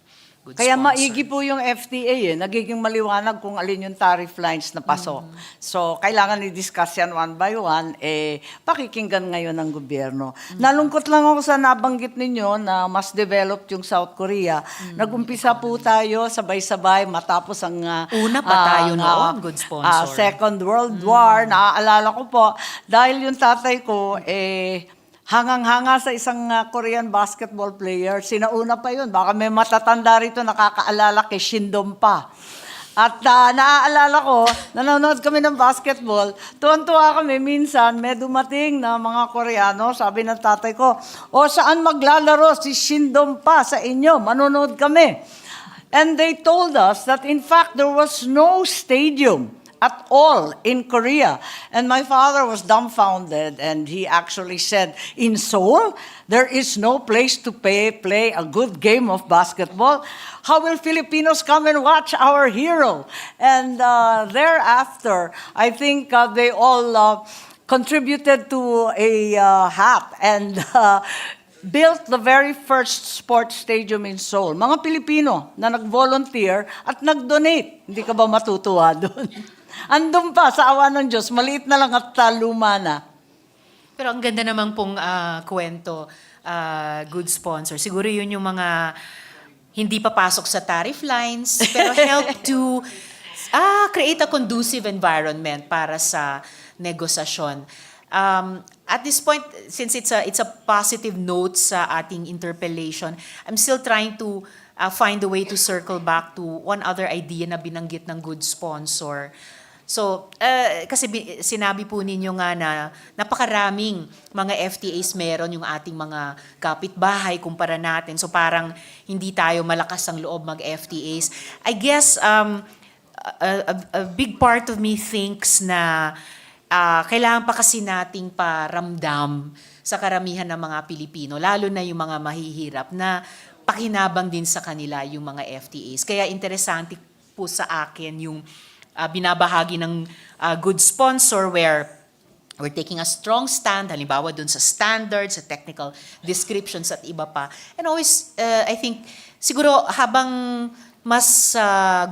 Good Kaya sponsor. maigi po yung FTA nagiging maliwanag kung alin yung tariff lines na pasok. So, kailangan i-discuss yan one by one, pakikinggan ngayon ng gobyerno. Nalungkot lang ako sa nabanggit ninyo na mas developed yung South Korea. Nag-umpisa po tayo sabay-sabay matapos ang Una pa tayo noon, good sponsor. Second World War. Naaalala ko po, dahil yung tatay ko, hangang-hanga sa isang Korean basketball player. Sinauna pa yun. Baka may matatanda rito nakakaalala kay Shindompa. At naaalala ko, nanonood kami ng basketball, tuwan-tuwa kami minsan, may dumating na mga Koreano, sabi ng tatay ko, saan maglalaro si Shindompa sa inyo? Manonood kami. And they told us that in fact there was no stadium at all in Korea. And my father was dumbfounded, and he actually said, in Seoul, there is no place to play a good game of basketball. How will Filipinos come and watch our hero? And thereafter, I think they all contributed to a hat and built the very first sports stadium in Seoul. Mga Pilipino na nag-volunteer at nag-donate. Hindi ka ba matutuwa doon? Andun pa, sa awa ng Diyos, maliit na lang at luma na. Pero ang ganda naman pong kwento, good sponsor. Siguro yun yung mga hindi papasok sa tariff lines, pero help to create a conducive environment para sa negosasyon. At this point, since it's a positive note sa ating interpellation, I'm still trying to find a way to circle back to one other idea na binanggit ng good sponsor. So, kasi sinabi po ninyo nga na napakaraming mga FTAs meron yung ating mga kapitbahay kumpara natin. So parang hindi tayo malakas ang loob mag-FTAs. I guess a big part of me thinks na kailangan pa kasi nating paramdam sa karamihan ng mga Pilipino, lalo na yung mga mahihirap, na pakinabang din sa kanila yung mga FTAs. Kaya interesante po sa akin yung binabahagi ng good sponsor where we're taking a strong stand, halimbawa dun sa standards, sa technical descriptions at iba pa. And always, I think, siguro habang mas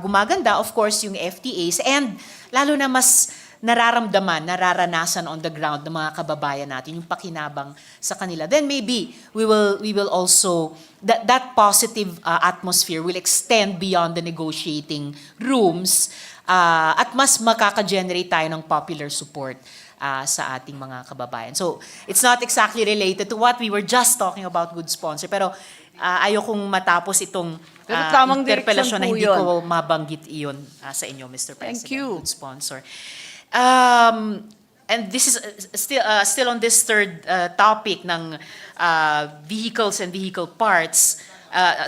gumaganda, of course, yung FTAs, and lalo na mas nararamdaman, nararanasan on the ground ng mga kababayan natin, yung pakinabang sa kanila. Then maybe we will also, that positive atmosphere will extend beyond the negotiating rooms at mas makaka-generate tayo ng popular support sa ating mga kababayan. So it's not exactly related to what we were just talking about, good sponsor, pero ayokong matapos itong interpelasyon na hindi ko mabanggit iyon sa inyo, Mr. President. Thank you. Good sponsor. And this is still on this third topic ng vehicles and vehicle parts.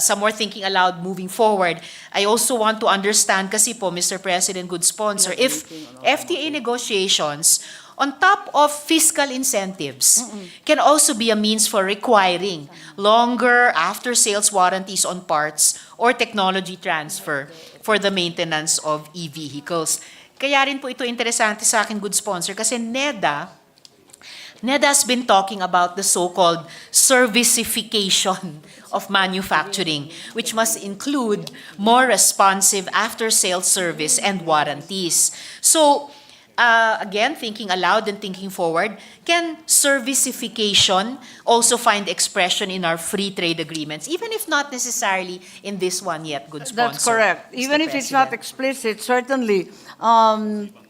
Some more thinking aloud moving forward. I also want to understand kasi po, Mr. President, good sponsor, if FTA negotiations on top of fiscal incentives can also be a means for requiring longer after-sales warranties on parts or technology transfer for the maintenance of e-vehicles. Kaya rin po ito interesante sa akin, good sponsor, kasi NEDA has been talking about the so-called servicification of manufacturing, which must include more responsive after-sales service and warranties. So, again, thinking aloud and thinking forward, can servicification also find expression in our free trade agreements, even if not necessarily in this one yet, good sponsor? That's correct. Mr. Even if it's not President. explicit, certainly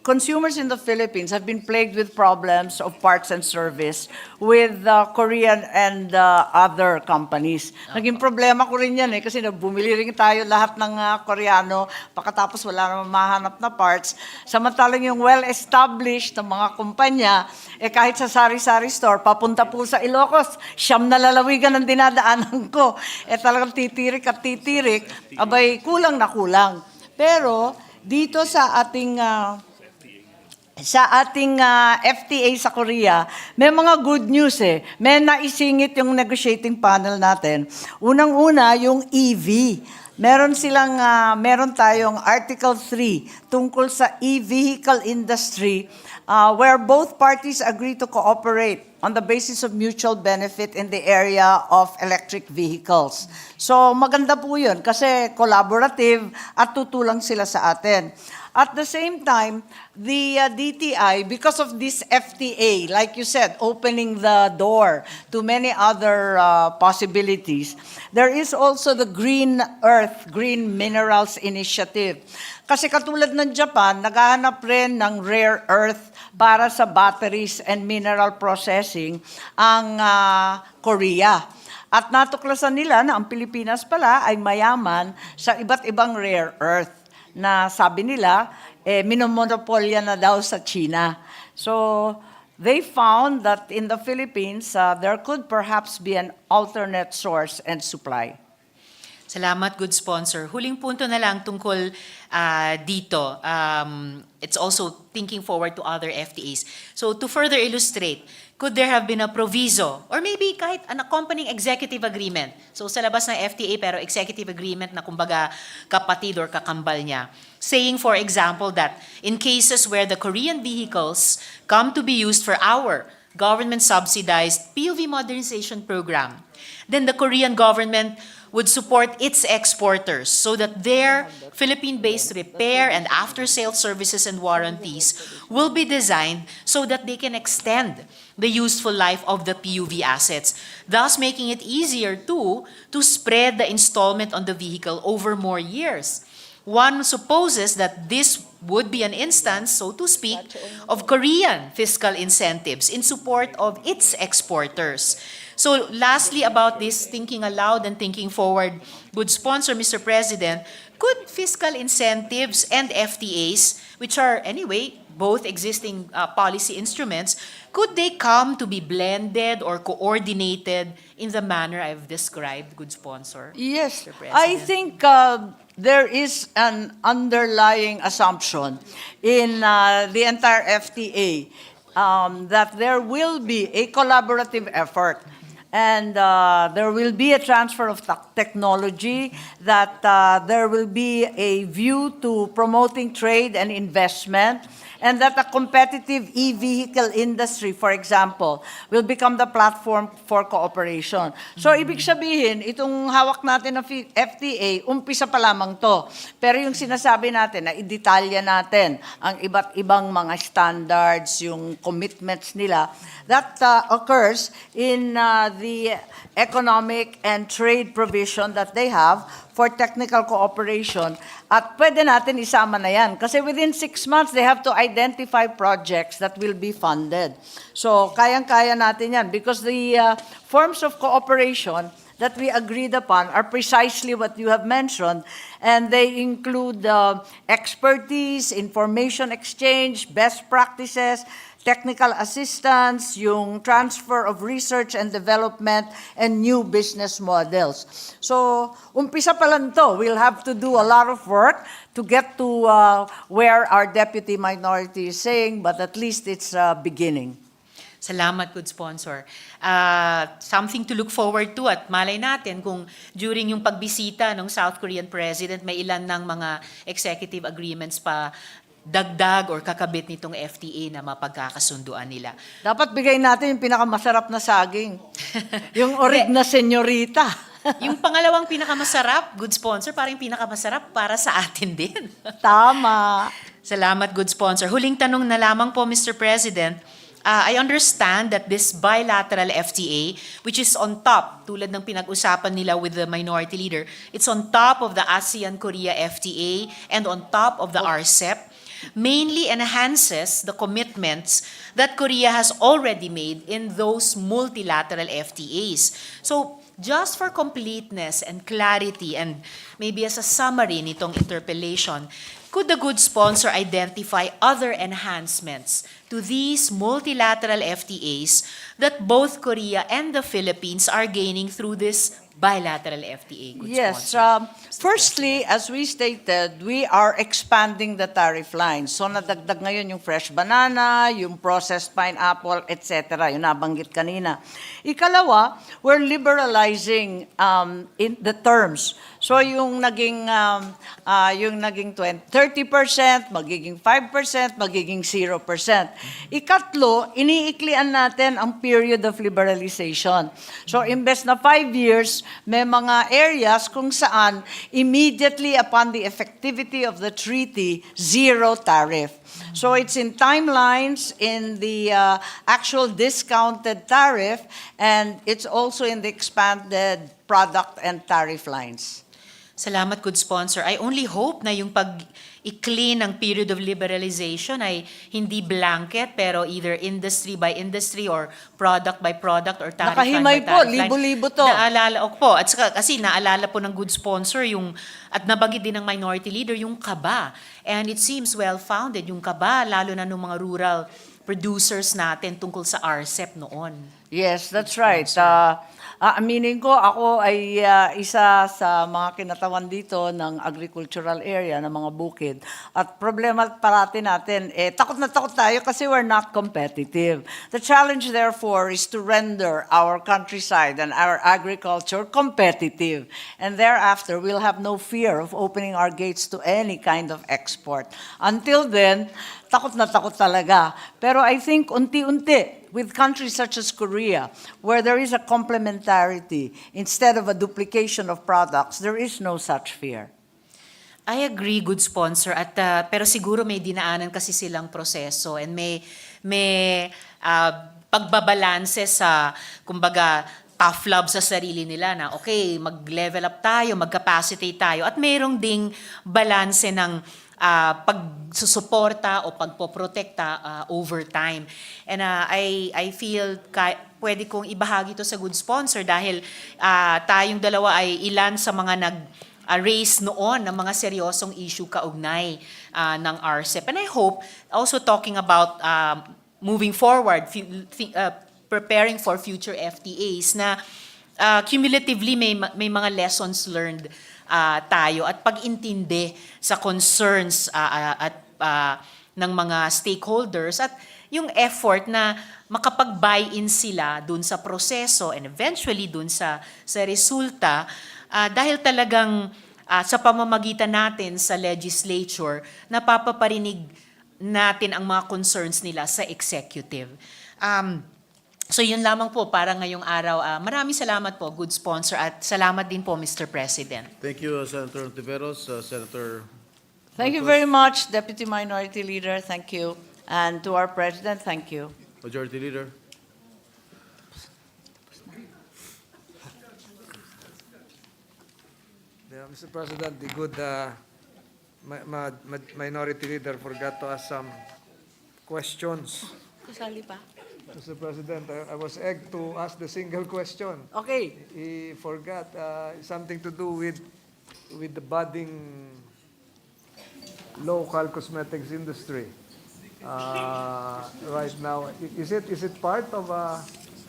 consumers in the Philippines have been plagued with problems of parts and service with Korean and other companies. Naging problema ko rin yan kasi bumili rin tayo lahat ng Koreano, pagkatapos wala namang mahanap na parts. Samantalang yung well-established na mga kumpanya, kahit sa sari-sari store, papunta po sa Ilocos, siyam na lalawigan ang dinadaanan ko. Talagang titirik at titirik, abay kulang na kulang. Pero dito sa ating FTA sa Korea, may mga good news eh. May naisingit yung negotiating panel natin. Unang-una, yung EV. Meron tayong Article 3 tungkol sa e-vehicle industry where both parties agree to cooperate on the basis of mutual benefit in the area of electric vehicles. So maganda po yun kasi collaborative at tutulang sila sa atin. At the same time, the DTI, because of this FTA, like you said, opening the door to many other possibilities, there is also the Green Earth, Green Minerals Initiative. Kasi katulad ng Japan, naghahanap rin ng rare earth para sa batteries and mineral processing ang Korea. At natuklasan nila na ang Pilipinas pala ay mayaman sa iba't ibang rare earth na sabi nila, minomonopolya na daw sa China. So, they found that in the Philippines, there could perhaps be an alternate source and supply. Salamat, good sponsor. Huling punto na lang tungkol dito. It's also thinking forward to other FTAs. So to further illustrate, could there have been a proviso or maybe kahit an accompanying executive agreement? So sa labas ng FTA pero executive agreement na kumbaga kapatid or kakambal niya. Saying, for example, that in cases where the Korean vehicles come to be used for our government-subsidized POV modernization program, then the Korean government would support its exporters so that their Philippine-based repair and after-sales services and warranties will be designed so that they can extend the useful life of the PUV assets, thus making it easier to spread the installment on the vehicle over more years. One supposes that this would be an instance, so to speak, of Korean fiscal incentives in support of its exporters. So lastly about this thinking aloud and thinking forward, good sponsor, Mr. President, could fiscal incentives and FTAs, which are anyway both existing policy instruments, could they come to be blended or coordinated in the manner I've described, good sponsor? Yes, Mr. President? I think there is an underlying assumption in the entire FTA that there will be a collaborative effort and there will be a transfer of technology, that there will be a view to promoting trade and investment, and that a competitive e-vehicle industry, for example, will become the platform for cooperation. So, ibig sabihin, itong hawak natin na FTA, umpisa pa lamang to. Pero yung sinasabi natin, na idetalya natin ang iba't ibang mga standards, yung commitments nila, that occurs in the economic and trade provision that they have for technical cooperation. At pwede natin isama na yan. Kasi within 6 months, they have to identify projects that will be funded. So, kayang-kaya natin yan. Because the forms of cooperation that we agreed upon are precisely what you have mentioned. And they include expertise, information exchange, best practices, technical assistance, yung transfer of research and development, and new business models. So, umpisa pa lang to. We'll have to do a lot of work to get to where our deputy minority is saying, but at least it's beginning. Salamat, good sponsor. Something to look forward to at malay natin kung during yung pagbisita ng South Korean President, may ilan ng mga executive agreements pa dagdag or kakabit nitong FTA na mapagkakasunduan nila. Dapat bigay natin yung pinakamasarap na saging. Yung orig na senyorita. Yung pangalawang pinakamasarap, good sponsor, parang yung pinakamasarap para sa atin din. Tama. Salamat, good sponsor. Huling tanong na lamang po, Mr. President. I understand that this bilateral FTA, which is on top, tulad ng pinag-usapan nila with the minority leader, it's on top of the ASEAN-Korea FTA and on top of the RCEP, mainly enhances the commitments that Korea has already made in those multilateral FTAs. So, just for completeness and clarity and maybe as a summary nitong interpellation, could the good sponsor identify other enhancements to these multilateral FTAs that both Korea and the Philippines are gaining through this bilateral FTA? Good Yes. sponsor. Firstly, as we stated, we are expanding the tariff lines. So nadagdag ngayon yung fresh banana, yung processed pineapple, etc. Yung nabanggit kanina. Ikalawa, we're liberalizing in the terms. So yung naging 30%, magiging 5%, magiging 0%. Ikatlo, iniiklian natin ang period of liberalization. So imbes na 5 years, may mga areas kung saan immediately upon the effectivity of the treaty, zero tariff. So it's in timelines, in the actual discounted tariff, and it's also in the expanded product and tariff lines. Salamat, good sponsor. I only hope na yung pag-i-clean ng period of liberalization ay hindi blanket pero either industry by industry or product by product or tariff line by Nakahimay po, tariff line. libo-libo to. Naalala ko po, at saka, kasi naalala po ng good sponsor yung, at nabanggit din ng minority leader, yung kaba. And it seems well-founded, yung kaba, lalo na ng mga rural producers natin tungkol sa RCEP noon. Yes, that's right. Aminin ko, ako ay isa sa mga kinatawan dito ng agricultural area, ng mga bukid. At problema parati natin, takot na takot tayo kasi we're not competitive. The challenge, therefore, is to render our countryside and our agriculture competitive. And thereafter, we'll have no fear of opening our gates to any kind of export. Until then, takot na takot talaga. Pero I think unti-unti, with countries such as Korea, where there is a complementarity instead of a duplication of products, there is no such fear. I agree, good sponsor. At pero siguro may dinaanan kasi silang proseso and may pagbabalanse sa kumbaga tough love sa sarili nila na okay, mag-level up tayo, mag-capacitate tayo at mayroong ding balanse ng pagsusuporta o pagpoprotekta over time. And I feel pwede kong ibahagi to sa good sponsor dahil tayong dalawa ay ilan sa mga raise noon ng mga seryosong issue kaugnay ng RCEP. And I hope, also talking about moving forward, preparing for future FTAs na cumulatively may mga lessons learned tayo at pag-intindi sa concerns ng mga stakeholders at yung effort na makapag-buy-in sila dun sa proseso and eventually dun sa resulta dahil talagang sa pamamagitan natin sa legislature napapaparinig natin ang mga concerns nila sa executive. So yun lamang po para ngayong araw. Maraming salamat po, good sponsor, at salamat din po, Mr. President. Thank you, Senator Tiveros. Senator Thank you very much, Deputy Minority Leader. Thank you. And to our President, thank you. Majority Leader. Yeah, Mr. President, the good Minority Leader forgot to ask some questions. Kusali pa. Mr. President, I was egged to ask the single question. Okay. He forgot something to do with the budding local cosmetics industry. Right now, is it part of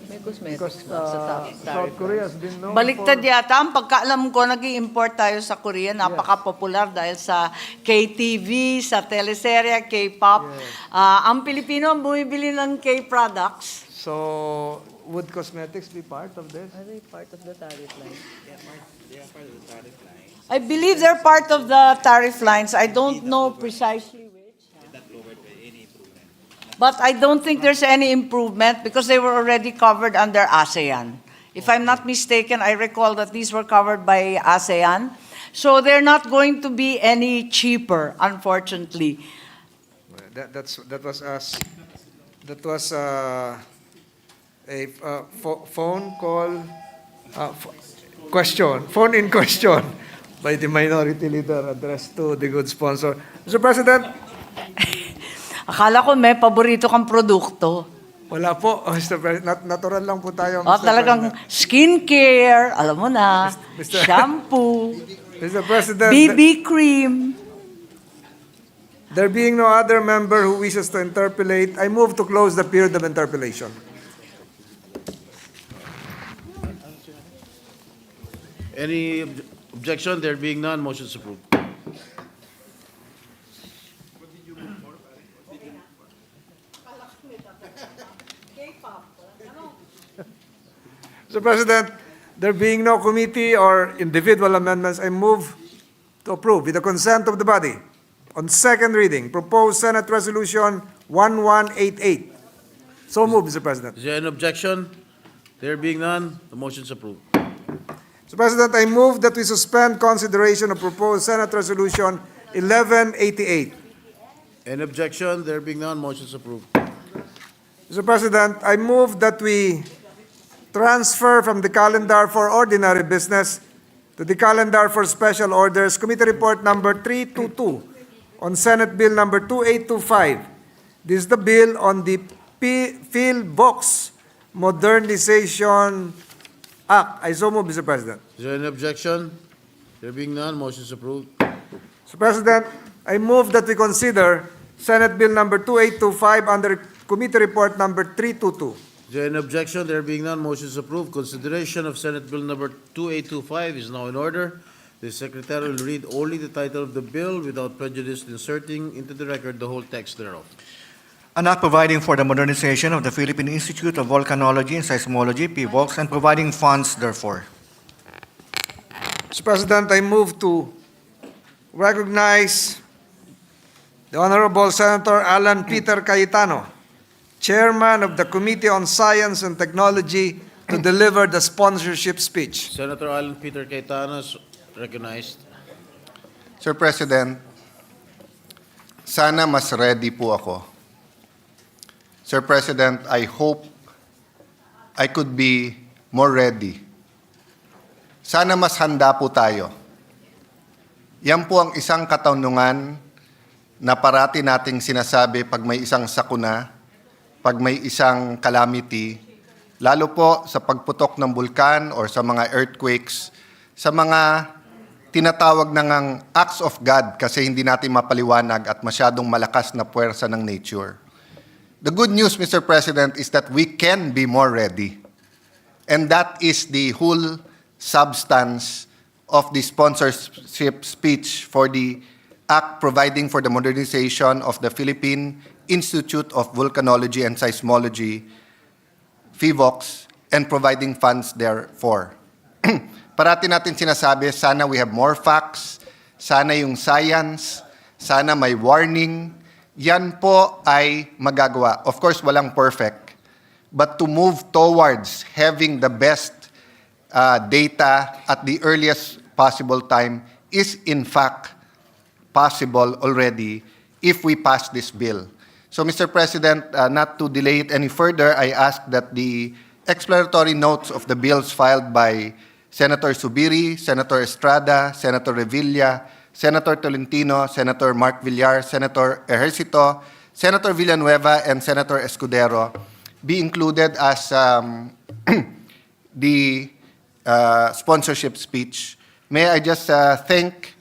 May because cosmetics ba sa South Korea has been known Baliktad for yata. Ang pagkaalam ko, nag-i-import tayo sa Korea. Napaka-popular dahil sa KTV, sa teleserye, K-pop. Ang Pilipino ang bumibili ng K-products. So, would cosmetics be part of this? Are they part of the tariff line? They are part of the tariff line. I believe they're part of the tariff lines. I don't know precisely which. But I don't think there's any improvement because they were already covered under ASEAN. If I'm not mistaken, I recall that these were covered by ASEAN. So they're not going to be any cheaper, unfortunately. That was a phone call question, phone-in question by the Minority Leader addressed to the good sponsor. Mr. President, Akala ko may paborito kang produkto. wala po, Mr. President. Natural lang po tayo, O Mr. talagang President. skincare, alam mo na, Mr. shampoo, Mr. President, BB cream. there being no other member who wishes to interpolate, I move to close the period of interpolation. Any objection? There being none, motion is approved. Mr. President, there being no committee or individual amendments, I move to approve with the consent of the body on second reading, proposed Senate Resolution 1188. So moved, Mr. President. Is there an objection? There being none, the motion is approved. Mr. President, I move that we suspend consideration of proposed Senate Resolution 1188. Any objection? There being none, motion is approved. Mr. President, I move that we transfer from the calendar for ordinary business to the calendar for special orders, Committee Report Number 322 on Senate Bill Number 2825. This is the bill on the Field Box Modernization Act. I so move, Mr. President. Is there any objection? There being none, motion is approved. Mr. President, I move that we consider Senate Bill Number 2825 under Committee Report Number 322. Is Is there any objection? There being none, motion is approved. Consideration of Senate Bill number 2825 is now in order. The Secretary will read only the title of the bill without prejudice, inserting into the record the whole text thereof. An act providing for the modernization of the Philippine Institute of Volcanology and Seismology, PVOLCS, and providing funds therefore. Mr. President, I move to recognize the Honorable Senator Alan Peter Cayetano, Chairman of the Committee on Science and Technology, to deliver the sponsorship speech. Senator Alan Peter Cayetano is recognized. Sir President, sana mas ready po ako. Sir President, I hope I could be more ready. Sana mas handa po tayo. Yan po ang isang katanungan na parati nating sinasabi pag may isang sakuna, pag may isang calamity, lalo po sa pagputok ng bulkan or sa mga earthquakes, sa mga tinatawag na ngang acts of God kasi hindi natin mapaliwanag at masyadong malakas na puwersa ng nature. The good news, Mr. President, is that we can be more ready. And that is the whole substance of the sponsorship speech for the act providing for the modernization of the Philippine Institute of Volcanology and Seismology, PVOLCS, and providing funds therefor. Parati natin sinasabi, sana we have more facts, sana yung science, sana may warning. Yan po ay magagawa. Of course, walang perfect. But to move towards having the best data at the earliest possible time is in fact possible already if we pass this bill. So, Mr. President, not to delay it any further, I ask that the explanatory notes of the bills filed by Senator Subiri, Senator Estrada, Senator Revilla, Senator Tolentino, Senator Mark Villar, Senator Ejercito, Senator Villanueva, and Senator Escudero be included as the sponsorship speech. May I just thank,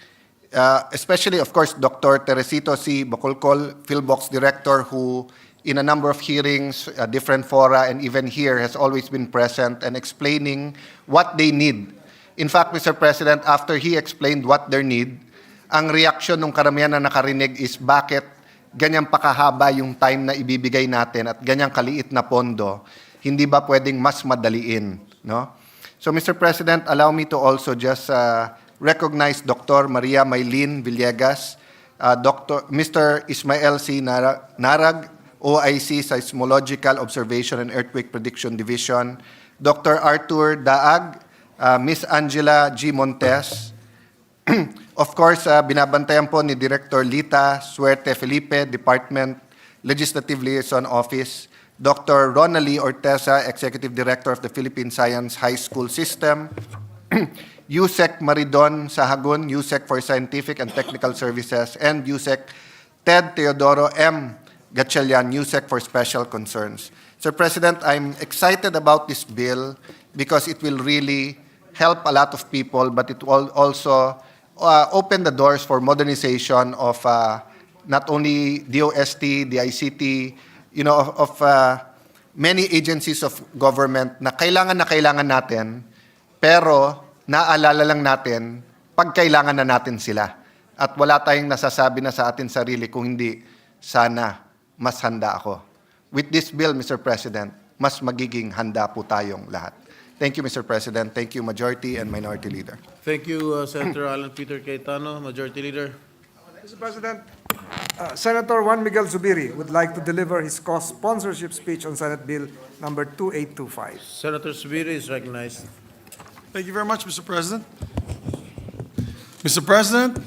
especially, of course, Dr. Teresito C. Bacolcol, PhilBox Director, who in a number of hearings, different fora, and even here has always been present and explaining what they need. In fact, Mr. President, after he explained what their need, ang reaksyon ng karamihan na nakarinig is bakit ganyang pakahaba yung time na ibibigay natin at ganyang kaliit na pondo, hindi ba pwedeng mas madaliin, no? So, Mr. President, allow me to also just recognize Dr. Maria Maylin Villegas, Mr. Ismael C. Narag, OIC Seismological Observation and Earthquake Prediction Division, Dr. Arthur Daag, Ms. Angela G. Montes. Of course, binabantayan po ni Director Lita Suerte Felipe, Department Legislative Liaison Office, Dr. Ronally Orteza, Executive Director of the Philippine Science High School System, USEC Maridon Sahagun, USEC for Scientific and Technical Services, and USEC Ted Teodoro M. Gatchalian, USEC for Special Concerns. Sir President, I'm excited about this bill because it will really help a lot of people, but it will also open the doors for modernization of not only DOST, the ICT, you know, of many agencies of government na kailangan natin, pero naalala lang natin pag kailangan na natin sila. At wala tayong nasasabi na sa atin sarili kung hindi, sana mas handa ako. With this bill, Mr. President, mas magiging handa po tayong lahat. Thank you, Mr. President. Thank you, Majority and Minority Leader. Thank you, Senator Alan Peter Cayetano. Majority Leader. Mr. President, Senator Juan Miguel Zubiri would like to deliver his co-sponsorship speech on Senate Bill number 2825. Senator Subiri is recognized. Thank you very much, Mr. President. Mr. President,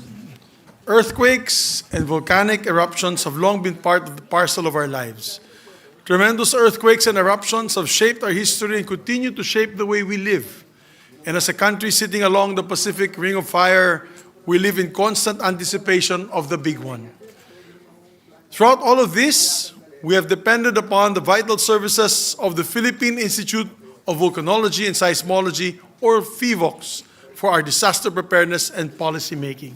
earthquakes and volcanic eruptions have long been part of the parcel of our lives. Tremendous earthquakes and eruptions have shaped our history and continue to shape the way we live. And as a country sitting along the Pacific Ring of Fire, we live in constant anticipation of the big one. Throughout all of this, we have depended upon the vital services of the Philippine Institute of Volcanology and Seismology, or PVOLCS, for our disaster preparedness and policy making.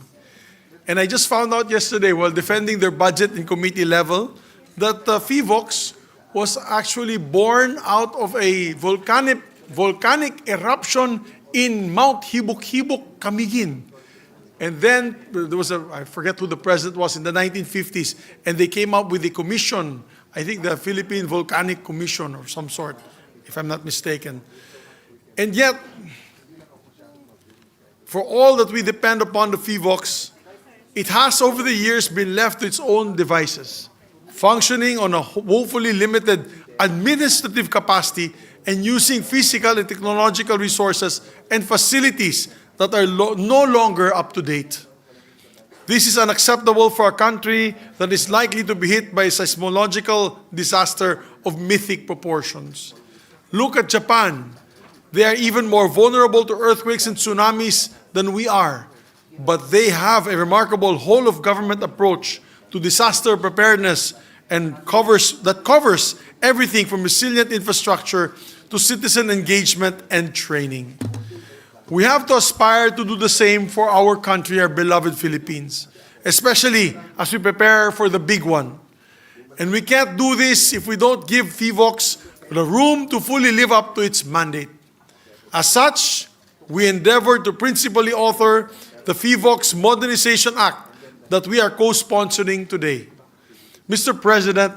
And I just found out yesterday while defending their budget in committee level that PVOLCS was actually born out of a volcanic eruption in Mount Hibok-Hibok, Camiguin. And then there was I forget who the president was in the 1950s, and they came up with the commission, I think the Philippine Volcanic Commission or some sort, if I'm not mistaken. And yet, for all that we depend upon the FIVOX, it has over the years been left to its own devices, functioning on a woefully limited administrative capacity and using physical and technological resources and facilities that are no longer up to date. This is unacceptable for a country that is likely to be hit by a seismological disaster of mythic proportions. Look at Japan. They are even more vulnerable to earthquakes and tsunamis than we are, but they have a remarkable whole-of-government approach to disaster preparedness and covers everything from resilient infrastructure to citizen engagement and training. We have to aspire to do the same for our country, our beloved Philippines, especially as we prepare for the big one. And we can't do this if we don't give FIVOX the room to fully live up to its mandate. As such, we endeavor to principally author the FIVOX Modernization Act that we are co-sponsoring today. Mr. President,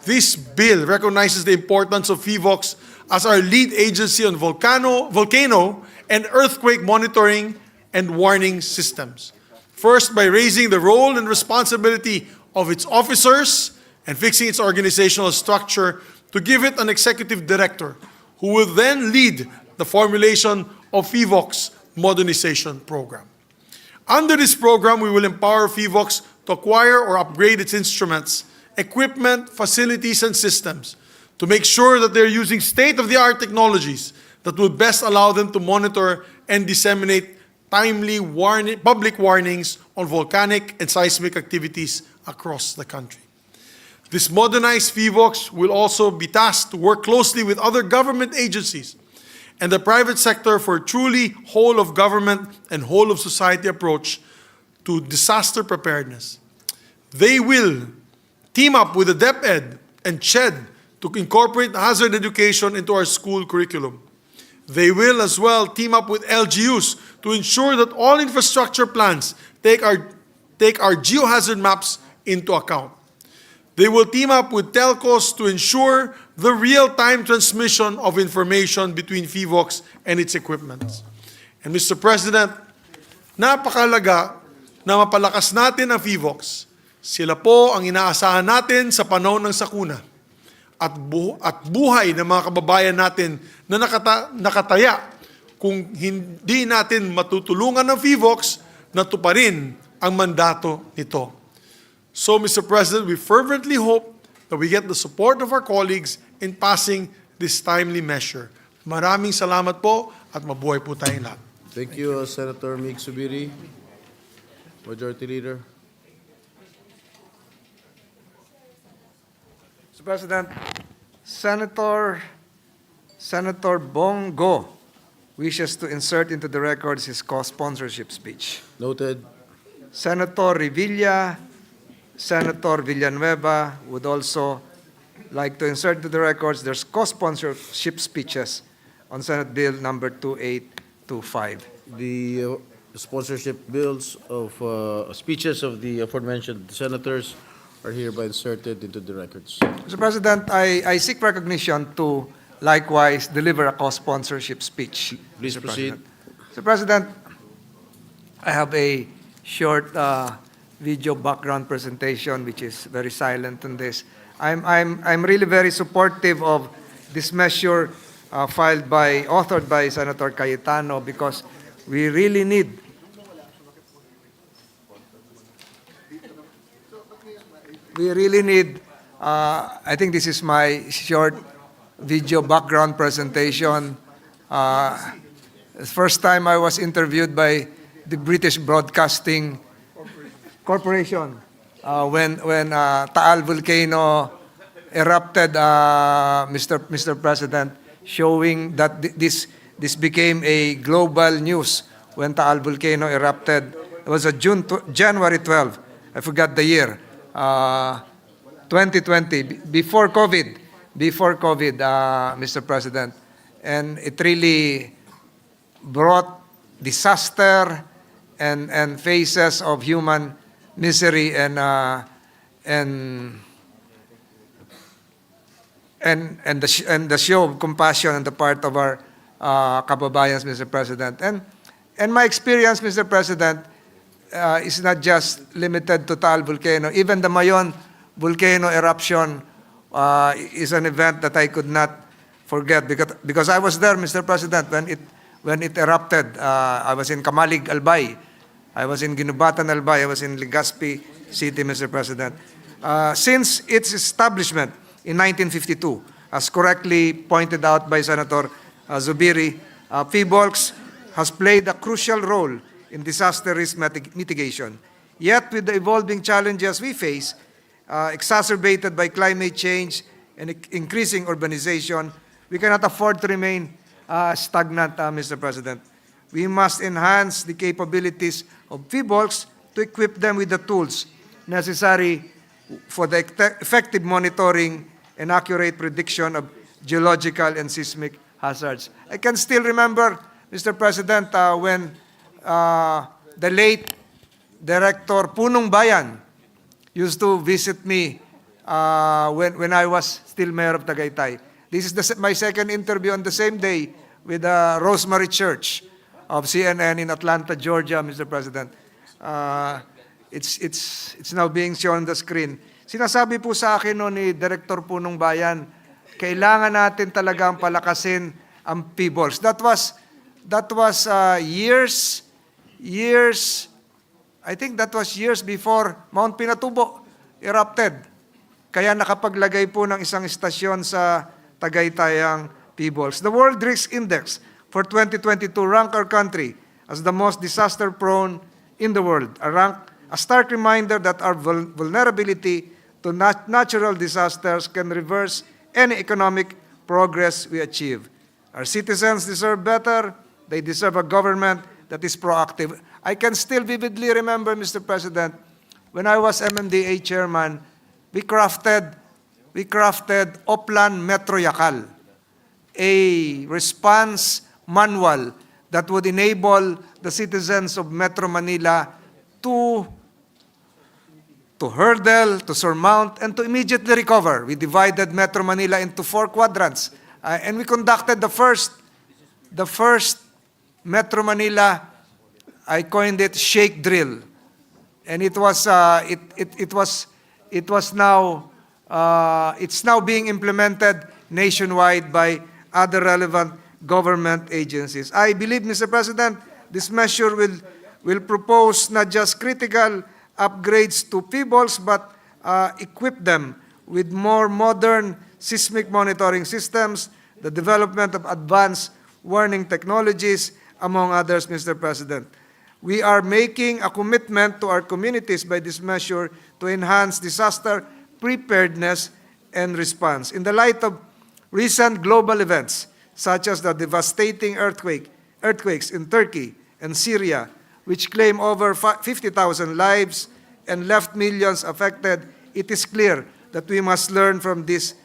this bill recognizes the importance of FIVOX as our lead agency on volcano and earthquake monitoring and warning systems. First, by raising the role and responsibility of its officers and fixing its organizational structure to give it an executive director who will then lead the formulation of FIVOX modernization program. Under this program, we will empower FIVOX to acquire or upgrade its instruments, equipment, facilities, and systems to make sure that they're using state-of-the-art technologies that will best allow them to monitor and disseminate timely public warnings on volcanic and seismic activities across the country. This modernized FIVOX will also be tasked to work closely with other government agencies and the private sector for a truly whole-of-government and whole-of-society approach to disaster preparedness. They will team up with the DepEd and CHED to incorporate hazard education into our school curriculum. They will as well team up with LGUs to ensure that all infrastructure plans take our geohazard maps into account. They will team up with telcos to ensure the real-time transmission of information between FIVOX and its equipment. And Mr. President, napakalaga na mapalakas natin ang FIVOX. Sila po ang inaasahan natin sa panahon ng sakuna at buhay ng mga kababayan natin na nakataya kung hindi natin matutulungan ng FIVOX na tuparin ang mandato nito. So, Mr. President, we fervently hope that we get the support of our colleagues in passing this timely measure. Maraming salamat po at mabuhay po tayong lahat. Thank you, Senator Mig Subiri. Majority Leader. Mr. President, Senator Bongo wishes to insert into the records his co-sponsorship speech. Noted. Senator Revilla, Senator Villanueva would also like to insert into the records their co-sponsorship speeches on Senate Bill number 2825. The sponsorship bills of speeches of the aforementioned senators are hereby inserted into the records. Mr. President, I seek recognition to likewise deliver a co-sponsorship speech. Please Mr. proceed. President. Mr. President, I have a short video background presentation which is very silent on this. I'm really very supportive of this measure authored by Senator Cayetano because we really need I think this is my short video background presentation. The first time I was interviewed by the British Broadcasting Corporation when Taal volcano erupted, Mr. President, showing that this became a global news when Taal volcano erupted. It was January 12, I forgot the year, 2020, before COVID, before COVID, Mr. President. And it really brought disaster and phases of human misery and the show of compassion on the part of our kababayans, Mr. President. And my experience, Mr. President, is not just limited to Taal volcano. Even the Mayon volcano eruption is an event that I could not forget because I was there, Mr. President, when it erupted. I was in Kamalig, Albay. I was in Ginubatan, Albay. I was in Legazpi City, Mr. President. Since its establishment in 1952, as correctly pointed out by Senator Zubiri, PHIVOLCS has played a crucial role in disaster risk mitigation. Yet, with the evolving challenges we face, exacerbated by climate change and increasing urbanization, we cannot afford to remain stagnant, Mr. President. We must enhance the capabilities of PHIVOLCS to equip them with the tools necessary for the effective monitoring and accurate prediction of geological and seismic hazards. I can still remember, Mr. President, when the late Director Punong Bayan used to visit me when I was still Mayor of Tagaytay. This is my second interview on the same day with Rosemary Church of CNN in Atlanta, Georgia, Mr. President. It's now being shown on the screen. Sinasabi po sa akin no, ni Director Punong Bayan, kailangan natin talagang palakasin ang PHIVOLCS. That was years, I think that was years before Mount Pinatubo erupted. Kaya nakapaglagay po ng isang istasyon sa Tagaytay ang PHIVOLCS. The World Risk Index for 2022 ranked our country as the most disaster-prone in the world. A stark reminder that our vulnerability to natural disasters can reverse any economic progress we achieve. Our citizens deserve better. They deserve a government that is proactive. I can still vividly remember, Mr. President, when I was MMDA chairman, we crafted Oplan Metro Yakal, a response manual that would enable the citizens of Metro Manila to hurdle, to surmount, and to immediately recover. We divided Metro Manila into 4 quadrants, and we conducted the first Metro Manila, I coined it shake drill, and it's now being implemented nationwide by other relevant government agencies. I believe, Mr. President, this measure will propose not just critical upgrades to PHIVOLCS, but equip them with more modern seismic monitoring systems, the development of advanced warning technologies, among others, Mr. President. We are making a commitment to our communities by this measure to enhance disaster preparedness and response. In the light of recent global events, such as the devastating earthquakes in Turkey and Syria, which claim over 50,000 lives and left millions affected, it is clear that we must learn from these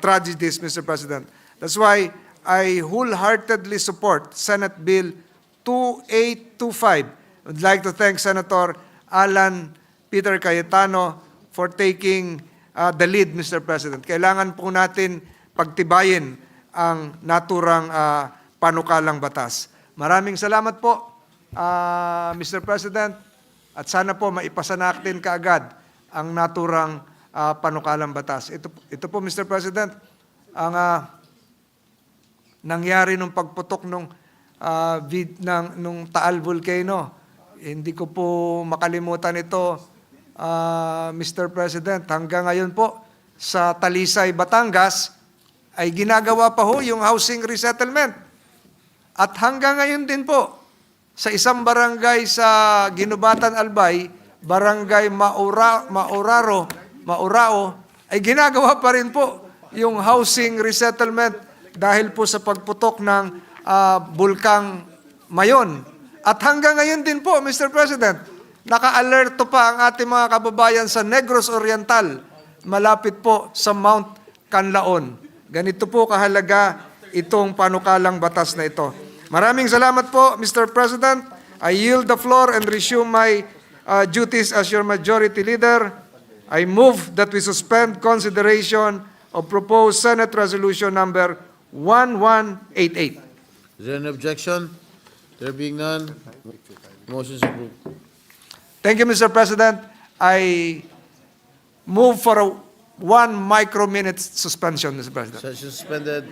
tragedies, Mr. President. That's why I wholeheartedly support Senate Bill 2825. I'd like to thank Senator Alan Peter Cayetano for taking the lead, Mr. President. Kailangan po natin pagtibayin ang naturang panukalang batas. Maraming salamat po, Mr. President, at sana po maipasa natin kaagad ang naturang panukalang batas. Ito po, Mr. President, ang nangyari nung pagputok nung Taal Volcano. Hindi ko po makalimutan ito, Mr. President. Hanggang ngayon po, sa Talisay, Batangas, ay ginagawa pa ho yung housing resettlement. At hanggang ngayon din po, sa isang barangay sa Ginubatan, Albay, barangay Maurao, ay ginagawa pa rin po yung housing resettlement dahil po sa pagputok ng bulkang Mayon. At hanggang ngayon din po, Mr. President, naka-alerto pa ang ating mga kababayan sa Negros Oriental, malapit po sa Mount kanlaon. Ganito po kahalaga itong panukalang batas na ito. Maraming salamat po, Mr. President. I yield the floor and resume my duties as your majority leader. I move that we suspend consideration of proposed Senate Resolution number 1188. Is there an objection? There being none, motion is approved. Thank you, Mr. President. I move for a 1 microminute suspension, Mr. President. Session suspended.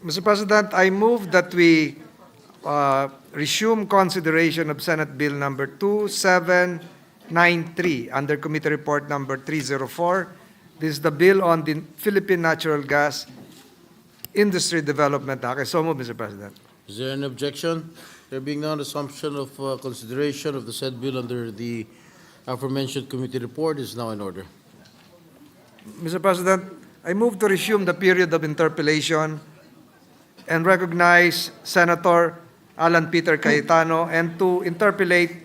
Mr. President, I move that we resume consideration of Senate Bill number 2793 under Committee Report number 304. This is the bill on the Philippine Natural Gas Industry Development Act. I so move, Mr. President. Is there an objection? There being none, assumption of consideration of the said bill under the aforementioned committee report is now in order. Mr. President, I move to resume the period of interpellation and recognize Senator Alan Peter Cayetano, and to interpellate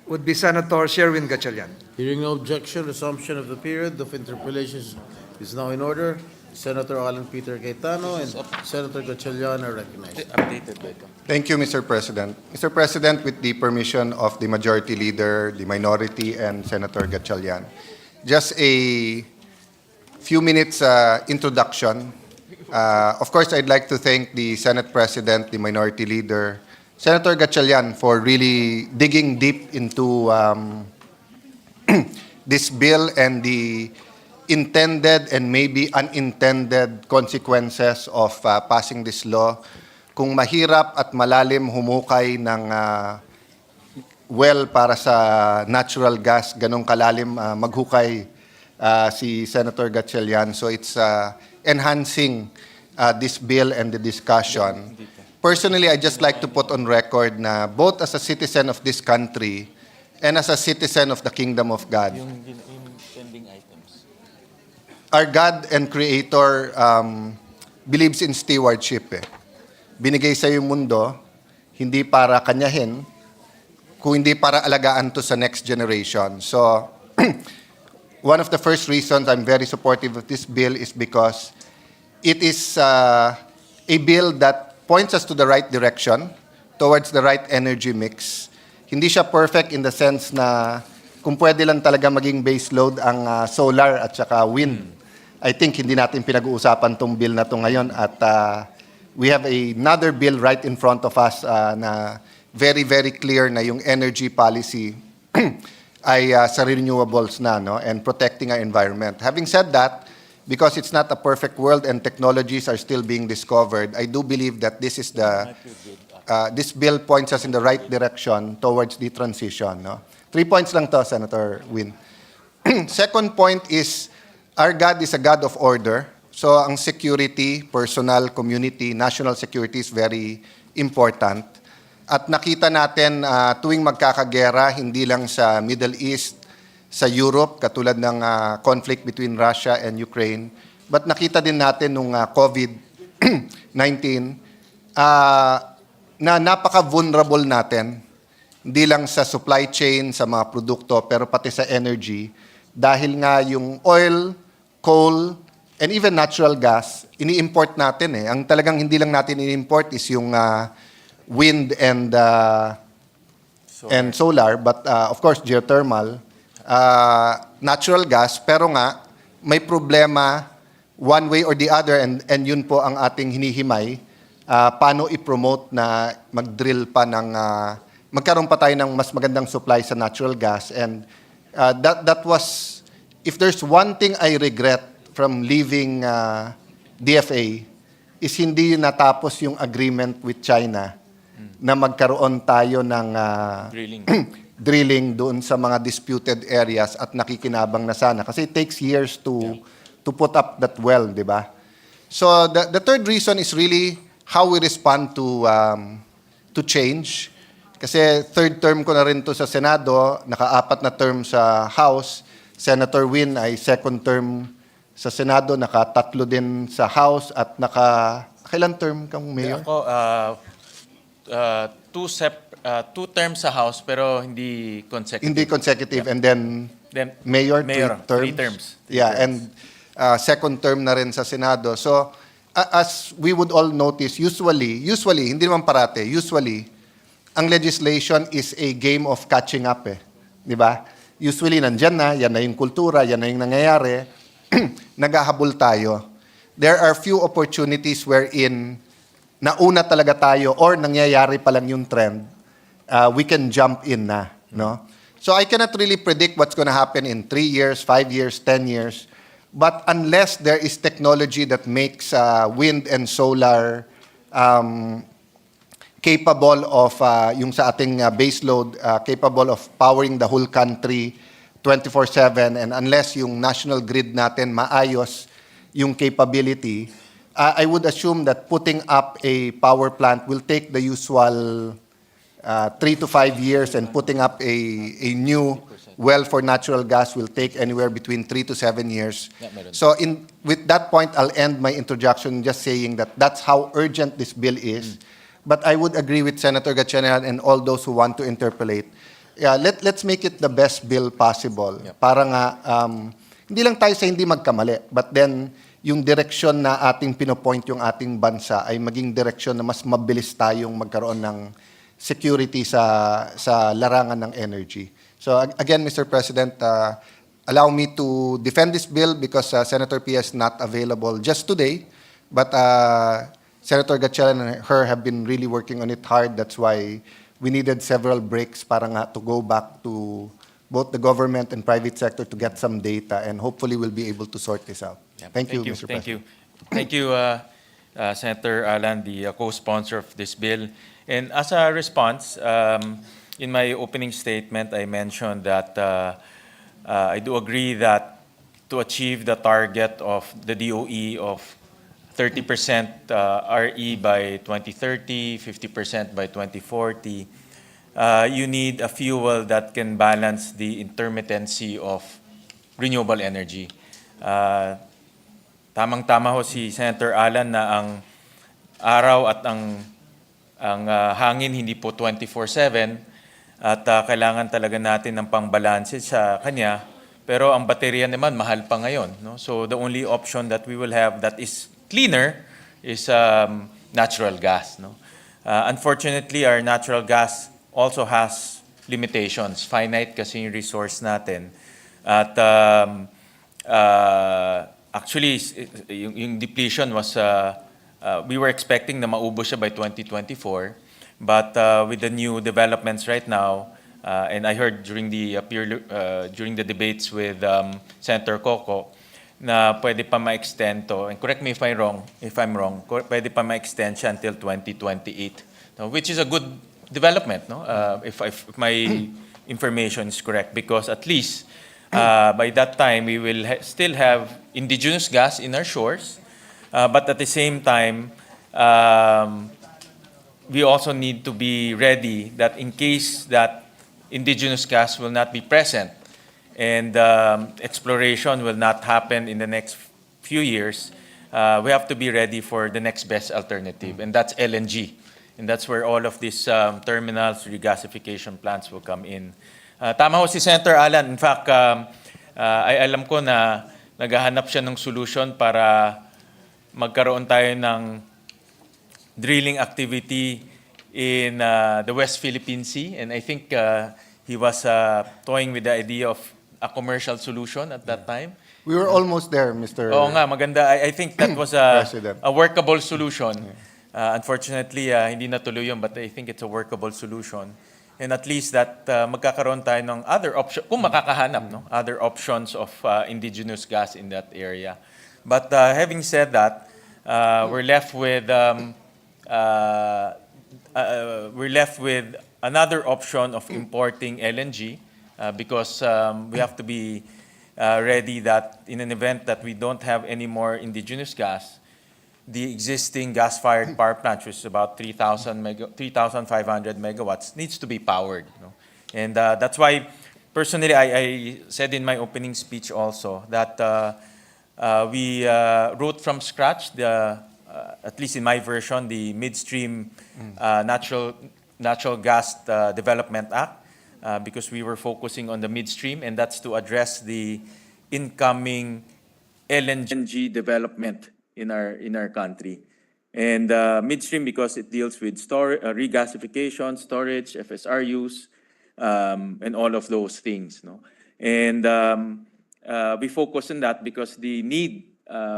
would be Senator Sherwin Gatchalian. Hearing no objection, resumption of the period of interpellations is now in order. Senator Alan Peter Cayetano and Senator Gatchalian are recognized. Updated ba ito? Thank you, Mr. President. Mr. President, with the permission of the Majority Leader, the Minority, and Senator Gatchalian, just a few minutes introduction. Of course, I'd like to thank the Senate President, the Minority Leader, Senator Gatchalian, for really digging deep into this bill and the intended and maybe unintended consequences of passing this law. Kung mahirap at malalim humukay ng well para sa natural gas, ganong kalalim maghukay si Senator Gatchalian. So it's enhancing this bill and the discussion. Personally, I just like to put on record na both as a citizen of this country and as a citizen of the Kingdom of God, Yung pending items. our God and Creator believes in stewardship. Binigay sa yung mundo, hindi para kanyahin, kung hindi para alagaan to sa next generation. So, one of the first reasons I'm very supportive of this bill is because it is a bill that points us to the right direction, towards the right energy mix. Hindi siya perfect in the sense na kung pwede lang talaga maging base load ang solar at saka wind. I think hindi natin pinag-uusapan tong bill na to ngayon at we have another bill right in front of us na very, very clear na yung energy policy ay sa renewables na, no? And protecting our environment. Having said that, because it's not a perfect world and technologies are still being discovered, I do believe that this is this bill points us in the right direction towards the transition. No? 3 points lang to, Senator Win. Second point is, our God is a God of order. So ang security, personal, community, national security is very important. At nakita natin tuwing magkakagera, hindi lang sa Middle East, sa Europe, katulad ng conflict between Russia and Ukraine. But nakita din natin nung COVID-19 na napaka-vulnerable natin, hindi lang sa supply chain, sa mga produkto, pero pati sa energy. Dahil nga yung oil, coal, and even natural gas, ini-import natin eh. Ang talagang hindi lang natin ini-import is yung wind and solar, but of course geothermal, natural gas, pero nga may problema one way or the other, and yun po ang ating hinihimay, paano i-promote na mag-drill pa ng magkaroon pa tayo ng mas magandang supply sa natural gas. And that was, if there's one thing I regret from leaving DFA, is hindi natapos yung agreement with China na magkaroon tayo ng drilling doon sa mga disputed areas at nakikinabang na sana. Kasi it takes years to put up that well, di ba? So the third reason is really how we respond to change. Kasi third term ko na rin to sa Senado, naka-4 na term sa House. Senator Win ay second term sa Senado, naka-3 din sa House at kailan term kang mayor? Ako, two terms sa House pero hindi consecutive. Hindi consecutive, and then mayor, 3 terms. 3 terms. And second term na rin sa Senado. So, as we would all notice, usually, hindi naman parate, usually, ang legislation is a game of catching up eh. Di ba? Usually, nandyan na, yan na yung kultura, yan na yung nangyayari, naghahabol tayo. There are few opportunities wherein nauna talaga tayo or nangyayari pa lang yung trend, we can jump in na. No? So I cannot really predict what's going to happen in 3 years, 5 years, 10 years. But unless there is technology that makes wind and solar capable of, yung sa ating baseload, capable of powering the whole country 24/7, and unless yung national grid natin maayos yung capability, I would assume that putting up a power plant will take the usual 3 to 5 years, and putting up a new well for natural gas will take anywhere between 3 to 7 years. So with that point, I'll end my introduction just saying that that's how urgent this bill is. But I would agree with Senator Gatchalian and all those who want to interpolate. Yeah, let's make it the best bill possible. Para nga, hindi lang tayo sa hindi magkamali, but then yung direksyon na ating pinopoint yung ating bansa ay maging direksyon na mas mabilis tayong magkaroon ng security sa larangan ng energy. So again, Mr. President, allow me to defend this bill because Senator Pia is not available just today, but Senator Gatchalian and her have been really working on it hard. That's why we needed several breaks para nga to go back to both the government and private sector to get some data, and hopefully we'll be able to sort this out. Thank you, Mr. President. Thank you, Senator Alan, the co-sponsor of this bill. And as a response, in my opening statement, I mentioned that I do agree that to achieve the target of the DOE of 30% RE by 2030, 50% by 2040, you need a fuel that can balance the intermittency of renewable energy. Tamang-tama ho si Senator Alan na ang araw at ang hangin hindi po 24/7 at kailangan talaga natin ng pangbalanse sa kanya. Pero ang baterya naman mahal pa ngayon, no? So the only option that we will have that is cleaner is natural gas, no? Unfortunately, our natural gas also has limitations. Finite kasi yung resource natin. At actually, yung depletion was, we were expecting na maubos siya by 2024. But with the new developments right now, and I heard during the debates with Senator Coco, na pwede pa ma-extend to, and correct me if I'm wrong, pwede pa ma-extend siya until 2028, no? Which is a good development, no? If my information is correct, because at least by that time we will still have indigenous gas in our shores, but at the same time, we also need to be ready that in case that indigenous gas will not be present and exploration will not happen in the next few years, we have to be ready for the next best alternative, and that's LNG. And that's where all of these terminals, regasification plants will come in. Tama ho si Senator Alan. In fact, ay alam ko na naghahanap siya ng solution para magkaroon tayo ng drilling activity in the West Philippine Sea. And I think he was toying with the idea of a commercial solution at that time. We were almost there, Mr. Oo nga, maganda. I think that was a President. workable solution. Unfortunately, hindi natuloy yun, but I think it's a workable solution. And at least that magkakaroon tayo ng other option, kung makakahanap, no? Other options of indigenous gas in that area. But having said that, we're left with another option of importing LNG because we have to be ready that in an event that we don't have any more indigenous gas, the existing gas-fired power plant, which is about 3,500 megawatts, needs to be powered. You know? And that's why, personally, I said in my opening speech also that we wrote from scratch, at least in my version, the Midstream Natural Gas Development Act, because we were focusing on the midstream, and that's to address the incoming LNG development in our country. And midstream because it deals with regasification, storage, FSRUs, and all of those things. No? And we focus on that because the need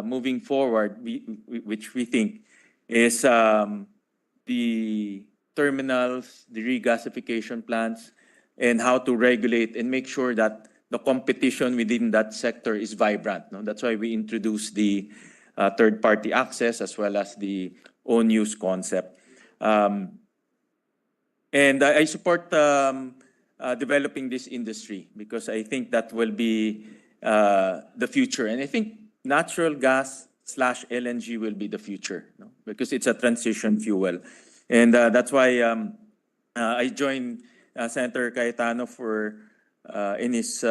moving forward, which we think is the terminals, the regasification plants, and how to regulate and make sure that the competition within that sector is vibrant. No? That's why we introduced the third-party access as well as the own use concept. And I support developing this industry because I think that will be the future. And I think natural gas / LNG will be the future, no? Because it's a transition fuel. And that's why I joined Senator Cayetano in his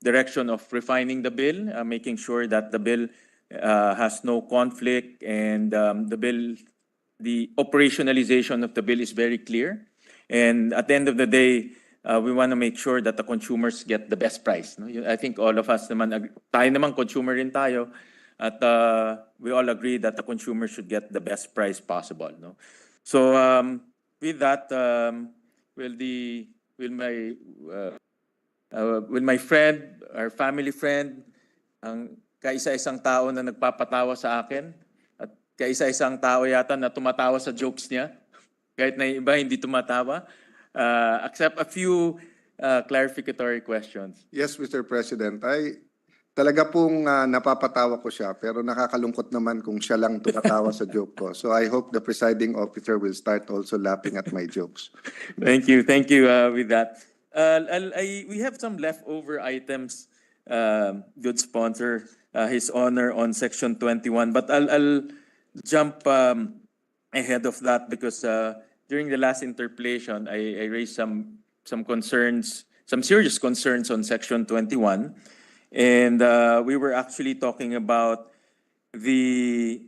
direction of refining the bill, making sure that the bill has no conflict and the operationalization of the bill is very clear. And at the end of the day, we want to make sure that the consumers get the best price. No? I think all of us naman, tayo naman consumer rin tayo, at we all agree that the consumer should get the best price possible. No? So with that, will my friend, our family friend, ang kaisa-isang tao na nagpapatawa sa akin, at kaisa-isang tao yata na tumatawa sa jokes niya, kahit na iba hindi tumatawa, accept a few clarificatory questions. Yes, Mr. President. Talaga pong napapatawa ko siya, pero nakakalungkot naman kung siya lang tumatawa sa joke ko. So I hope the presiding officer will start also laughing at my jokes. Thank you with that. We have some leftover items, good sponsor, His Honor, on Section 21. But I'll jump ahead of that because during the last interpellation, I raised some concerns, some serious concerns on Section 21. And we were actually talking about the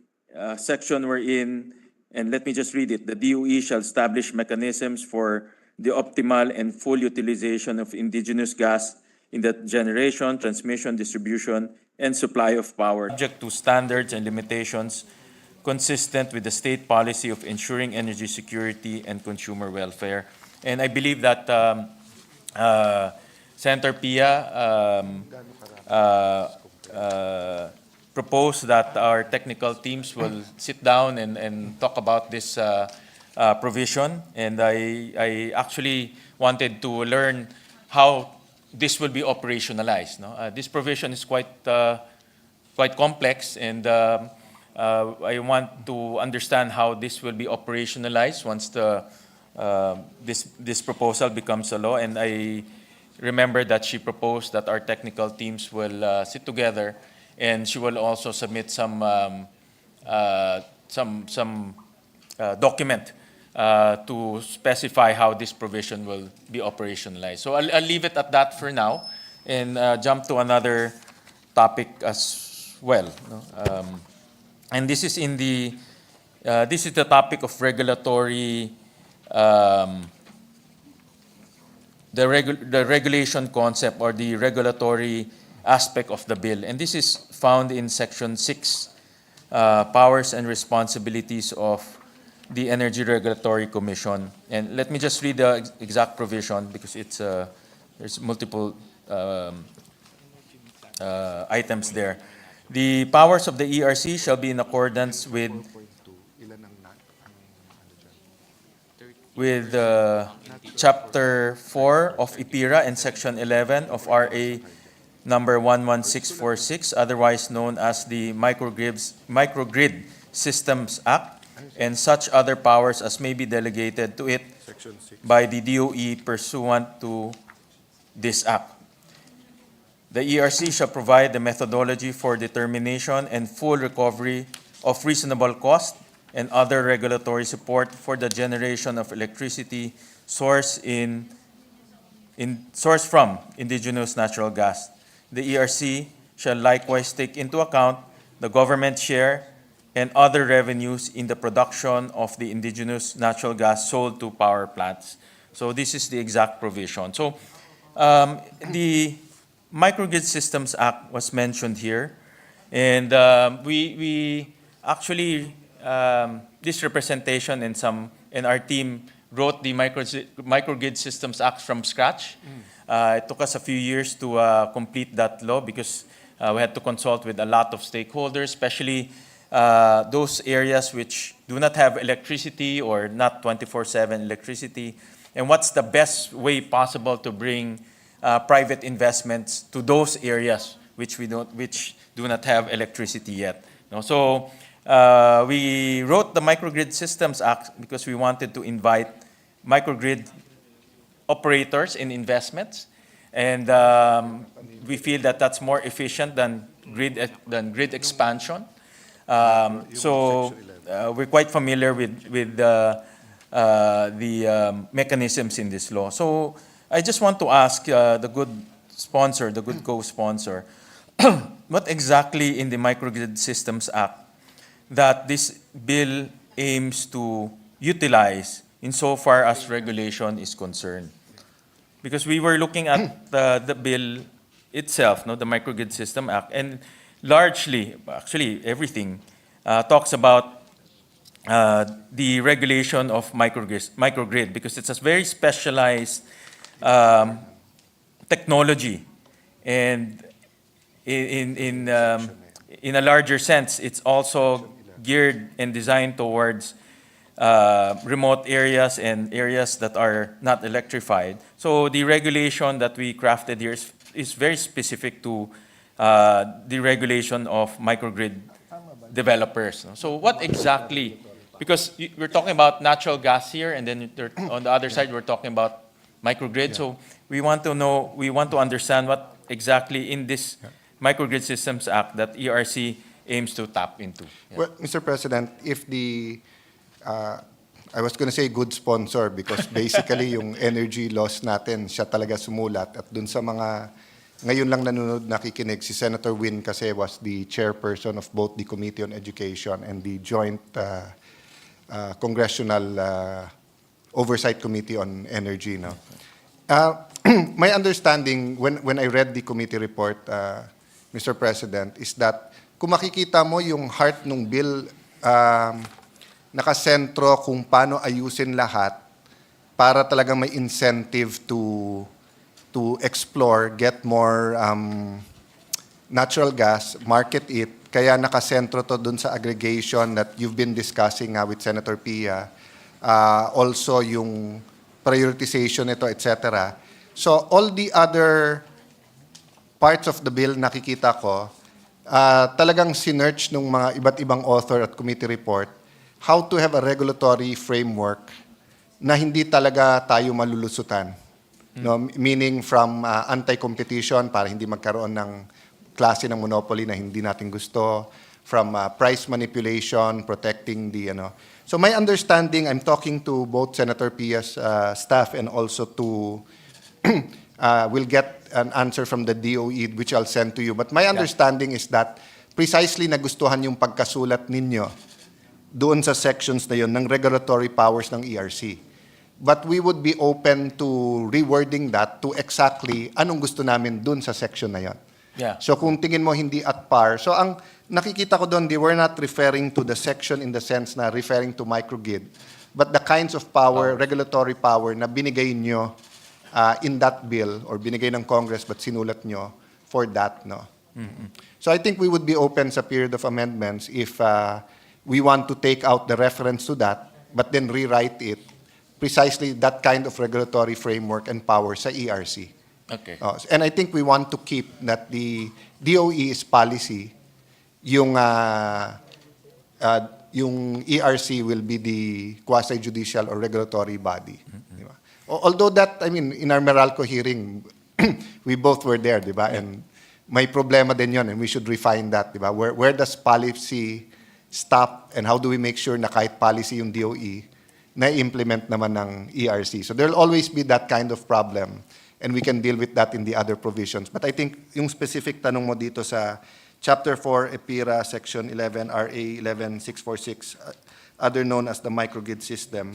section we're in, and let me just read it. The DOE shall establish mechanisms for the optimal and full utilization of indigenous gas in the generation, transmission, distribution, and supply of power, subject to standards and limitations consistent with the state policy of ensuring energy security and consumer welfare. And I believe that Senator Pia proposed that our technical teams will sit down and talk about this provision. And I actually wanted to learn how this will be operationalized. No? This provision is quite complex, and I want to understand how this will be operationalized once this proposal becomes a law. And I remember that she proposed that our technical teams will sit together, and she will also submit some document to specify how this provision will be operationalized. So I'll leave it at that for now and jump to another topic as well. No? And this is the topic of regulatory. The regulation concept or the regulatory aspect of the bill. And this is found in Section 6, Powers and Responsibilities of the Energy Regulatory Commission. And let me just read the exact provision because there's multiple items there. The powers of the ERC shall be in accordance with Chapter 4 of IPIRA and Section 11 of RA number 11646, otherwise known as the Microgrid Systems Act, and such other powers as may be delegated to it by the DOE pursuant to this act. The ERC shall provide the methodology for determination and full recovery of reasonable cost and other regulatory support for the generation of electricity sourced from indigenous natural gas. The ERC shall likewise take into account the government share and other revenues in the production of the indigenous natural gas sold to power plants. So this is the exact provision. So the Microgrid Systems Act was mentioned here, and we actually this representation and our team wrote the Microgrid Systems Act from scratch. It took us a few years to complete that law because we had to consult with a lot of stakeholders, especially those areas which do not have electricity or not 24/7 electricity. And what's the best way possible to bring private investments to those areas which do not have electricity yet. No? So we wrote the Microgrid Systems Act because we wanted to invite microgrid operators in investments, and we feel that that's more efficient than grid expansion. So we're quite familiar with the mechanisms in this law. So I just want to ask the good sponsor, the good co-sponsor, what exactly in the Microgrid Systems Act that this bill aims to utilize insofar as regulation is concerned? Because we were looking at the bill itself, no, the Microgrid System Act, and largely, actually everything, talks about the regulation of microgrid because it's a very specialized technology, and in a larger sense, it's also geared and designed towards remote areas and areas that are not electrified. So the regulation that we crafted here is very specific to the regulation of microgrid developers. So what exactly, because we're talking about natural gas here, and then on the other side, we're talking about microgrid. So we want to know, we want to understand what exactly in this Microgrid Systems Act that ERC aims to tap into. Yeah. Well, Mr. President, if the, I was going to say good sponsor because basically yung energy laws natin, siya talaga sumulat. At dun sa mga, ngayon lang nanonood nakikinig, si Senator Win kasi was the chairperson of both the Committee on Education and the Joint Congressional Oversight Committee on Energy. No? My understanding, when I read the committee report, Mr. President, is that kung makikita mo yung heart ng bill, nakasentro kung paano ayusin lahat para talagang may incentive to explore, get more natural gas, market it. Kaya nakasentro to dun sa aggregation that you've been discussing with Senator Pia. Also yung prioritization nito, etc. So all the other parts of the bill nakikita ko, talagang sinerch ng mga iba't ibang author at committee report how to have a regulatory framework na hindi talaga tayo malulusutan. No? Meaning from anti-competition para hindi magkaroon ng klase ng monopoly na hindi natin gusto, from price manipulation, protecting the, So my understanding, I'm talking to both Senator Pia's staff and also to, we'll get an answer from the DOE which I'll send to you. But my understanding is that precisely nagustuhan yung pagkasulat ninyo doon sa sections na yun ng regulatory powers ng ERC. But we would be open to rewording that to exactly anong gusto namin doon sa section na yun. Yeah. So kung tingin mo hindi at par, so ang nakikita ko doon, they were not referring to the section in the sense na referring to microgrid, but the kinds of power, regulatory power na binigay nyo in that bill or binigay ng Congress but sinulat nyo for that. No? Mm-hmm. So I think we would be open sa period of amendments if we want to take out the reference to that but then rewrite it precisely that kind of regulatory framework and power sa ERC. Okay. And I think we want to keep that the DOE is policy, yung ERC will be the quasi-judicial or regulatory body. Di ba? Although that, I mean, in our Meralco hearing, we both were there, di ba? And may problema din yun, and we should refine that, di ba? Where does policy stop, and how do we make sure na kahit policy yung DOE, na-implement naman ng ERC? So there'll always be that kind of problem, and we can deal with that in the other provisions. But I think yung specific tanong mo dito sa Chapter 4, EPIRA, Section 11, RA 11646, other known as the microgrid system,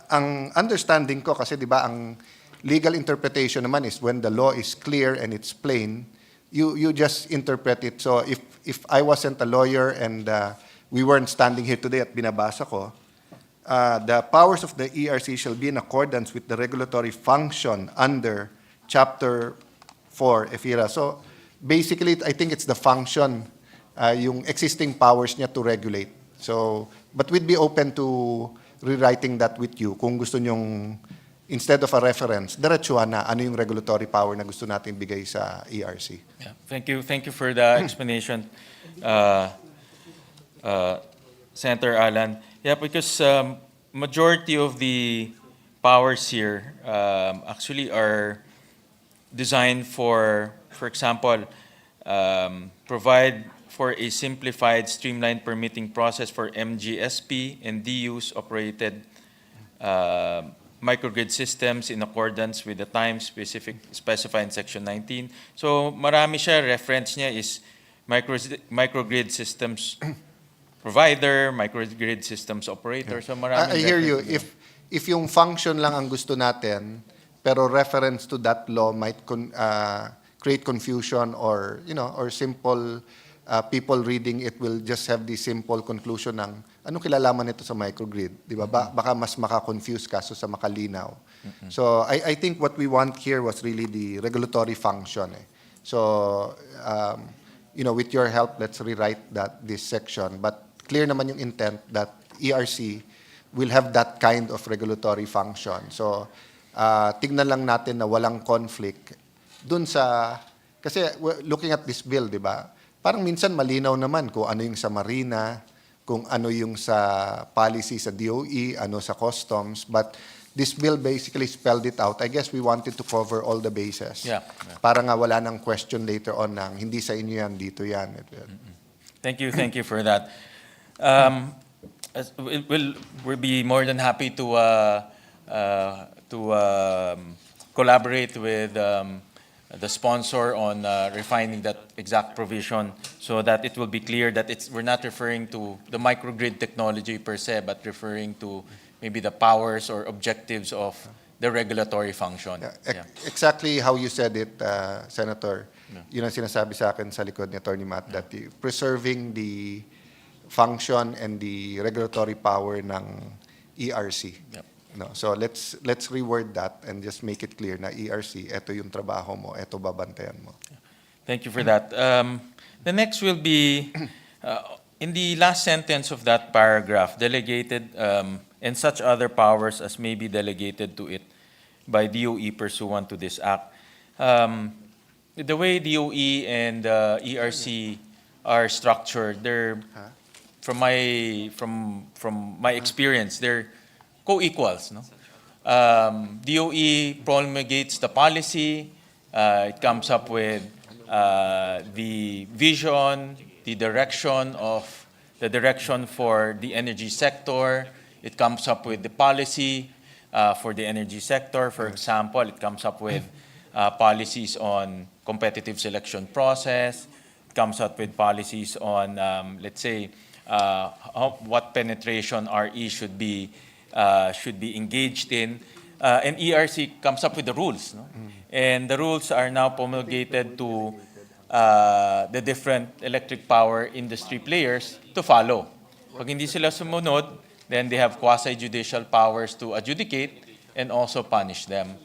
ang understanding ko, kasi di ba ang legal interpretation naman is when the law is clear and it's plain, you just interpret it. So if I wasn't a lawyer and we weren't standing here today at binabasa ko, the powers of the ERC shall be in accordance with the regulatory function under Chapter 4, EPIRA. So basically, I think it's the function, yung existing powers niya to regulate. So, but we'd be open to rewriting that with you kung gusto nyong instead of a reference, diretsuhan na ano yung regulatory power na gusto natin bigay sa ERC. Yeah. Thank you for the explanation, Senator Alan. Yeah, because majority of the powers here actually are designed for example, provide for a simplified, streamlined permitting process for MGSP and DUs operated microgrid systems in accordance with the time specified in Section 19. So marami siya, reference niya is microgrid systems provider, microgrid systems operator. So marami. I hear you. If yung function lang ang gusto natin, pero reference to that law might create confusion or, or simple people reading it will just have the simple conclusion ng anong kilalaman nito sa microgrid, di ba? Baka mas maka-confuse kaso sa makalinaw. So I think what we want here was really the regulatory function. So with your help, let's rewrite this section. But clear naman yung intent that ERC will have that kind of regulatory function. So tignan lang natin na walang conflict dun sa, kasi looking at this bill, di ba? Parang minsan malinaw naman kung ano yung sa Marina, kung ano yung sa policy sa DOE, ano sa customs, but this bill basically spelled it out. I guess we wanted to cover all the bases. Yeah. Para nga wala nang question later on ng hindi sa inyo yan, dito yan. Thank you for that. We'll be more than happy to collaborate with the sponsor on refining that exact provision so that it will be clear that we're not referring to the microgrid technology per se, but referring to maybe the powers or objectives of the regulatory function. Exactly how you said it, Senator. Yun ang sinasabi sa akin sa likod ni Atty. Matt, that preserving the function and the regulatory power ng ERC. Yep. No, so let's reword that and just make it clear na ERC, eto yung trabaho mo, eto babantayan mo. Thank you for that. The next will be, in the last sentence of that paragraph, delegated and such other powers as may be delegated to it by DOE pursuant to this act. The way DOE and ERC are structured, they're, from my experience, they're co-equals. No? DOE promulgates the policy, it comes up with the vision, the direction for the energy sector. It comes up with the policy for the energy sector. For example, it comes up with policies on competitive selection process. It comes up with policies on, let's say, what penetration RE should be engaged in. And ERC comes up with the rules. No? And the rules are now promulgated to the different electric power industry players to follow. Pag hindi sila sumunod, then they have quasi-judicial powers to adjudicate and also punish them.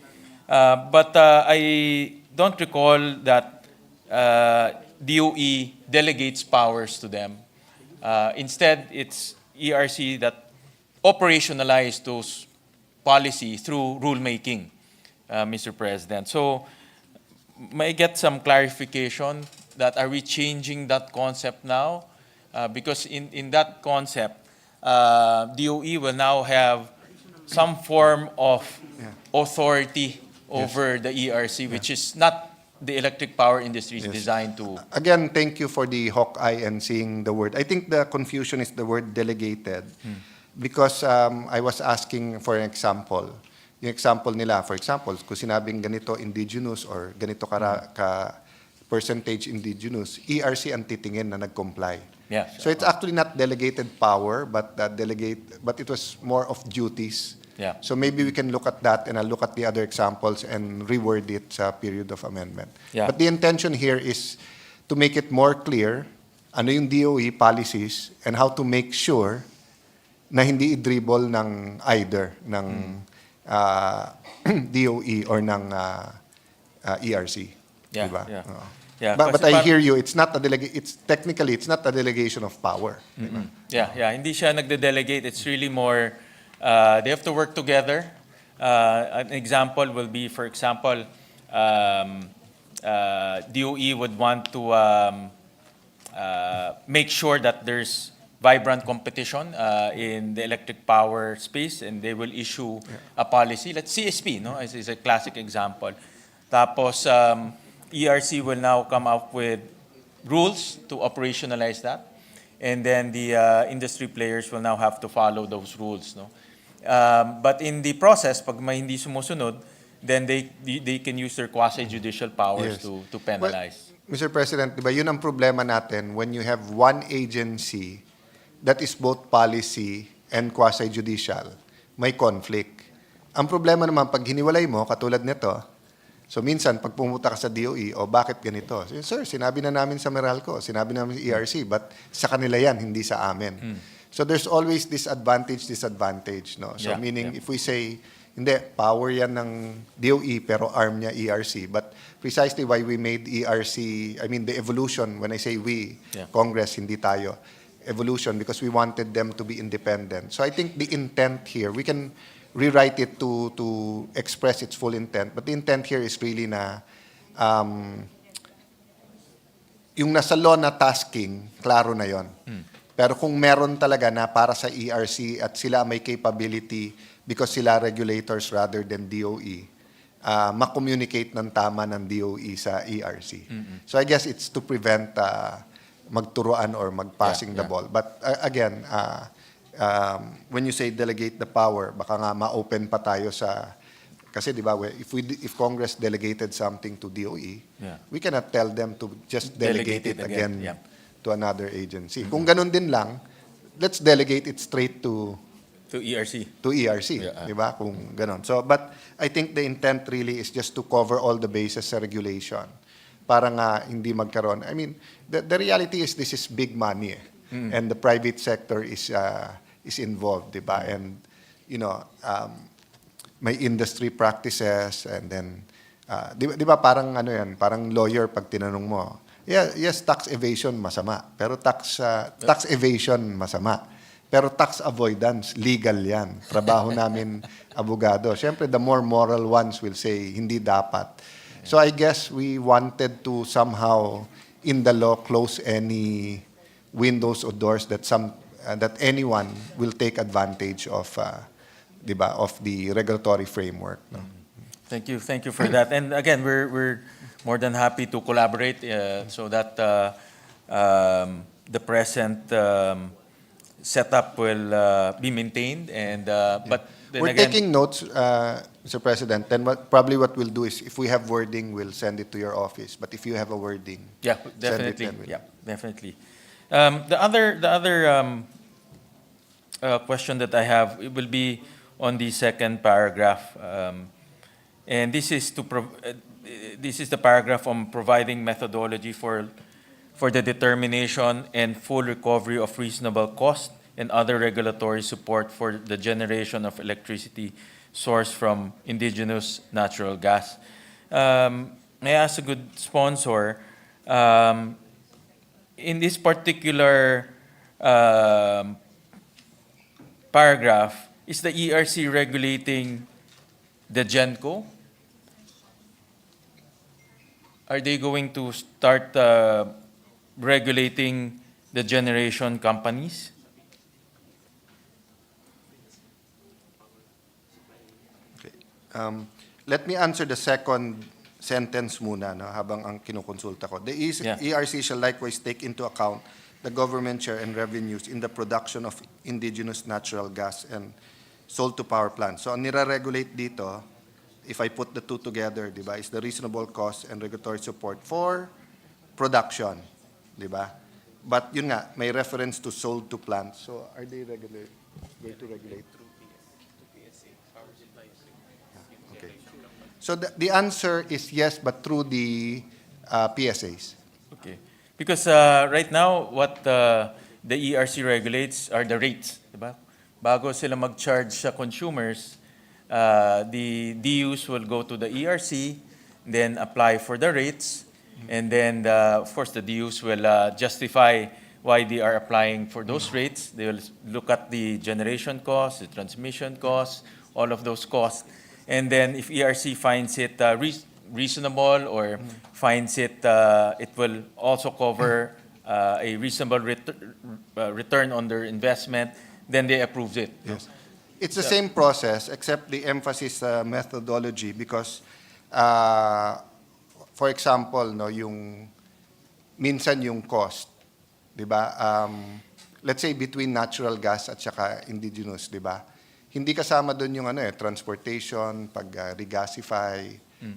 But I don't recall that DOE delegates powers to them. Instead, it's ERC that operationalize those policy through rulemaking, Mr. President. So, may I get some clarification that are we changing that concept now? Because in that concept, DOE will now have some form of authority over the ERC, which is not the electric power industry is designed to. Again, thank you for the hawk eye and seeing the word. I think the confusion is the word delegated. Because I was asking for an example. Yung example nila, for example, kung sinabing ganito indigenous or ganito ka percentage indigenous, ERC ang titingin na nag-comply. Yeah. So it's actually not delegated power, but it was more of duties. Yeah. So maybe we can look at that and I'll look at the other examples and reword it sa period of amendment. Yeah. But the intention here is to make it more clear ano yung DOE policies and how to make sure na hindi i-dribble ng either ng DOE or ng ERC. Yeah, Diba? yeah. Oo. Yeah, But kasi I hear you, it's not technically it's not a delegation of power. Yeah, hindi siya nagde-delegate. It's really more, they have to work together An example will be, for example, DOE would want to make sure that there's vibrant competition in the electric power space, and they will issue a policy. Let's CSP, no, is a classic example. Tapos ERC will now come up with rules to operationalize that, and then the industry players will now have to follow those rules, no. But in the process, pag may hindi sumusunod, then they can use their quasi-judicial powers Yes. to penalize. Mr. President, di ba yun ang problema natin when you have one agency that is both policy and quasi-judicial, may conflict. Ang problema naman, pag hiniwalay mo, katulad nito, so minsan, pag pumunta ka sa DOE, o bakit ganito? Sir, sinabi na namin sa Meralco, sinabi namin sa ERC, but sa kanila yan, hindi sa amin. So there's always disadvantage, no? So Yeah, meaning, yeah. if we say, hindi, power yan ng DOE, pero arm niya ERC. But precisely why we made ERC, I mean, the evolution, when I say we, Yeah. Congress, hindi tayo, evolution, because we wanted them to be independent. So I think the intent here, we can rewrite it to express its full intent, but the intent here is really na yung nasa law na tasking, klaro na yon. Pero kung meron talaga na para sa ERC at sila may capability because sila regulators rather than DOE, ma-communicate ng tama ng DOE sa ERC. So I guess it's to prevent magturuan or magpassing the ball. But again, when you say delegate the power, baka nga ma-open pa tayo sa... Kasi di ba, if Congress delegated something to DOE, we cannot tell them to just delegate it again to another agency. Kung ganun din lang, let's delegate it straight to ERC. To ERC, di ba? Kung ganun. So, but I think the intent really is just to cover all the bases sa regulation para nga hindi magkaroon. I mean, the reality is this is big money and the private sector is involved, di ba? And, you know, may industry practices and then, di ba parang ano yan, parang lawyer pag tinanong mo, yes, tax evasion masama, pero tax evasion masama. Pero tax avoidance, legal yan. Trabaho namin, abogado. Siyempre, the more moral ones will say, hindi dapat. So I guess we wanted to somehow, in the law, close any windows or doors that anyone will take advantage of, di ba, of the regulatory framework. No? Thank you for that. And again, we're more than happy to collaborate so that the present setup will be maintained. And but then we're again, taking notes, Mr. President. Then probably what we'll do is, if we have wording, we'll send it to your office. But if you have a wording, yeah, send it definitely, then. yeah, definitely. The other question that I have, it will be on the second paragraph, and this is the paragraph on providing methodology for the determination and full recovery of reasonable cost and other regulatory support for the generation of electricity sourced from indigenous natural gas. May I ask a good sponsor, in this particular paragraph, is the ERC regulating the GenCo? Are they going to start regulating the generation companies? Okay. Let me answer the second sentence muna, no, habang ang kinukonsulta ko. The ERC shall likewise take into account the government share and revenues in the production of indigenous natural gas and sold to power plants. So ang nire-regulate dito, if I put the two together, di ba, is the reasonable cost and regulatory support for production, di ba? But yun nga, may reference to sold to plants. So are they going to regulate? Okay. So the answer is yes, but through the PSAs. Okay. Because right now, what the ERC regulates are the rates, diba? Bago sila mag-charge sa consumers, the DUs will go to the ERC, then apply for the rates, and then, of course, the DUs will justify why they are applying for those rates. They will look at the generation costs, the transmission costs, all of those costs. And then if ERC finds it reasonable or finds it it will also cover a reasonable return on their investment, then they approve it. Yes. It's the same process except the emphasis methodology because for example, no, yung minsan yung cost, 'di ba? Let's say between natural gas at saka indigenous, 'di ba? Hindi kasama doon yung transportation, pag regasify,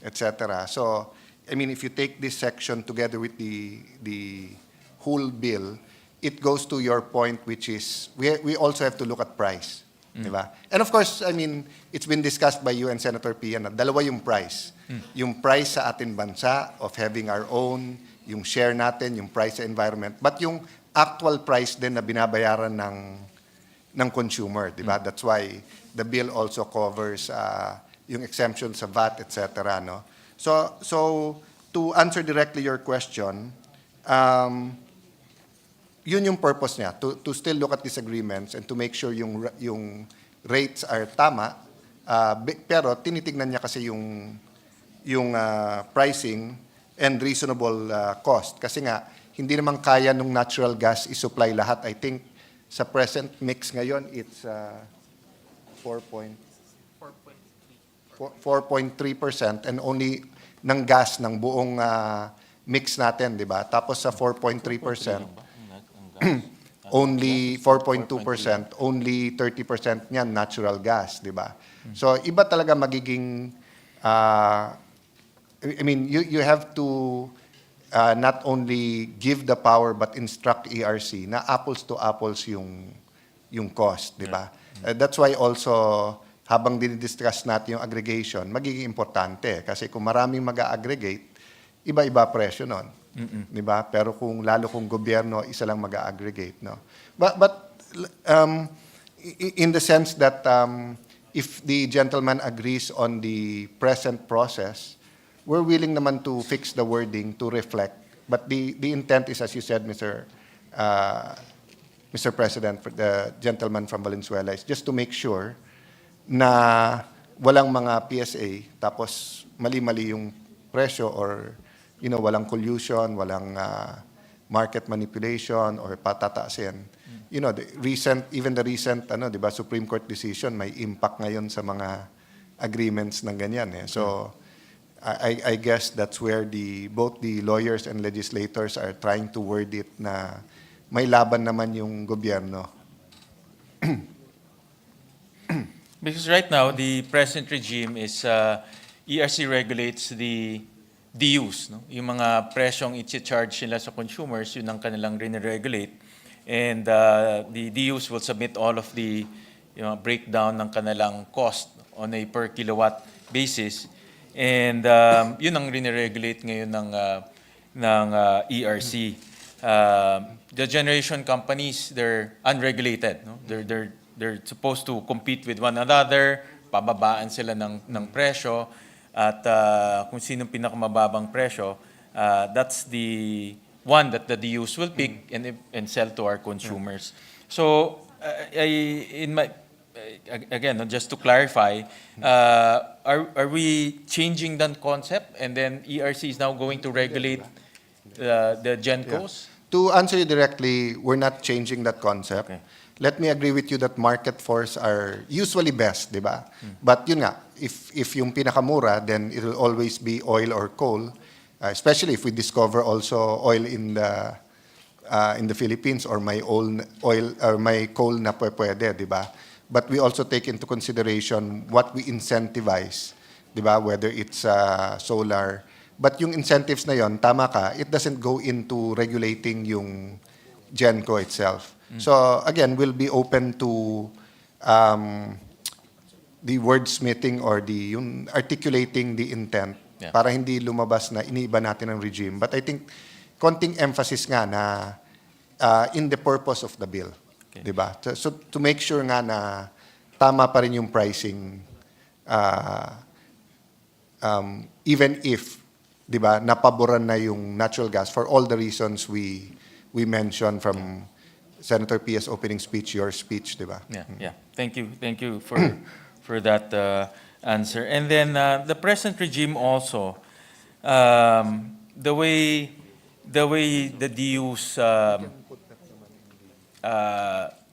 etc. So, I mean, if you take this section together with the whole bill, it goes to your point, which is we also have to look at price, di ba? And of course, I mean, it's been discussed by you and Senator Pia na dalawa yung price. Yung price sa atin bansa of having our own, yung share natin, yung price sa environment, but yung actual price din na binabayaran ng consumer, di ba? That's why the bill also covers yung exemption sa VAT, etc. No? So to answer directly your question, yun yung purpose niya, to still look at these agreements and to make sure yung rates are tama, pero tinitignan niya kasi yung pricing and reasonable cost. Kasi nga, hindi naman kaya nung natural gas i-supply lahat. I think sa present mix ngayon, it's 4.3% and only ng gas ng buong mix natin, di ba? Tapos sa 4.3%, only 4.2%, only 30% niyan natural gas, di ba? So iba talaga magiging I mean, you have to not only give the power but instruct ERC na apples to apples yung cost, di ba? That's why also habang dinidiscuss natin yung aggregation, magiging importante kasi kung maraming mag-aggregate, iba-iba presyo nun. Di ba? Pero lalo kung gobyerno, isa lang mag-aggregate, no? But in the sense that if the gentleman agrees on the present process, we're willing naman to fix the wording to reflect. But the intent is, as you said, Mr. President, for the gentleman from Valenzuela, is just to make sure na walang mga PSA tapos mali-mali yung presyo or walang collusion, walang market manipulation or patataasin. Even the recent di ba, Supreme Court decision may impact ngayon sa mga agreements ng ganyan eh. So I guess that's where both the lawyers and legislators are trying to word it na may laban naman yung gobyerno. Because right now, the present regime is ERC regulates the dues, no? Yung mga presyong i-charge nila sa consumers, yun ang kanilang rin-regulate. And the dues will submit all of the breakdown ng kanilang cost on a per kilowatt basis. And yun ang rin-regulate ngayon ng ERC. The generation companies, they're unregulated, no? They're supposed to compete with one another, pababaan sila ng presyo, at kung sinong pinakamababang presyo, that's the one that the DUs will pick and sell to our consumers. So, again, just to clarify, are we changing that concept and then ERC is now going to regulate the GenCos? Yeah. To answer you directly, we're not changing that concept. Okay. Let me agree with you that market force are usually best, di ba? But yun nga, if yung pinakamura, then it will always be oil or coal, especially if we discover also oil in the Philippines or may oil or may coal na pwede, di ba? But we also take into consideration what we incentivize, di ba? Whether it's solar. But yung incentives na yon, tama ka, it doesn't go into regulating yung GenCo itself. So again, we'll be open to the wordsmithing or yung articulating the intent para hindi lumabas na iniiba natin ang regime. But I think konting emphasis nga na in the purpose of the bill. Okay. Diba? So to make sure nga na tama pa rin yung pricing even if diba, napaboran na yung natural gas for all the reasons we mentioned from Senator Pia's opening speech, your speech, di ba? Yeah. Thank you for that answer. And then the present regime also, the way the DUs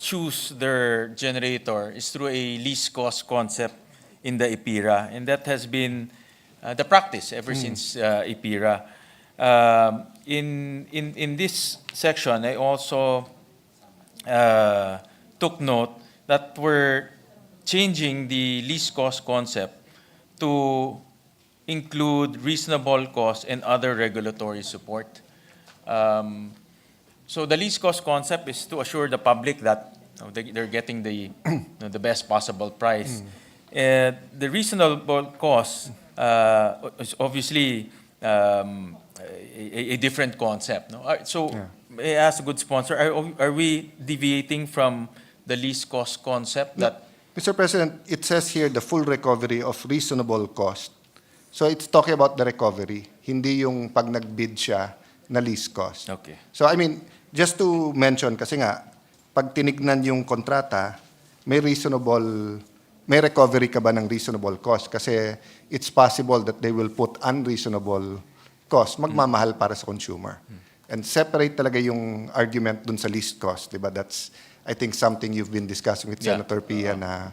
choose their generator is through a least cost concept in the IPIRA, and that has been the practice ever since IPIRA. In this section, I also took note that we're changing the least cost concept to include reasonable cost and other regulatory support. So the least cost concept is to assure the public that they're getting the the best possible price. The reasonable cost is obviously a different concept. No? So may I ask a good sponsor, are we deviating from the least cost concept? That Mr. President, it says here the full recovery of reasonable cost. So it's talking about the recovery, hindi yung pag nag-bid siya na least cost. Okay. So I mean, just to mention, kasi nga, pag tinignan yung kontrata, may recovery ka ba ng reasonable cost? Kasi it's possible that they will put unreasonable cost, magmamahal para sa consumer. And separate talaga yung argument dun sa least cost, di ba? That's, I think, something you've been discussing with Senator Pia na,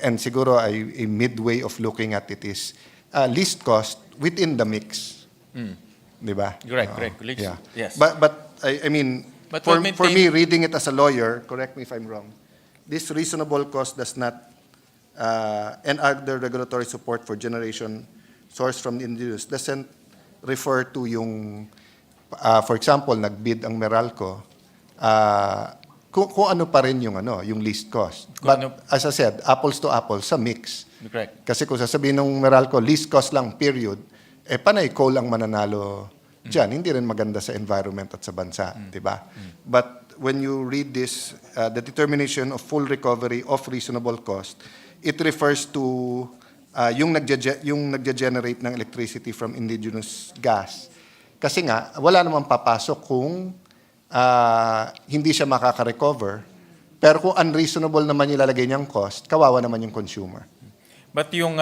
and siguro a midway of looking at it is least cost within the mix. Di ba? correct. Yeah. Yes. But I mean, But for we'll me, reading it as a lawyer, correct me if I'm wrong, this reasonable cost does not, and other regulatory support for generation sourced from the indigenous doesn't refer to yung, for example, nag-bid ang Meralco, kung ano pa rin yung least cost. But as I said, apples to apples sa mix. Correct. Kasi kung sasabihin ng Meralco, least cost lang, period, panay coal ang mananalo dyan. Hindi rin maganda sa environment at sa bansa, di ba? But when you read this, the determination of full recovery of reasonable cost, it refers to yung nagge-generate ng electricity from indigenous gas. Kasi nga, wala namang papasok kung hindi siya makaka-recover. Pero kung unreasonable naman yung lalagay niyang cost, kawawa naman yung consumer. But yung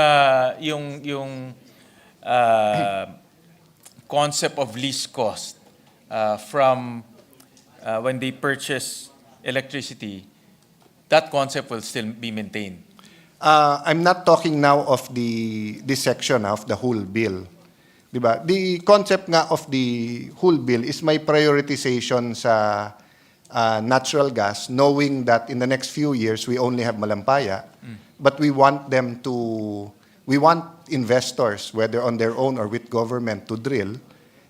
concept of least cost from when they purchase electricity, that concept will still be maintained. I'm not talking now of this section of the whole bill. Diba? The concept nga of the whole bill is may prioritization sa natural gas, knowing that in the next few years we only have Malampaya, but we want investors, whether on their own or with government, to drill,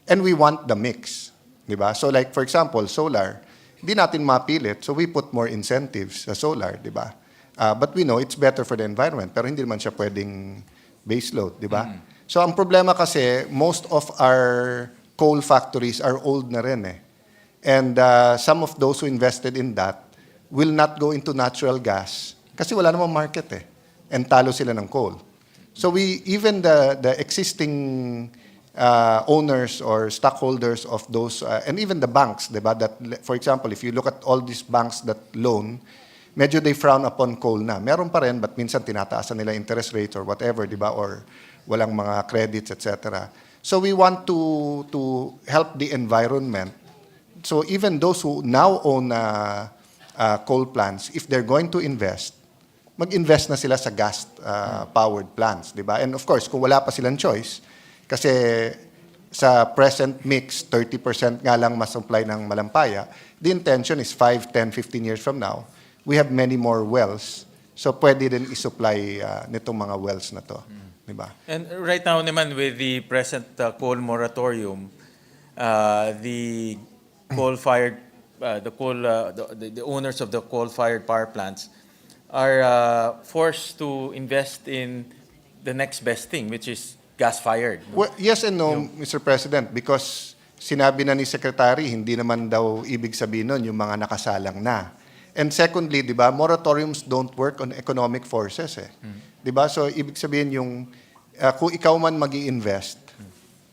and we want the mix. Diba? So like, for example, solar, hindi natin mapilit, so we put more incentives sa solar, diba? But we know it's better for the environment, pero hindi naman siya pwedeng baseload, diba? So ang problema kasi, most of our coal factories are old na rin eh. And some of those who invested in that will not go into natural gas kasi wala namang market eh. And talo sila ng coal. So even the existing owners or stockholders of those, and even the banks, diba, that, for example, if you look at all these banks that loan, medyo they frown upon coal na. Meron pa rin, but minsan tinataasan nila interest rates or whatever, diba, or walang mga credits, etc. So we want to help the environment. So even those who now own coal plants, if they're going to invest, mag-invest na sila sa gas-powered plants, di ba? And of course, kung wala pa silang choice, kasi sa present mix, 30% nga lang masupply ng Malampaya, the intention is 5, 10, 15 years from now, we have many more wells, so pwede din isupply nitong mga wells na to. Diba? And right now naman with the present coal moratorium, the coal-fired, the owners of the coal-fired power plants are forced to invest in the next best thing, which is gas-fired. No? Well, yes and no, Mr. President, because sinabi na ni Secretary, hindi naman daw ibig sabihin nun yung mga nakasalang na. And secondly, di ba, moratoriums don't work on economic forces eh. Di ba? So, ibig sabihin yung, kung ikaw man mag-i-invest,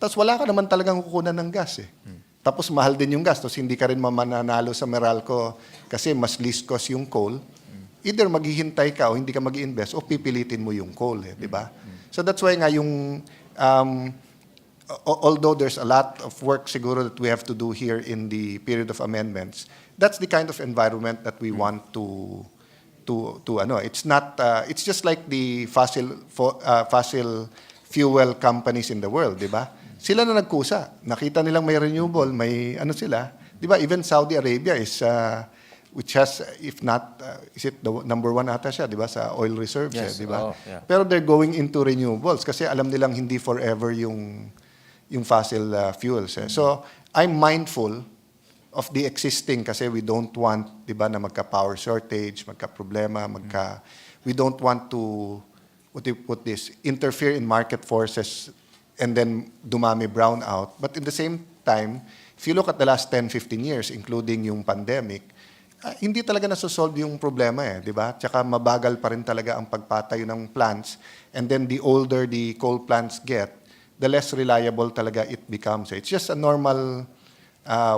tapos wala ka naman talagang kukunan ng gas eh. Tapos mahal din yung gas, tapos hindi ka rin mamananalo sa Meralco kasi mas least cost yung coal, either maghihintay ka o hindi ka mag-invest o pipilitin mo yung coal, di ba? So that's why nga yung although there's a lot of work siguro that we have to do here in the period of amendments, that's the kind of environment that we want to it's not it's just like the fossil fuel companies in the world, di ba? Sila na nagkusa. Nakita nilang may renewable, may ano sila, di ba? Even Saudi Arabia is which has, if not, is it the number one ata siya, di ba, sa oil reserves, Yes, di ba? oh, yeah. Pero they're going into renewables kasi alam nilang hindi forever yung fossil fuels. So, I'm mindful of the existing kasi we don't want, di ba, na magka-power shortage, magka-problema, we don't want to, what do you put this, interfere in market forces and then dumami brownout. But in the same time, if you look at the last 10, 15 years, including yung pandemic, hindi talaga nasosolve yung problema di ba? Tsaka mabagal pa rin talaga ang pagpatayo ng plants. And then the older the coal plants get, the less reliable talaga it becomes. It's just a normal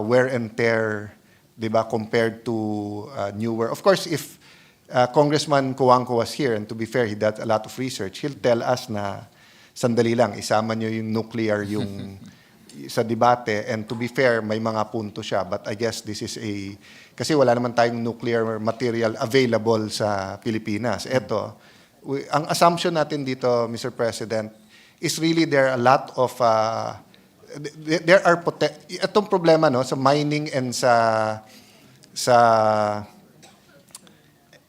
wear and tear, di ba, compared to newer. Of course, if Congressman Coangco was here, and to be fair, he does a lot of research, he'll tell us na sandali lang, isama nyo yung nuclear yung sa debate, and to be fair, may mga punto siya, but I guess this is kasi wala naman tayong nuclear material available sa Pilipinas. Ito, ang assumption natin dito, Mr. President, is really there are a lot of, itong problema no, sa mining and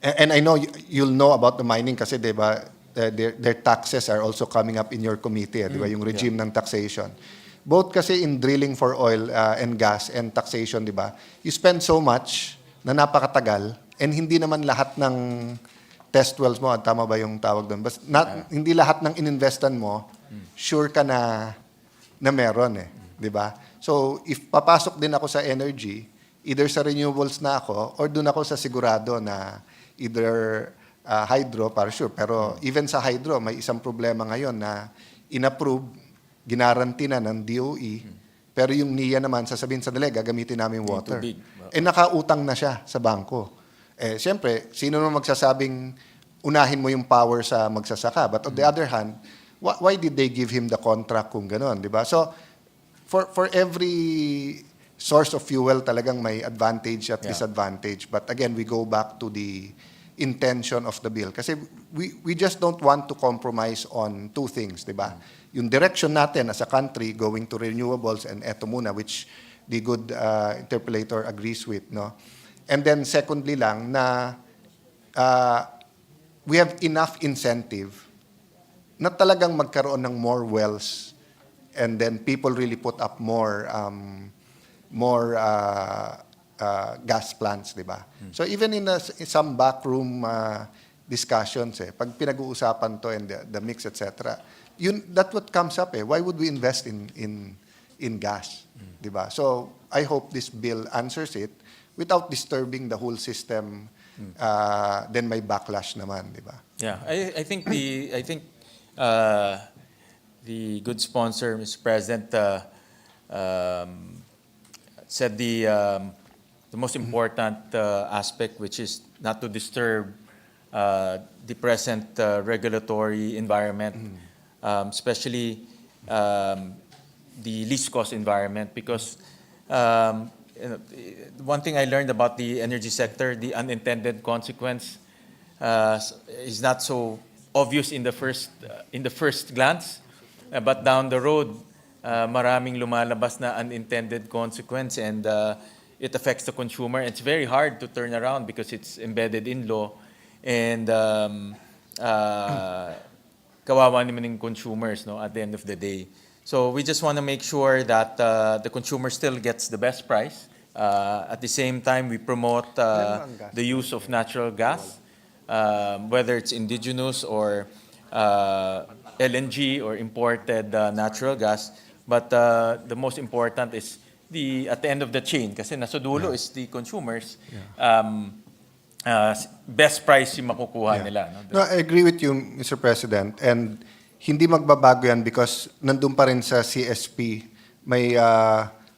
and I know you'll know about the mining kasi diba, their taxes are also coming up in your committee, di ba, yung regime ng taxation. Both kasi in drilling for oil and gas and taxation, di ba, you spend so much na napakatagal and hindi naman lahat ng test wells mo, tama ba yung tawag doon? Hindi lahat ng ininvestan mo, sure ka na meron di ba? So, if papasok din ako sa energy, either sa renewables na ako or doon ako sa sigurado na either hydro, para sure. Pero even sa hydro, may isang problema ngayon na in-approve, ginaranti na ng DOE, pero yung NIA naman, sasabihin sa dali, gagamitin namin water. Nakautang na siya sa bangko. Siyempre, sino naman magsasabing unahin mo yung power sa magsasaka? But on the other hand, why did they give him the contract kung gano'n, di ba? So, for every source of fuel, talagang may advantage at disadvantage. But again, we go back to the intention of the bill. Kasi we just don't want to compromise on two things, di ba? Yung direction natin as a country going to renewables and eto muna, which the good interpolator agrees with, no? And then secondly lang na we have enough incentive na talagang magkaroon ng more wells and then people really put up more gas plants, di ba? So even in some backroom discussions, pag pinag-uusapan to and the mix, etc., that's what comes up. Why would we invest in gas, di ba? So I hope this bill answers it without disturbing the whole system. Then may backlash naman, di ba? Yeah, I think the good sponsor, Mr. President, said the most important aspect, which is not to disturb the present regulatory environment, especially the least cost environment, because one thing I learned about the energy sector, the unintended consequence is not so obvious in the first glance, but down the road, maraming lumalabas na unintended consequence, and it affects the consumer. It's very hard to turn around because it's embedded in law, and kawawa naman yung consumers, no, at the end of the day. So we just want to make sure that the consumer still gets the best price. At the same time, we promote the use of natural gas, whether it's indigenous or LNG or imported natural gas. But the most important is at the end of the chain, kasi nasa dulo is the consumers. Best price yung makukuha nila. No, I agree with you, Mr. President. And hindi magbabago yan because nandun pa rin sa CSP, may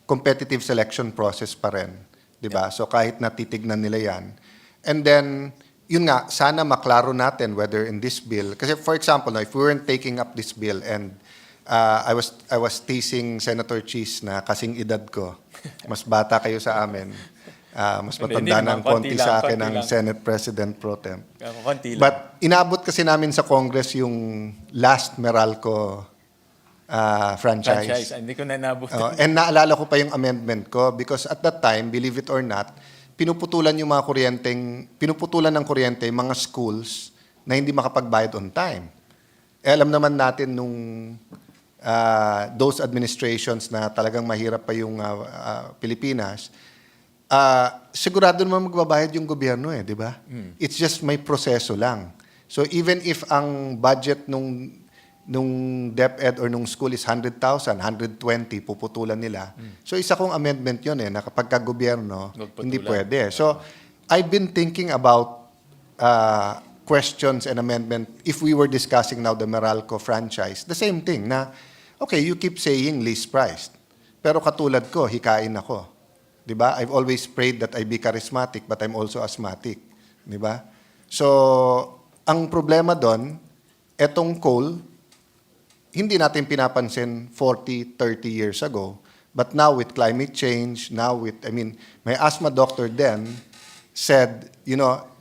competitive selection process pa rin. Diba? So kahit natitignan nila yan. And then, yun nga, sana maklaro natin whether in this bill, kasi for example, no, if we weren't taking up this bill and I was teasing Senator Cheese na kasing edad ko, mas bata kayo sa amin, mas Hindi matanda naman, ng konti sa akin konti ang lang. Senate President Pro Tem. Konti lang. But inabot kasi namin sa Congress yung last Meralco franchise. Hindi ko na nabot. And naalala ko pa yung amendment ko because at that time, believe it or not, pinuputulan ng kuryente yung mga schools na hindi makapagbayad on time. Alam naman natin nung those administrations na talagang mahirap pa yung Pilipinas, sigurado naman magbabayad yung gobyerno di ba? It's just may proseso lang. So even if ang budget nung DepEd or nung school is 100,000, 120, puputulan nila. So isa kong amendment yun na kapag ka-gobyerno, hindi pwede. So I've been thinking about questions and amendment if we were discussing now the Meralco franchise. The same thing na, okay, you keep saying least priced. Pero katulad ko, hikain ako. Di ba? I've always prayed that I be charismatic but I'm also asthmatic. Di ba? So, ang problema doon, etong coal, hindi natin pinapansin 40, 30 years ago. But now with climate change, my asthma doctor then said,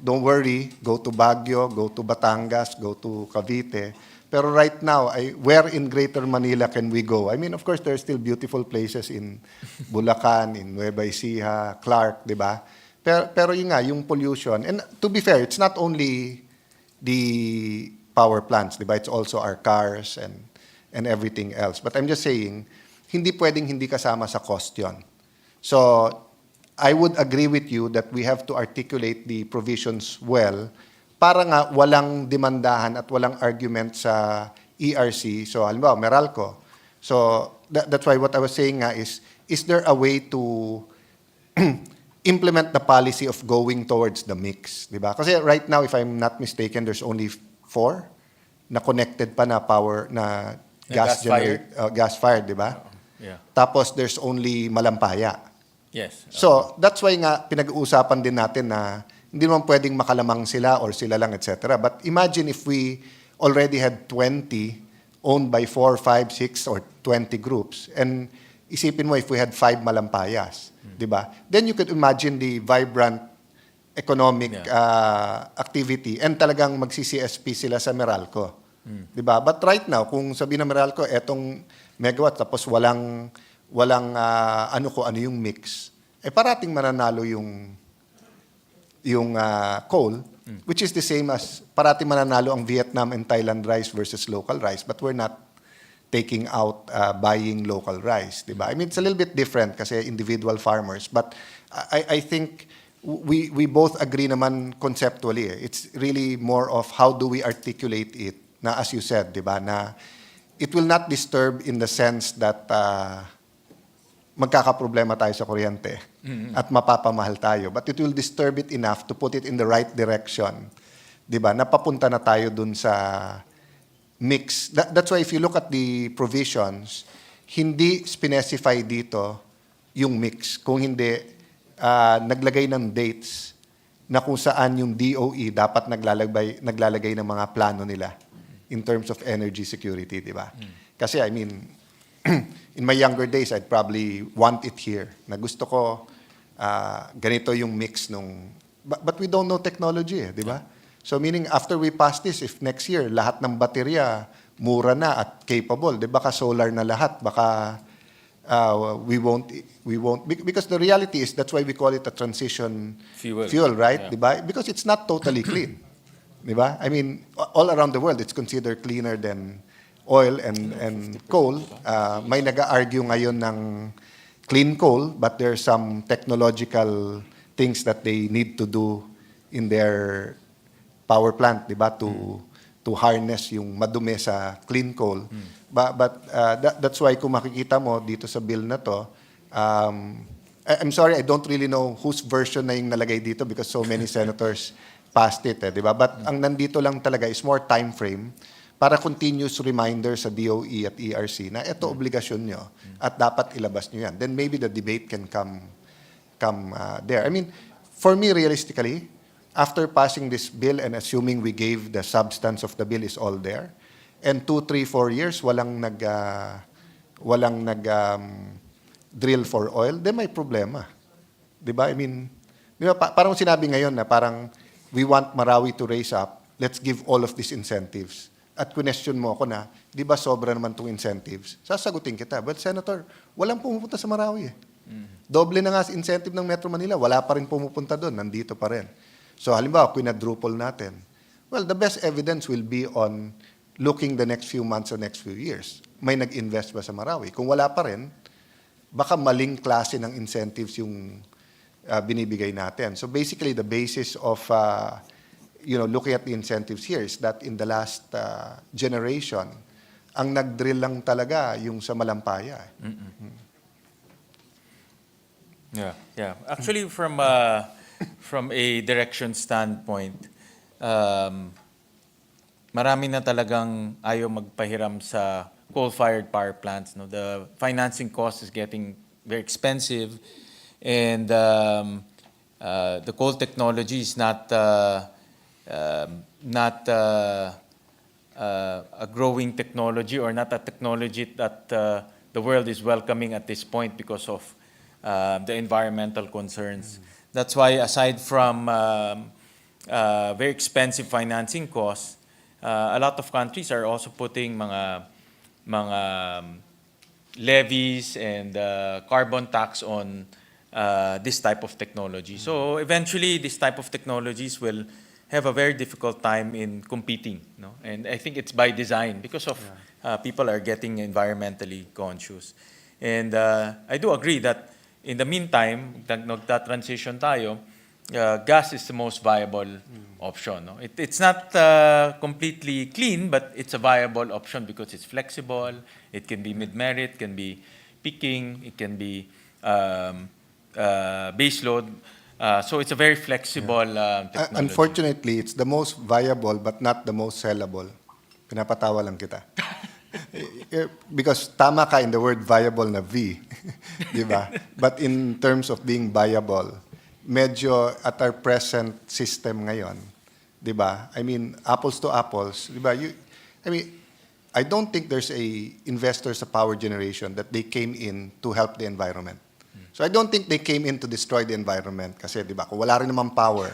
don't worry, go to Baguio, go to Batangas, go to Cavite. Pero right now, where in Greater Manila can we go? Of course, there are still beautiful places in Bulacan, in Nueva Ecija, Clark, di ba? Pero yun nga, yung pollution. And to be fair, it's not only the power plants, di ba? It's also our cars and everything else. But I'm just saying, hindi pwedeng hindi kasama sa cost yun. So, I would agree with you that we have to articulate the provisions well para nga walang demandahan at walang argument sa ERC. So, halimbawa, Meralco. So, that's why what I was saying nga is there a way to implement the policy of going towards the mix? Diba? Kasi right now, if I'm not mistaken, there's only 4 na connected pa na power na gas-fired, di ba? Yeah. Tapos there's only Malampaya. Yes. So, that's why nga pinag-uusapan din natin na hindi naman pwedeng makalamang sila or sila lang, etc. But imagine if we already had 20 owned by 4, 5, 6, or 20 groups. And isipin mo if we had 5 Malampayas, di ba? Then you could imagine the vibrant economic activity and talagang magsi-CSP sila sa Meralco. Diba? But right now, kung sabihin ng Meralco, etong megawatt, tapos walang ano yung mix, parating mananalo yung coal, which is the same as parating mananalo ang Vietnam and Thailand rice versus local rice, but we're not taking out buying local rice. Diba? It's a little bit different kasi individual farmers, but I think we both agree naman conceptually. It's really more of how do we articulate it. Na as you said, di ba, na it will not disturb in the sense that magkakaproblema tayo sa kuryente at mapapamahal tayo. But it will disturb it enough to put it in the right direction. Di ba? Napapunta na tayo dun sa mix. That's why if you look at the provisions, hindi specify dito yung mix. Kung hindi, naglagay ng dates na kung saan yung DOE dapat naglalagay ng mga plano nila in terms of energy security, di ba? Kasi, in my younger days, I'd probably want it here. Na gusto ko, ganito yung mix nung... But we don't know technology, di ba? So meaning, after we pass this, if next year, lahat ng baterya, mura na at capable, di ba? Baka solar na lahat, baka we won't... Because the reality is, that's why we call it a transition fuel, right? Di ba? Because it's not totally clean. Di ba? All around the world, it's considered cleaner than oil and coal. May nag-argue ngayon ng clean coal, but there are some technological things that they need to do in their power plant, di ba? To harness yung madumi sa clean coal. But that's why kung makikita mo dito sa bill na to, I'm sorry, I don't really know whose version na yung nalagay dito because so many senators passed it, di ba? But ang nandito lang talaga is more time frame para continuous reminder sa DOE at ERC na ito obligasyon nyo at dapat ilabas nyo yan. Then maybe the debate can come there. For me, realistically, after passing this bill and assuming we gave the substance of the bill is all there, and 2, 3, 4 years walang nag drill for oil, then may problema. 'Di ba? I mean, 'di ba, parang sinabi ngayon na parang we want Marawi to raise up, let's give all of these incentives. At question mo ako na, 'di ba sobra naman tong incentives? Sasagutin kita, but Senator, walang pumupunta sa Marawi eh. Doble na nga incentive ng Metro Manila, wala pa rin pumupunta doon, nandito pa rin. So halimbawa, quadruple natin. Well, the best evidence will be on looking the next few months or next few years. May nag-invest ba sa Marawi? Kung wala pa rin, baka maling klase ng incentives yung binibigay natin. So basically, the basis of looking at the incentives here is that in the last generation, ang nag-drill lang talaga yung sa Malampaya. Yeah. Actually, from a direction standpoint, marami na talagang ayaw magpahiram sa coal-fired power plants. No, the financing cost is getting very expensive, and the coal technology is not a growing technology, or not a technology that the world is welcoming at this point because of the environmental concerns. That's why, aside from very expensive financing costs, a lot of countries are also putting mga levies and carbon tax on this type of technology. So eventually, this type of technologies will have a very difficult time in competing. No? And I think it's by design because of people are getting environmentally conscious. And I do agree that in the meantime, nagta-transition tayo, gas is the most viable option. No? It's not completely clean, but it's a viable option because it's flexible, it can be mid-merit, can be peaking, it can be base load. So it's a very flexible technology. Unfortunately, it's the most viable but not the most sellable. Pinapatawa lang kita. Because tama ka in the word viable na V. Di ba? But in terms of being viable, medyo at our present system ngayon, di ba? I mean, apples to apples, di ba? I don't think there's a investor sa power generation that they came in to help the environment. So I don't think they came in to destroy the environment kasi, di ba, kung wala rin naman power,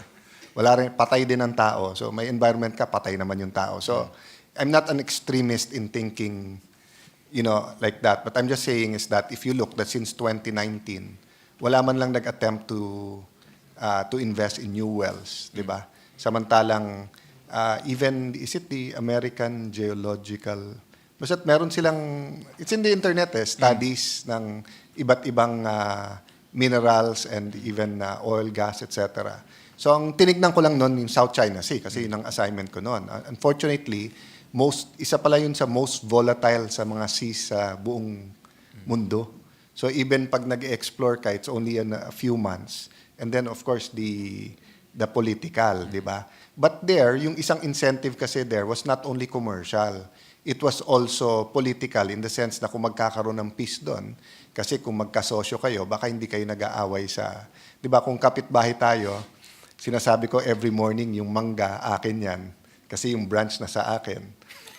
wala rin, patay din ang tao. So may environment ka, patay naman yung tao. So I'm not an extremist in thinking, like that. But I'm just saying is that if you look that since 2019, wala man lang nag-attempt to invest in new wells, di ba? Samantalang, even, is it the American Geological, basta meron silang, it's in the internet studies ng iba't ibang minerals and even oil, gas, etc. So ang tinignan ko lang noon yung South China Sea kasi yun ang assignment ko noon. Unfortunately, isa pala yun sa most volatile sa mga seas sa buong mundo. So even pag nag-explore ka, it's only a few months. And then of course the political, di ba? But there, yung isang incentive kasi there was not only commercial. It was also political in the sense na kung magkakaroon ng peace doon, kasi kung magkasosyo kayo, baka hindi kayo nag-aaway sa, di ba, kung kapitbahay tayo, sinasabi ko every morning yung mangga, akin yan, kasi yung branch na sa akin.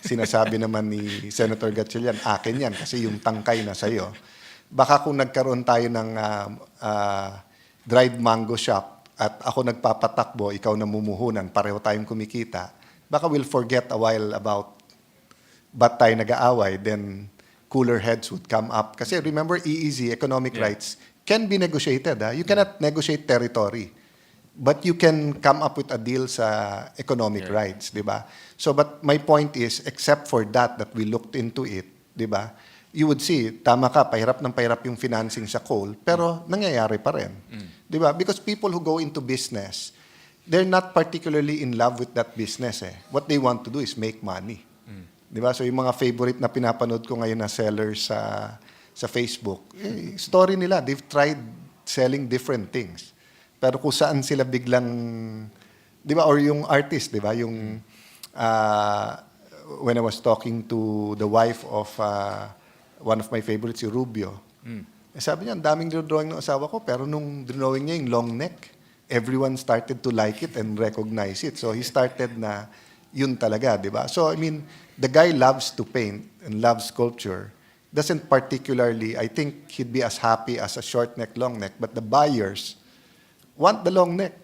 Sinasabi naman ni Senator Gatchalian, akin yan, kasi yung tangkay na sa'yo. Baka kung nagkaroon tayo ng dried mango shop, at ako nagpapatakbo, ikaw namumuhunan, pareho tayong kumikita, baka we'll forget a while about ba't tayo nag-aaway, then cooler heads would come up. Kasi remember, EEZ, economic rights, can be negotiated. You cannot negotiate territory. But you can come up with a deal sa economic rights, di ba? So, but my point is, except for that we looked into it, di ba? You would see, tama ka, pahirap yung financing sa coal, pero nangyayari pa rin. Di ba? Because people who go into business, they're not particularly in love with that business. What they want to do is make money. Di ba? So yung mga favorite na pinapanood ko ngayon na sellers sa Facebook, story nila, they've tried selling different things. Pero kung saan sila biglang, di ba, or yung artist, di ba, yung, when I was talking to the wife of one of my favorites, si Rubio, sabi niya, ang daming drawing ng asawa ko, pero nung drawing niya yung long neck, everyone started to like it and recognize it. So he started na yun talaga, di ba? So I mean, the guy loves to paint and loves sculpture. Doesn't particularly, I think he'd be as happy as a short neck, long neck, but the buyers want the long neck.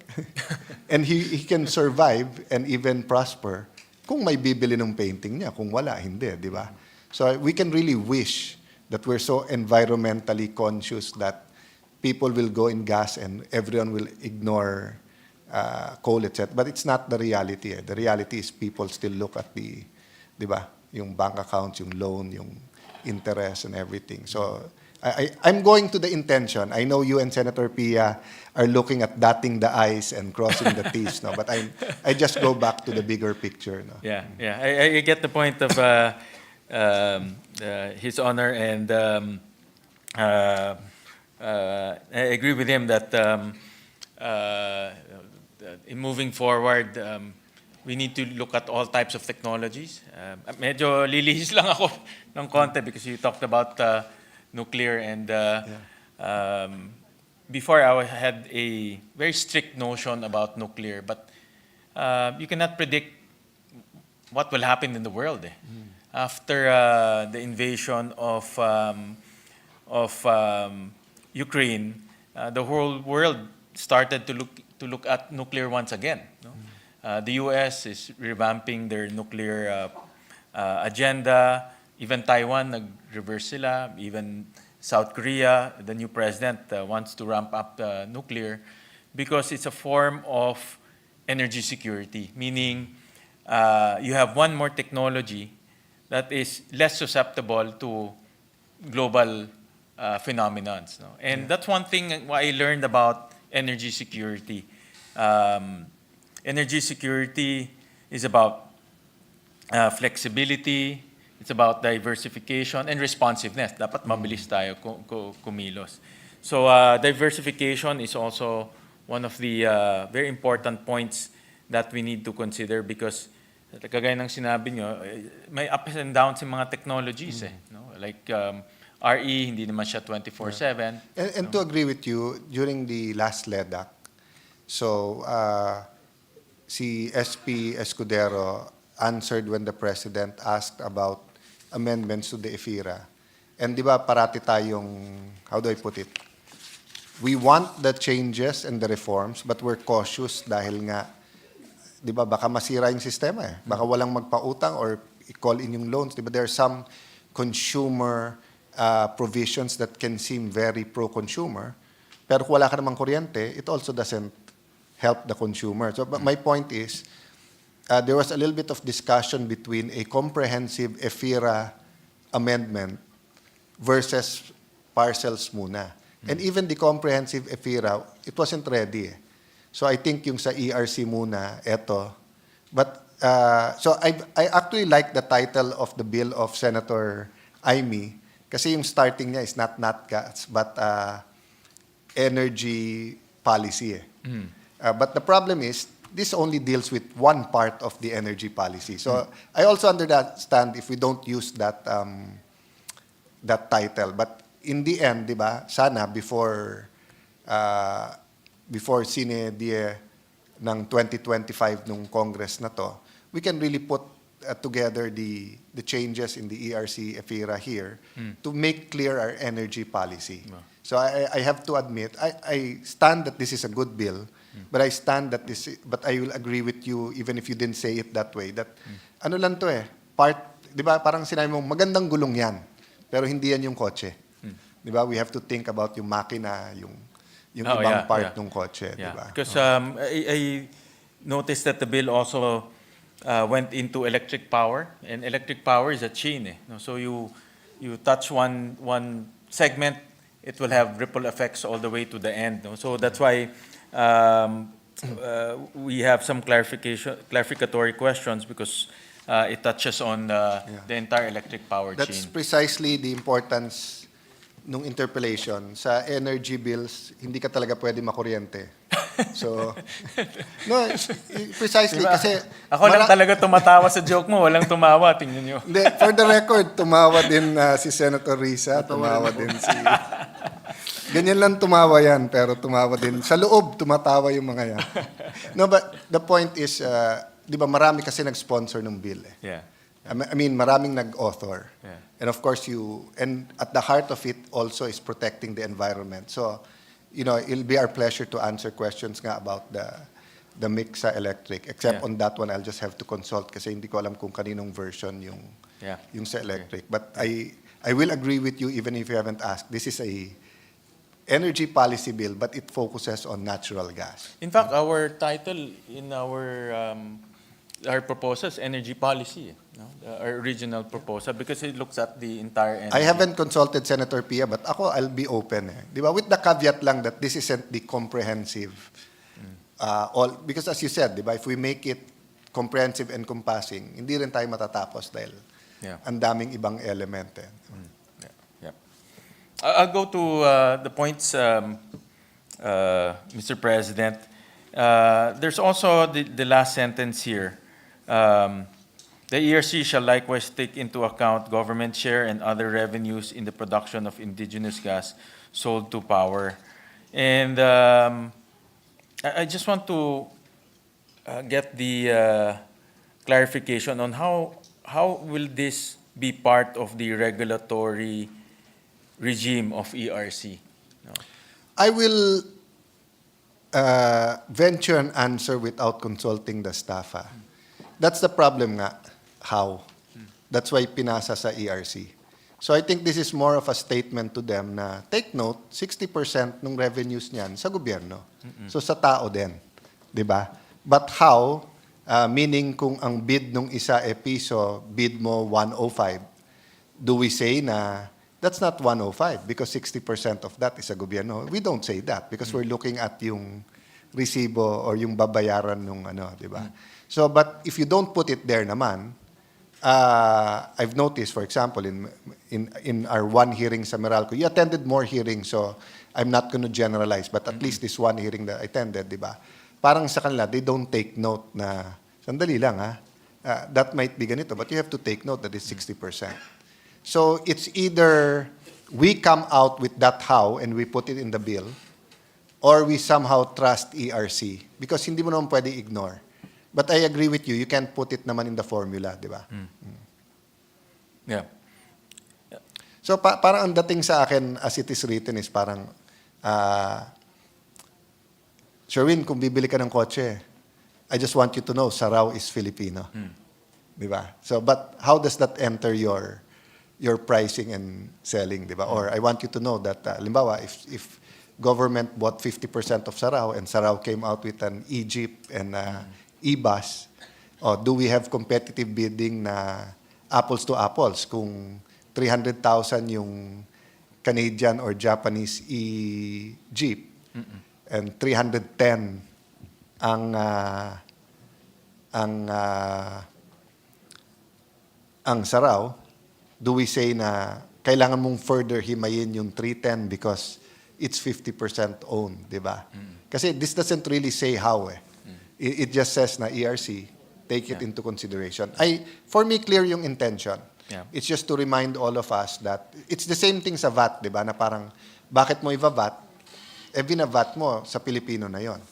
And he can survive and even prosper kung may bibili ng painting niya, kung wala, hindi, di ba? So we can really wish that we're so environmentally conscious that people will go in gas and everyone will ignore coal, etc. But it's not the reality. The reality is people still look at the, di ba, yung bank accounts, yung loan, yung interest and everything. So I'm going to the intention. I know you and Senator Pia are looking at dotting the I's and crossing the T's, no? But I just go back to the bigger picture, no? Yeah, yeah. I get the point of His Honor, and I agree with him that in moving forward, we need to look at all types of technologies. Medyo lilihis lang ako ng konti because you talked about nuclear, and before I had a very strict notion about nuclear, but you cannot predict what will happen in the world. After the invasion of Ukraine, the whole world started to look at nuclear once again. No? The U.S. is revamping their nuclear agenda. Even Taiwan, nag-reverse sila. Even South Korea, the new president wants to ramp up nuclear because it's a form of energy security, meaning you have one more technology that is less susceptible to global phenomena. No? And that's one thing I learned about energy security. Energy security is about flexibility, it's about diversification and responsiveness. Dapat mabilis tayo kumilos. So diversification is also one of the very important points that we need to consider because kagaya ng sinabi nyo, may ups and downs in mga technologies. No? Like RE, hindi naman siya 24/7. And to agree with you, during the last LEDAC, so si SP Escudero answered when the President asked about amendments to the EFIRA. And di ba parati tayong, how do I put it? We want the changes and the reforms, but we're cautious dahil nga, di ba, baka masira yung sistema eh. Baka walang magpautang or i-call in yung loans. Di ba, there are some consumer provisions that can seem very pro-consumer, pero kung wala ka namang kuryente, it also doesn't help the consumer. So but my point is, there was a little bit of discussion between a comprehensive EFIRA amendment versus parcels muna. And even the comprehensive EFIRA, it wasn't ready. So I think yung sa ERC muna, eto. But, so I actually like the title of the bill of Senator Aimee kasi yung starting niya is not NatGas, but energy policy. But the problem is, this only deals with one part of the energy policy. So I also understand if we don't use that that title. But in the end, di ba, sana before sine die ng 2025 nung Congress na to, we can really put together the changes in the ERC EFIRA here to make clear our energy policy. So I have to admit, I stand that this is a good bill. But I stand that this, but I will agree with you even if you didn't say it that way. That ano lang to part, 'di ba? Parang sinabi mo magandang gulong 'yan, pero hindi 'yan yung kotse. 'Di ba? We have to think about yung makina, yung ibang part ng kotse, 'di ba? Because I noticed that the bill also went into electric power, and electric power is a chain. No? So you touch one segment, it will have ripple effects all the way to the end. No? So that's why we have some clarificatory questions because it touches on the entire electric power chain. That's precisely the importance nung interpellation. Sa energy bills, hindi ka talaga pwede makuryente. So, no, precisely diba? Kasi... Ako lang talaga tumatawa sa joke mo, walang tumawa, tingnan nyo. For the record, tumawa din si Senator Risa, tumawa din si... Ganyan lang tumawa yan, pero tumawa din. Sa loob, tumatawa yung mga yan. No, but the point is, di ba marami kasi nag-sponsor ng bill eh. Yeah. I mean, maraming nag-author. Yeah. And of course, and at the heart of it also is protecting the environment. So, it'll be our pleasure to answer questions nga about the mix sa electric. Except Yeah. on that one, I'll just have to consult kasi hindi ko alam kung kaninong version yung sa electric. But I will agree with you even if you haven't asked. This is a energy policy bill, but it focuses on natural gas. In fact, our title in our proposal is energy policy, no? Our original proposal, because it looks at the entire energy. I haven't consulted Senator Pia, but I'll be open. Di ba? With the caveat lang that this isn't the comprehensive, because as you said, di ba, if we make it comprehensive and encompassing, hindi rin tayo matatapos dahil ang daming ibang element. I'll go to the points, Mr. President. There's also the last sentence here. The ERC shall likewise take into account government share and other revenues in the production of indigenous gas sold to power. And I just want to get the clarification on how will this be part of the regulatory regime of ERC? No. I will venture an answer without consulting the staff. That's the problem nga, how. That's why pinasa sa ERC. So I think this is more of a statement to them na, take note, 60% ng revenues niyan sa gobyerno. So sa tao din. Di ba? But how, meaning kung ang bid nung isa piso, bid mo 105, do we say na that's not 105 because 60% of that is sa gobyerno? We don't say that because we're looking at yung resibo or yung babayaran nung di ba? So, but if you don't put it there naman, I've noticed, for example, in our one hearing sa Meralco, you attended more hearings, so I'm not going to generalize, but at least this one hearing that I attended, di ba? Parang sa kanila, they don't take note na, sandali lang that might be ganito, but you have to take note that it's 60%. So it's either we come out with that how and we put it in the bill, or we somehow trust ERC because hindi mo naman pwede ignore. But I agree with you, you can't put it naman in the formula, di ba? Yeah. So parang ang dating sa akin as it is written is parang, Sherwin, kung bibili ka ng kotse, I just want you to know, Saraw is Filipino. Di ba? So, but how does that enter your pricing and selling, di ba? Or I want you to know that, limbawa, if government bought 50% of Saraw and Saraw came out with an e-jeep and e-bus, do we have competitive bidding na apples to apples? Kung 300,000 yung Canadian or Japanese e-jeep and 310 ang Saraw, do we say na kailangan mong further himayin yung 310 because it's 50% owned, di ba? Kasi this doesn't really say how It just says na ERC, take it into consideration. For me, clear yung intention. Yeah. It's just to remind all of us that it's the same thing sa VAT, di ba? Na parang, bakit mo iva-VAT? Bina-VAT mo sa Pilipino na yon.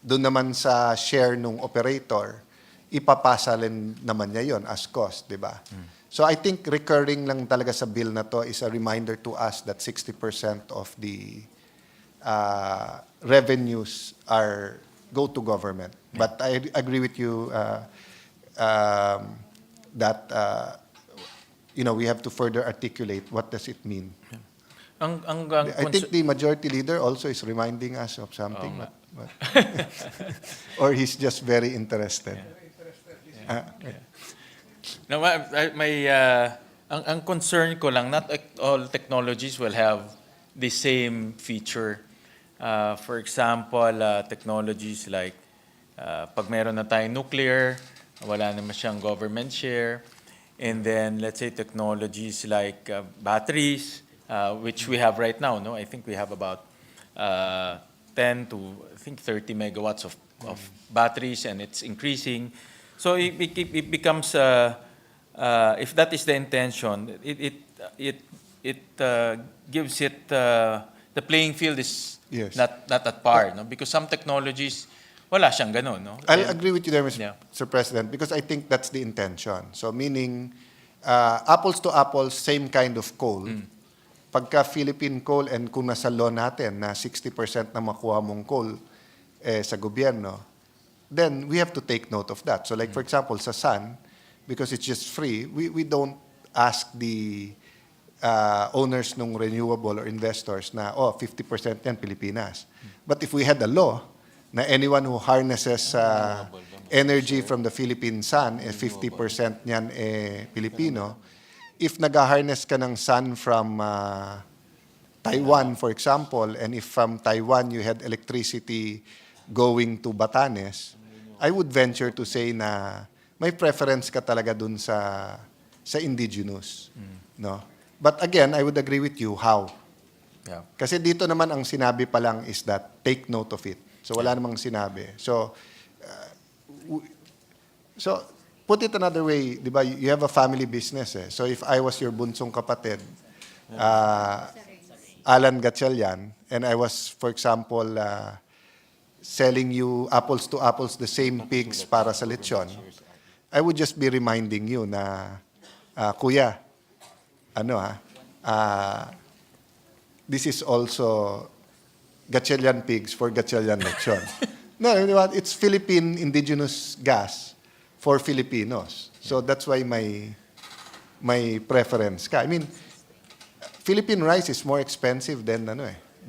Doon naman sa share nung operator, ipapasa rin naman niya yon as cost, di ba? So I think recurring lang talaga sa bill na to is a reminder to us that 60% of the revenues go to government. But I agree with you that we have to further articulate what does it mean. I think the majority leader also is reminding us of something. Or he's just very interested. No, ang concern ko lang, not all technologies will have the same feature. For example, technologies like pag meron na tayong nuclear, wala naman siyang government share. And then, let's say, technologies like batteries, which we have right now. No, I think we have about 10 to 30 megawatts of batteries, and it's increasing. So it becomes, if that is the intention, it gives it the playing field is Yes. not at par, no? Because some technologies, wala siyang ganun, no? I'll And- agree with you there, Mr. Yeah. President, because I think that's the intention. So meaning, apples to apples, same kind of coal. Pagka Philippine coal, and kung nasa law natin na 60% na makuha mong coal sa gobyerno, then we have to take note of that. So like for example, sa sun, because it's just free, we don't ask the owners ng renewable or investors na, 50% yan Pilipinas. But if we had a law na anyone who harnesses energy from the Philippine sun, 50% niyan Pilipino, if nag-harness ka ng sun from Taiwan, for example, and if from Taiwan you had electricity going to Batanes, I would venture to say na may preference ka talaga dun sa indigenous, no? But again, I would agree with you how. Yeah. Kasi dito naman ang sinabi pa lang is that take note of it. So wala namang sinabi. So put it another way, di ba? You have a family business eh. So if I was your bunsong kapatid, Alan Gatchalian, and I was, for example, selling you apples to apples the same pigs para sa lechon, I would just be reminding you na, Kuya, this is also Gatchalian pigs for Gatchalian lechon. No, you know what? It's Philippine indigenous gas for Filipinos. So that's why my preference ka. I mean, Philippine rice is more expensive than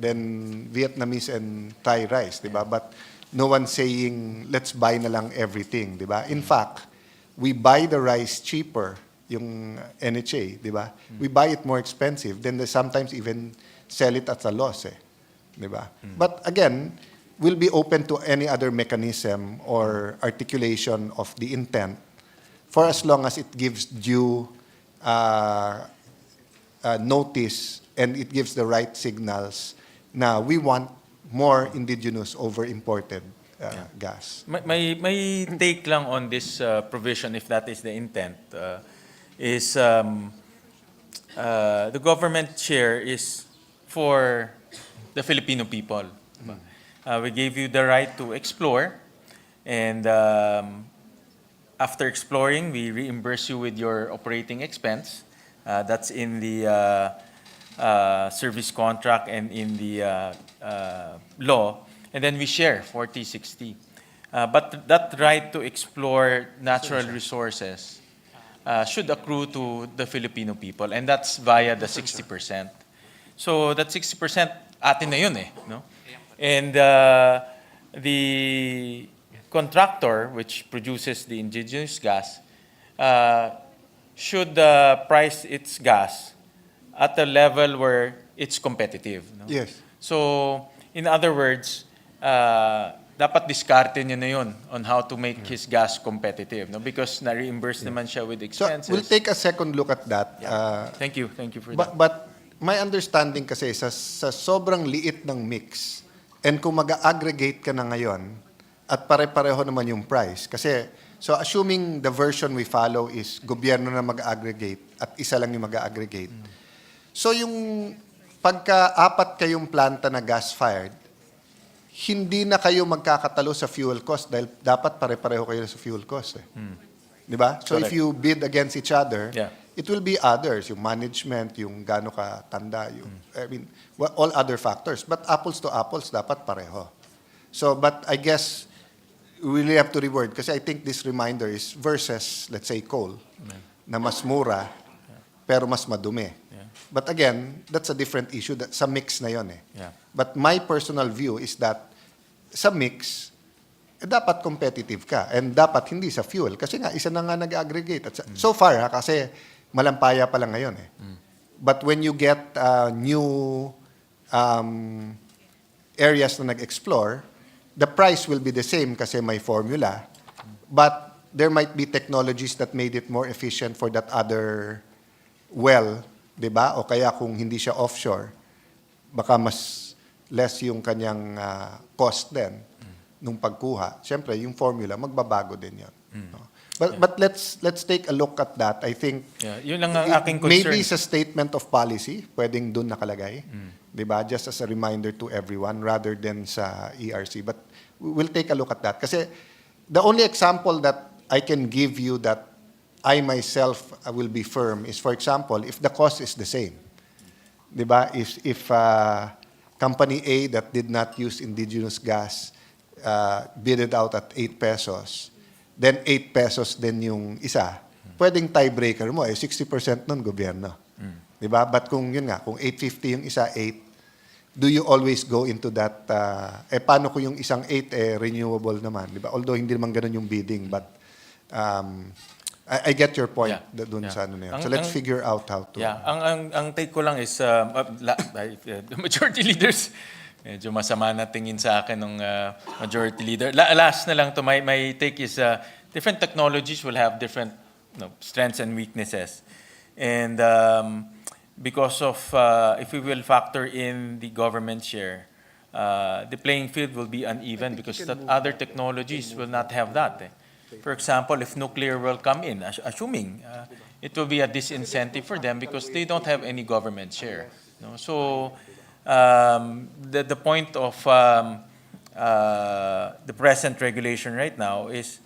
than Vietnamese and Thai rice, di ba? But no one's saying let's buy na lang everything, di ba? In fact, we buy the rice cheaper, yung NHA, di ba? We buy it more expensive, then they sometimes even sell it at a loss, di ba? But again, we'll be open to any other mechanism or articulation of the intent for as long as it gives due notice and it gives the right signals. Now, we want more indigenous over imported gas. My take lang on this provision, if that is the intent, is the government share is for the Filipino people. We gave you the right to explore, and after exploring, we reimburse you with your operating expense. That's in the service contract and in the law, and then we share 40-60. But that right to explore natural resources should accrue to the Filipino people, and that's via the 60%. So that 60% atin na yun no? And the contractor, which produces the indigenous gas, should price its gas at a level where it's competitive. No? Yes. So, in other words, dapat diskarte niya na yun on how to make his gas competitive, no? Because na-reimburse naman siya with So expenses. we'll take a second look at that. Thank you for that. But my understanding kasi sa sobrang liit ng mix, and kung mag-aggregate ka na ngayon, at pare-pareho naman yung price. Kasi, so assuming the version we follow is gobyerno na mag-aggregate at isa lang yung mag-aggregate. So yung pagka-apat kayong planta na gas-fired, hindi na kayo magkakatalo sa fuel cost dahil dapat pare-pareho kayo sa fuel cost. Di ba? So if Correct. you bid against each other, Yeah. it will be others, yung management, yung gaano ka tanda, yung, I mean, all other factors. But apples to apples, dapat pareho. So, but I guess we really have to reword kasi I think this reminder is versus, let's say, coal, na mas mura, pero mas madumi. But again, that's a different issue. Sa mix na yon Yeah. But my personal view is that sa mix, dapat competitive ka. And dapat hindi sa fuel. Kasi nga, isa na nga nag-aggregate. At so far, kasi malampaya pa lang ngayon But when you get new areas na nag-explore, the price will be the same kasi may formula. But there might be technologies that made it more efficient for that other well, di ba? O kaya kung hindi siya offshore, baka mas less yung kanyang cost din nung pagkuha. Siyempre, yung formula, magbabago din yun. No? But let's take a look at that. I think Yeah, yun lang ang aking concern. maybe sa statement of policy, pwedeng dun nakalagay. Di ba? Just as a reminder to everyone rather than sa ERC. But we'll take a look at that. Kasi the only example that I can give you that I myself will be firm is, for example, if the cost is the same. Di ba? If Company A that did not use indigenous gas bid it out at 8 pesos, then 8 pesos din yung isa, pwedeng tiebreaker mo, 60% nun gobyerno. Di ba? But kung yun nga, kung 850 yung isa, 8, do you always go into that, paano kung yung isang 8, renewable naman, di ba? Although hindi naman ganun yung bidding, but I get your point dun sa ano na yun. So let's figure out how to. Yeah, ang take ko lang is the majority leaders medyo masama na tingin sa akin ng majority leader. Last na lang to, my take is different technologies will have different strengths and weaknesses. And because of if we will factor in the government share, the playing field will be uneven because that other technologies will not have that. For example, if nuclear will come in, assuming it will be a disincentive for them because they don't have any government share. No? So the point of the present regulation right now is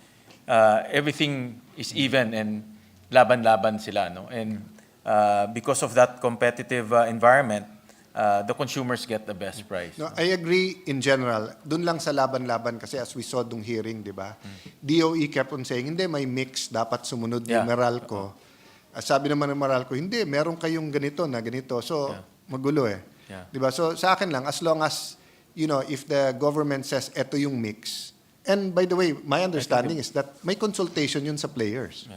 everything is even and laban-laban sila. No? And because of that competitive environment, the consumers get the best price. No, I agree in general. Doon lang sa laban-laban kasi as we saw dung hearing, di ba? DOE kept on saying, hindi, may mix, dapat sumunod yung Meralco. Sabi naman ng Meralco, hindi, meron kayong ganito na ganito. So, magulo eh. Di ba? So, sa akin lang, as long as, if the government says, eto yung mix, and by the way, my understanding is that may consultation yun sa players.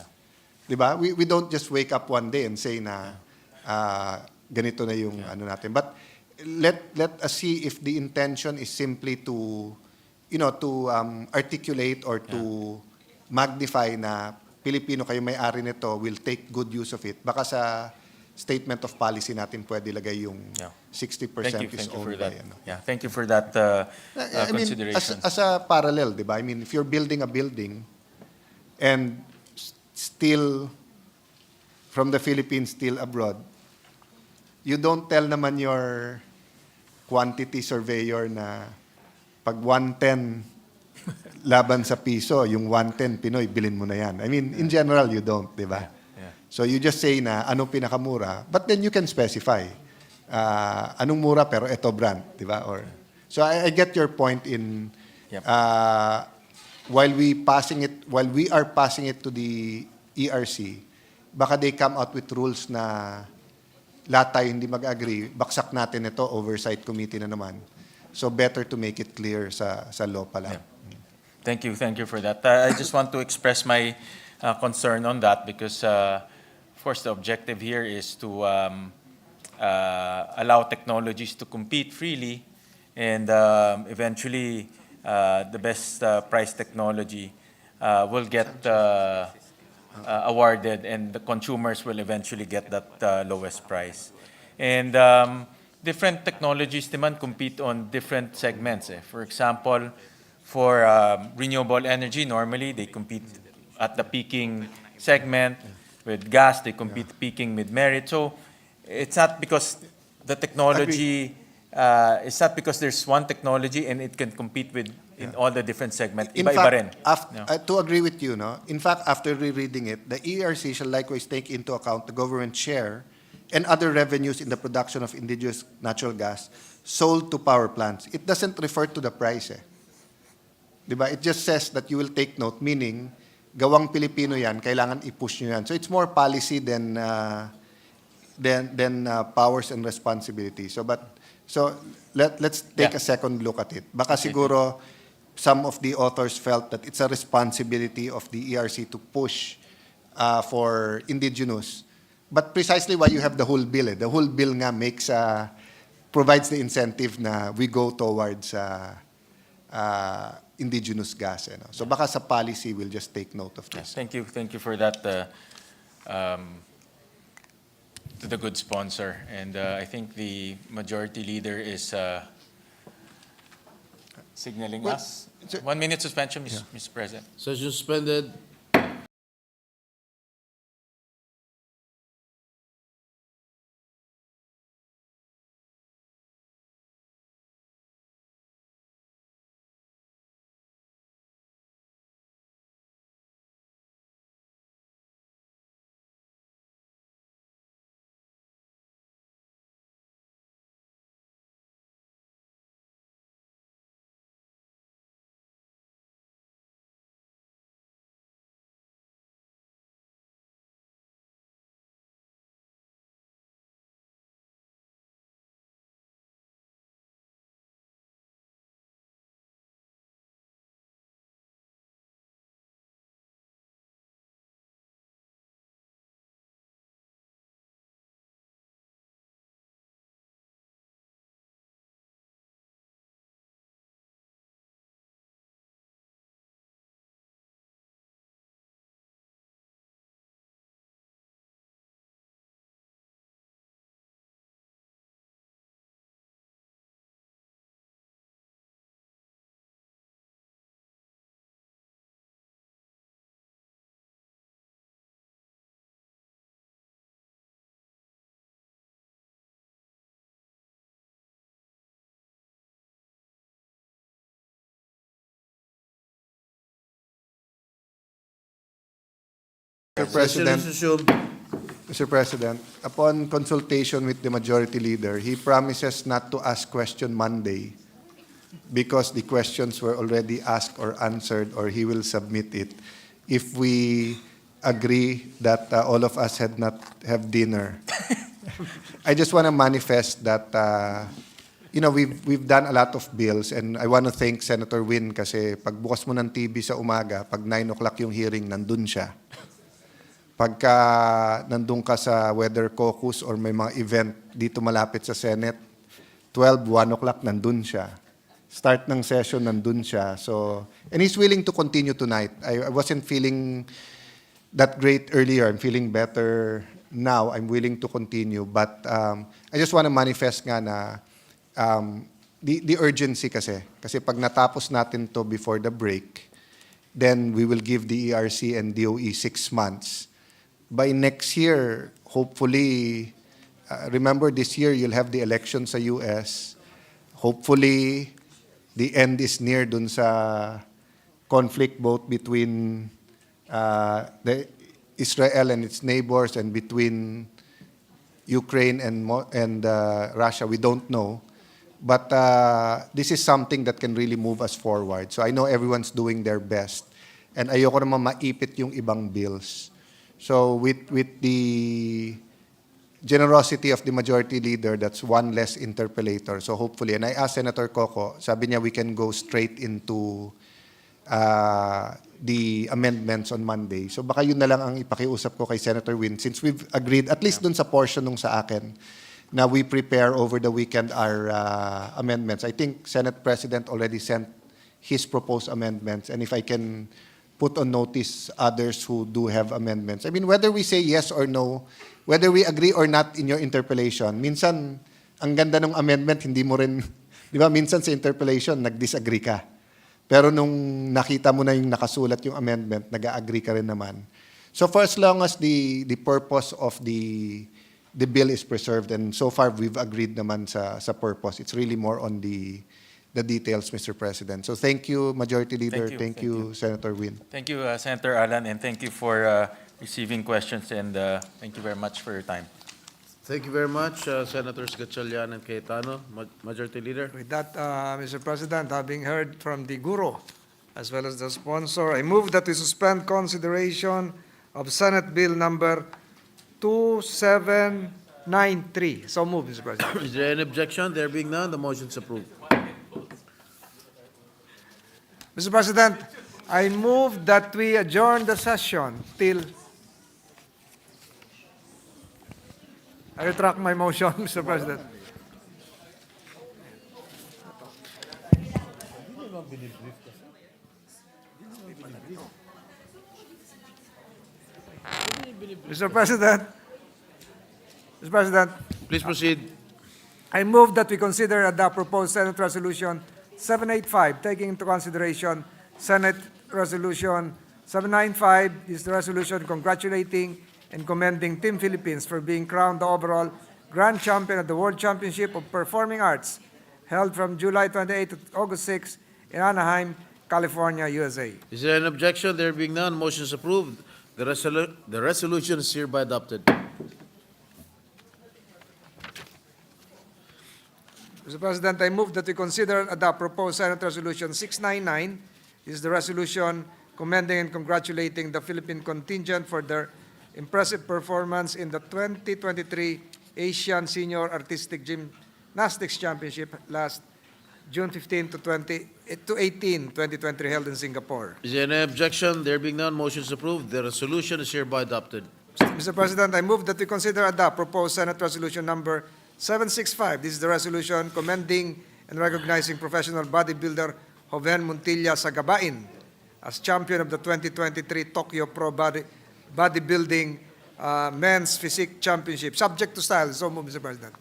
Di ba? We don't just wake up one day and say na, ganito na yung ano natin. But let us see if the intention is simply to articulate or to magnify na Pilipino kayo may-ari nito, will take good use of it. Baka sa statement of policy natin pwede lagay yung 60% is owned by. Thank you for that consideration. As a parallel, di ba? I mean, if you're building a building and still from the Philippines, still abroad, you don't tell naman your quantity surveyor na pag 110 laban sa piso, yung 110 Pinoy, bilhin mo na yan. I mean, in general, you don't, di ba? So you just say na anong pinakamura, but then you can specify anong mura pero ito brand, di ba? So I get your point in while we are passing it to the ERC, baka they come out with rules na lahat tayo hindi mag-agree, baksak natin ito, oversight committee na naman. So better to make it clear sa law pa lang. Thank you for that. I just want to express my concern on that because, of course, the objective here is to allow technologies to compete freely and eventually the best price technology will get awarded and the consumers will eventually get that lowest price. And different technologies naman compete on different segments. For example, for renewable energy, normally they compete at the peaking segment. With gas, they compete peaking mid-merit. So it's not because the technology, it's not because there's one technology and it can compete with in all the different segments. Iba-iba rin. To agree with you, no? In fact, after rereading it, the ERC shall likewise take into account the government share and other revenues in the production of indigenous natural gas sold to power plants. It doesn't refer to the price. Diba? It just says that you will take note, meaning gawang Pilipino yan, kailangan i-push nyo yan. So it's more policy than powers and responsibility. So let's take a second look at it. Baka siguro some of the authors felt that it's a responsibility of the ERC to push for indigenous. But precisely why you have the whole bill. The whole bill nga provides the incentive na we go towards indigenous gas. So baka sa policy, we'll just take note of this. Thank you for that to the good sponsor. And I think the majority leader is signaling us. 1 minute suspension, Mr. President. Session suspended. President, Resolution. Mr. President, upon consultation with the majority leader, he promises not to ask question Monday because the questions were already asked or answered, or he will submit it if we agree that all of us had not have dinner. I just want to manifest that we've done a lot of bills, and I want to thank Senator Win kasi pagbukas mo ng TV sa umaga, pag 9 o'clock yung hearing, nandun siya. Pagka nandun ka sa weather caucus or may mga event dito malapit sa Senate, 1 o'clock, nandun siya. Start ng session, nandun siya. So, and he's willing to continue tonight. I wasn't feeling that great earlier. I'm feeling better now. I'm willing to continue. But I just want to manifest nga na the urgency kasi. Kasi pag natapos natin to before the break, then we will give the ERC and DOE 6 months. By next year, hopefully, remember this year you'll have the election sa US. Hopefully, the end is near dun sa conflict both between the Israel and its neighbors and between Ukraine and Russia. We don't know. But this is something that can really move us forward. So I know everyone's doing their best. And ayoko naman maipit yung ibang bills. So with the generosity of the majority leader, that's one less interpellator. So hopefully, and I asked Senator Coco, sabi niya we can go straight into the amendments on Monday. So baka yun na lang ang ipakiusap ko kay Senator Win, since we've agreed, at least dun sa portion nung sa akin, na we prepare over the weekend our amendments. I think Senate President already sent his proposed amendments, and if I can put on notice others who do have amendments. I mean, whether we say yes or no, whether we agree or not in your interpellation, minsan, ang ganda ng amendment, hindi mo rin, di ba, minsan sa interpellation, nag-disagree ka. Pero nung nakita mo na yung nakasulat yung amendment, nag-agree ka rin naman. So for as long as the purpose of the bill is preserved, and so far we've agreed naman sa purpose, it's really more on the details, Mr. President. So thank you, Majority Leader. Thank you, Senator Win. Thank you, Senator Alan, and thank you for receiving questions, and thank you very much for your time. Thank you very much, Senators Gatchalian and Cayetano. Majority Leader. With that, Mr. President, having heard from the Guru as well as the sponsor, I move that we suspend consideration of Senate Bill number 2793. So move, Mr. President. Is there any objection? There being none, the motion is approved. Mr. President, I move that we adjourn the session till... I retract my motion, Mr. President. Mr. President, Please proceed. I move that we consider the proposed Senate Resolution 785, taking into consideration Senate Resolution 795. This is the resolution congratulating and commending Team Philippines for being crowned the overall Grand Champion of the World Championship of Performing Arts, held from July 28 to August 6 in Anaheim, California, USA. Is there an objection? There being none, motion is approved. The resolution is hereby adopted. Mr. President, I move that we consider the proposed Senate Resolution 699. This is the resolution commending and congratulating the Philippine contingent for their impressive performance in the 2023 Asian Senior Artistic Gymnastics Championship last June 15 to 18, 2023, held in Singapore. Is there any objection? There being none, motion is approved. The resolution is hereby adopted. Mr. President, I move that we consider the proposed Senate Resolution number 765. This is the resolution commending and recognizing professional bodybuilder Joven Montilla Sagabain as champion of the 2023 Tokyo Pro Bodybuilding Men's Physique Championship, subject to style. So move, Mr. President.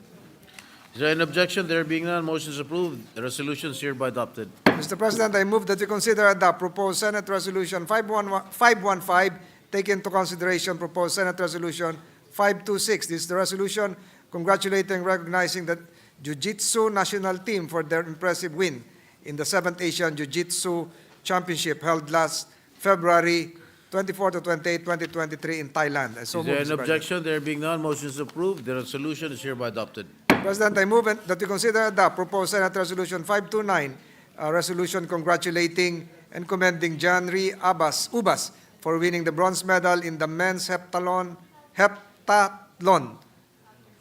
Is there an objection? There being none, motion is approved. The resolution is hereby adopted. Mr. President, I move that we consider the proposed Senate Resolution 515, take into consideration proposed Senate Resolution 526. This is the resolution congratulating and recognizing the Jiu-Jitsu national team for their impressive win in the 7th Asian Jiu-Jitsu Championship held last February 24 to 28, 2023 in Thailand. I so Is there move, an Mr. President. objection? There being none, motion is approved. The resolution is hereby adopted. President, I move that we consider and adopt proposed Senate Resolution 529, a resolution congratulating and commending John Rhee Ubas for winning the bronze medal in the men's heptathlon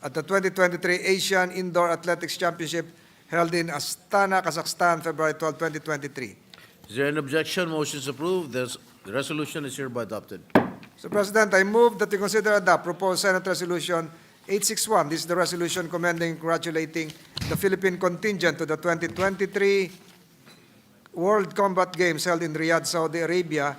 at the 2023 Asian Indoor Athletics Championship held in Astana, Kazakhstan, February 12, 2023. Is there an objection? Motion is approved. The resolution is hereby adopted. Mr. President, I move that we consider and adopt proposed Senate Resolution 861. This is the resolution commending and congratulating the Philippine contingent to the 2023 World Combat Games held in Riyadh, Saudi Arabia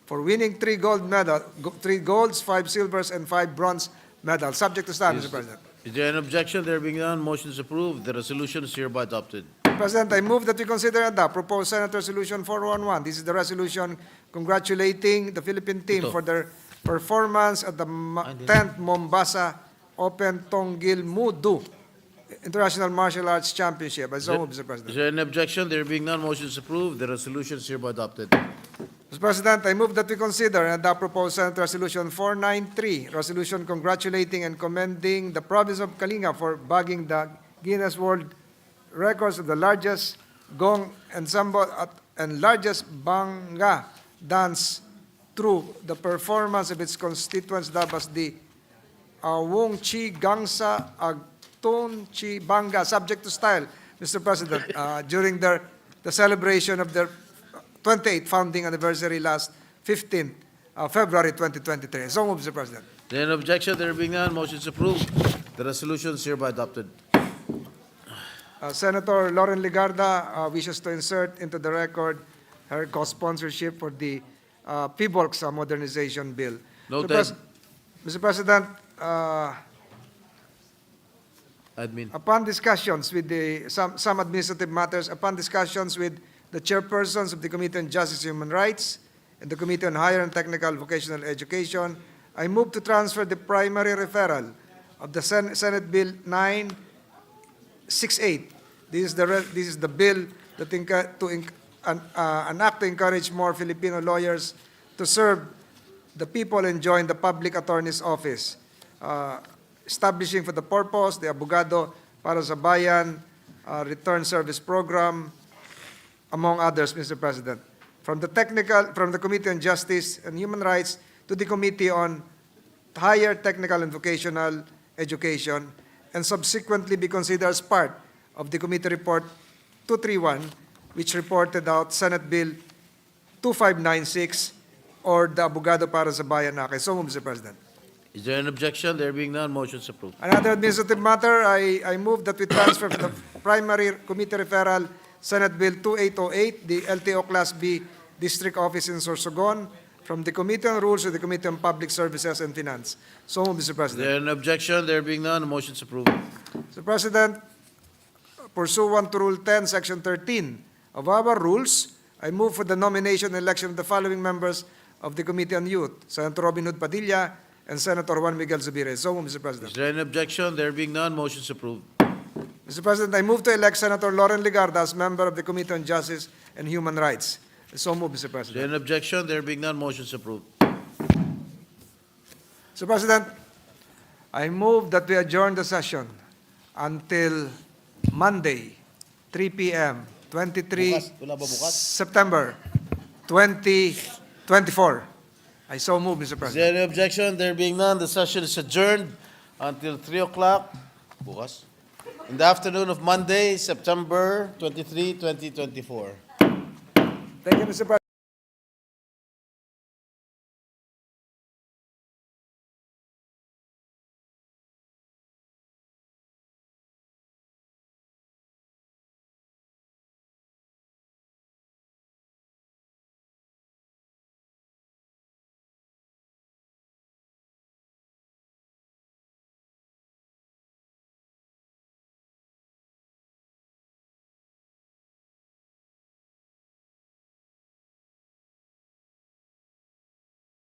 for winning 3 golds, 5 silvers, and 5 bronze medals. Subject to stand, Mr. President. Is there an objection? There being none, motion is approved. The resolution is hereby adopted. President, I move that we consider and adopt proposed Senate Resolution 411. This is the resolution congratulating the Philippine team for their performance at the 10th Mombasa Open Tonggil Mudu International Martial Arts Championship. I so move, Mr. Is President. there an objection? There being none, motion is approved. The resolution is hereby adopted. Mr. President, I move that we consider and adopt proposed Senate Resolution 493, resolution congratulating and commending the province of Kalinga for bagging the Guinness World Records of the largest gong ensemble and largest banga dance through the performance of its constituents dubbed as the Wong Chi Gangsa Agton Chi Banga, subject to style, Mr. President, during the celebration of their 28th founding anniversary last 15th February 2023. So move, Mr. President. Is there an objection? There being none, motion is approved. The resolution is hereby adopted. Senator Lauren Legarda wishes to insert into the record her co-sponsorship for the PBOLC's modernization bill. Noted. Mr. President, Admin. upon discussions with some administrative matters, upon discussions with the chairpersons of the Committee on Justice and Human Rights and the Committee on Higher and Technical Vocational Education, I move to transfer the primary referral of the Senate Bill 968. This is the bill that an act to encourage more Filipino lawyers to serve the people and join the Public Attorney's Office, establishing for the purpose the Abogado para sa Bayan Return Service Program, among others, Mr. President. From the Committee on Justice and Human Rights to the Committee on Higher Technical and Vocational Education, and subsequently be considered as part of the Committee Report 231, which reported out Senate Bill 2596, or the Abogado para sa Bayan Act. So, Mr. President. Is there an objection? There being none, motion is approved. Another administrative matter, I move that we transfer from the primary committee referral Senate Bill 2808, the LTO Class B District Office in Sorsogon, from the Committee on Rules to the Committee on Public Services and Finance. So, Mr. Is President. there an objection? There being none, motion is approved. Mr. President, pursuant to Rule 10, Section 13 of our rules, I move for the nomination and election of the following members of the Committee on Youth, Senator Robin Hood Padilla and Senator Juan Miguel Zubiri. So, Mr. President. Is there an objection? There being none, motion is approved. Mr. President, I move to elect Senator Lauren Legarda as member of the Committee on Justice and Human Rights. So move, Mr. Is there President. an objection? There being none, motion is approved. Mr. President, I move that we adjourn the session until Monday, 3 p.m., 23 September 2024. I so move, Mr. Is President. there any objection? There being none, the session is adjourned until 3 o'clock bukas, in the afternoon of Monday, September 23, 2024. Thank you, Mr. President.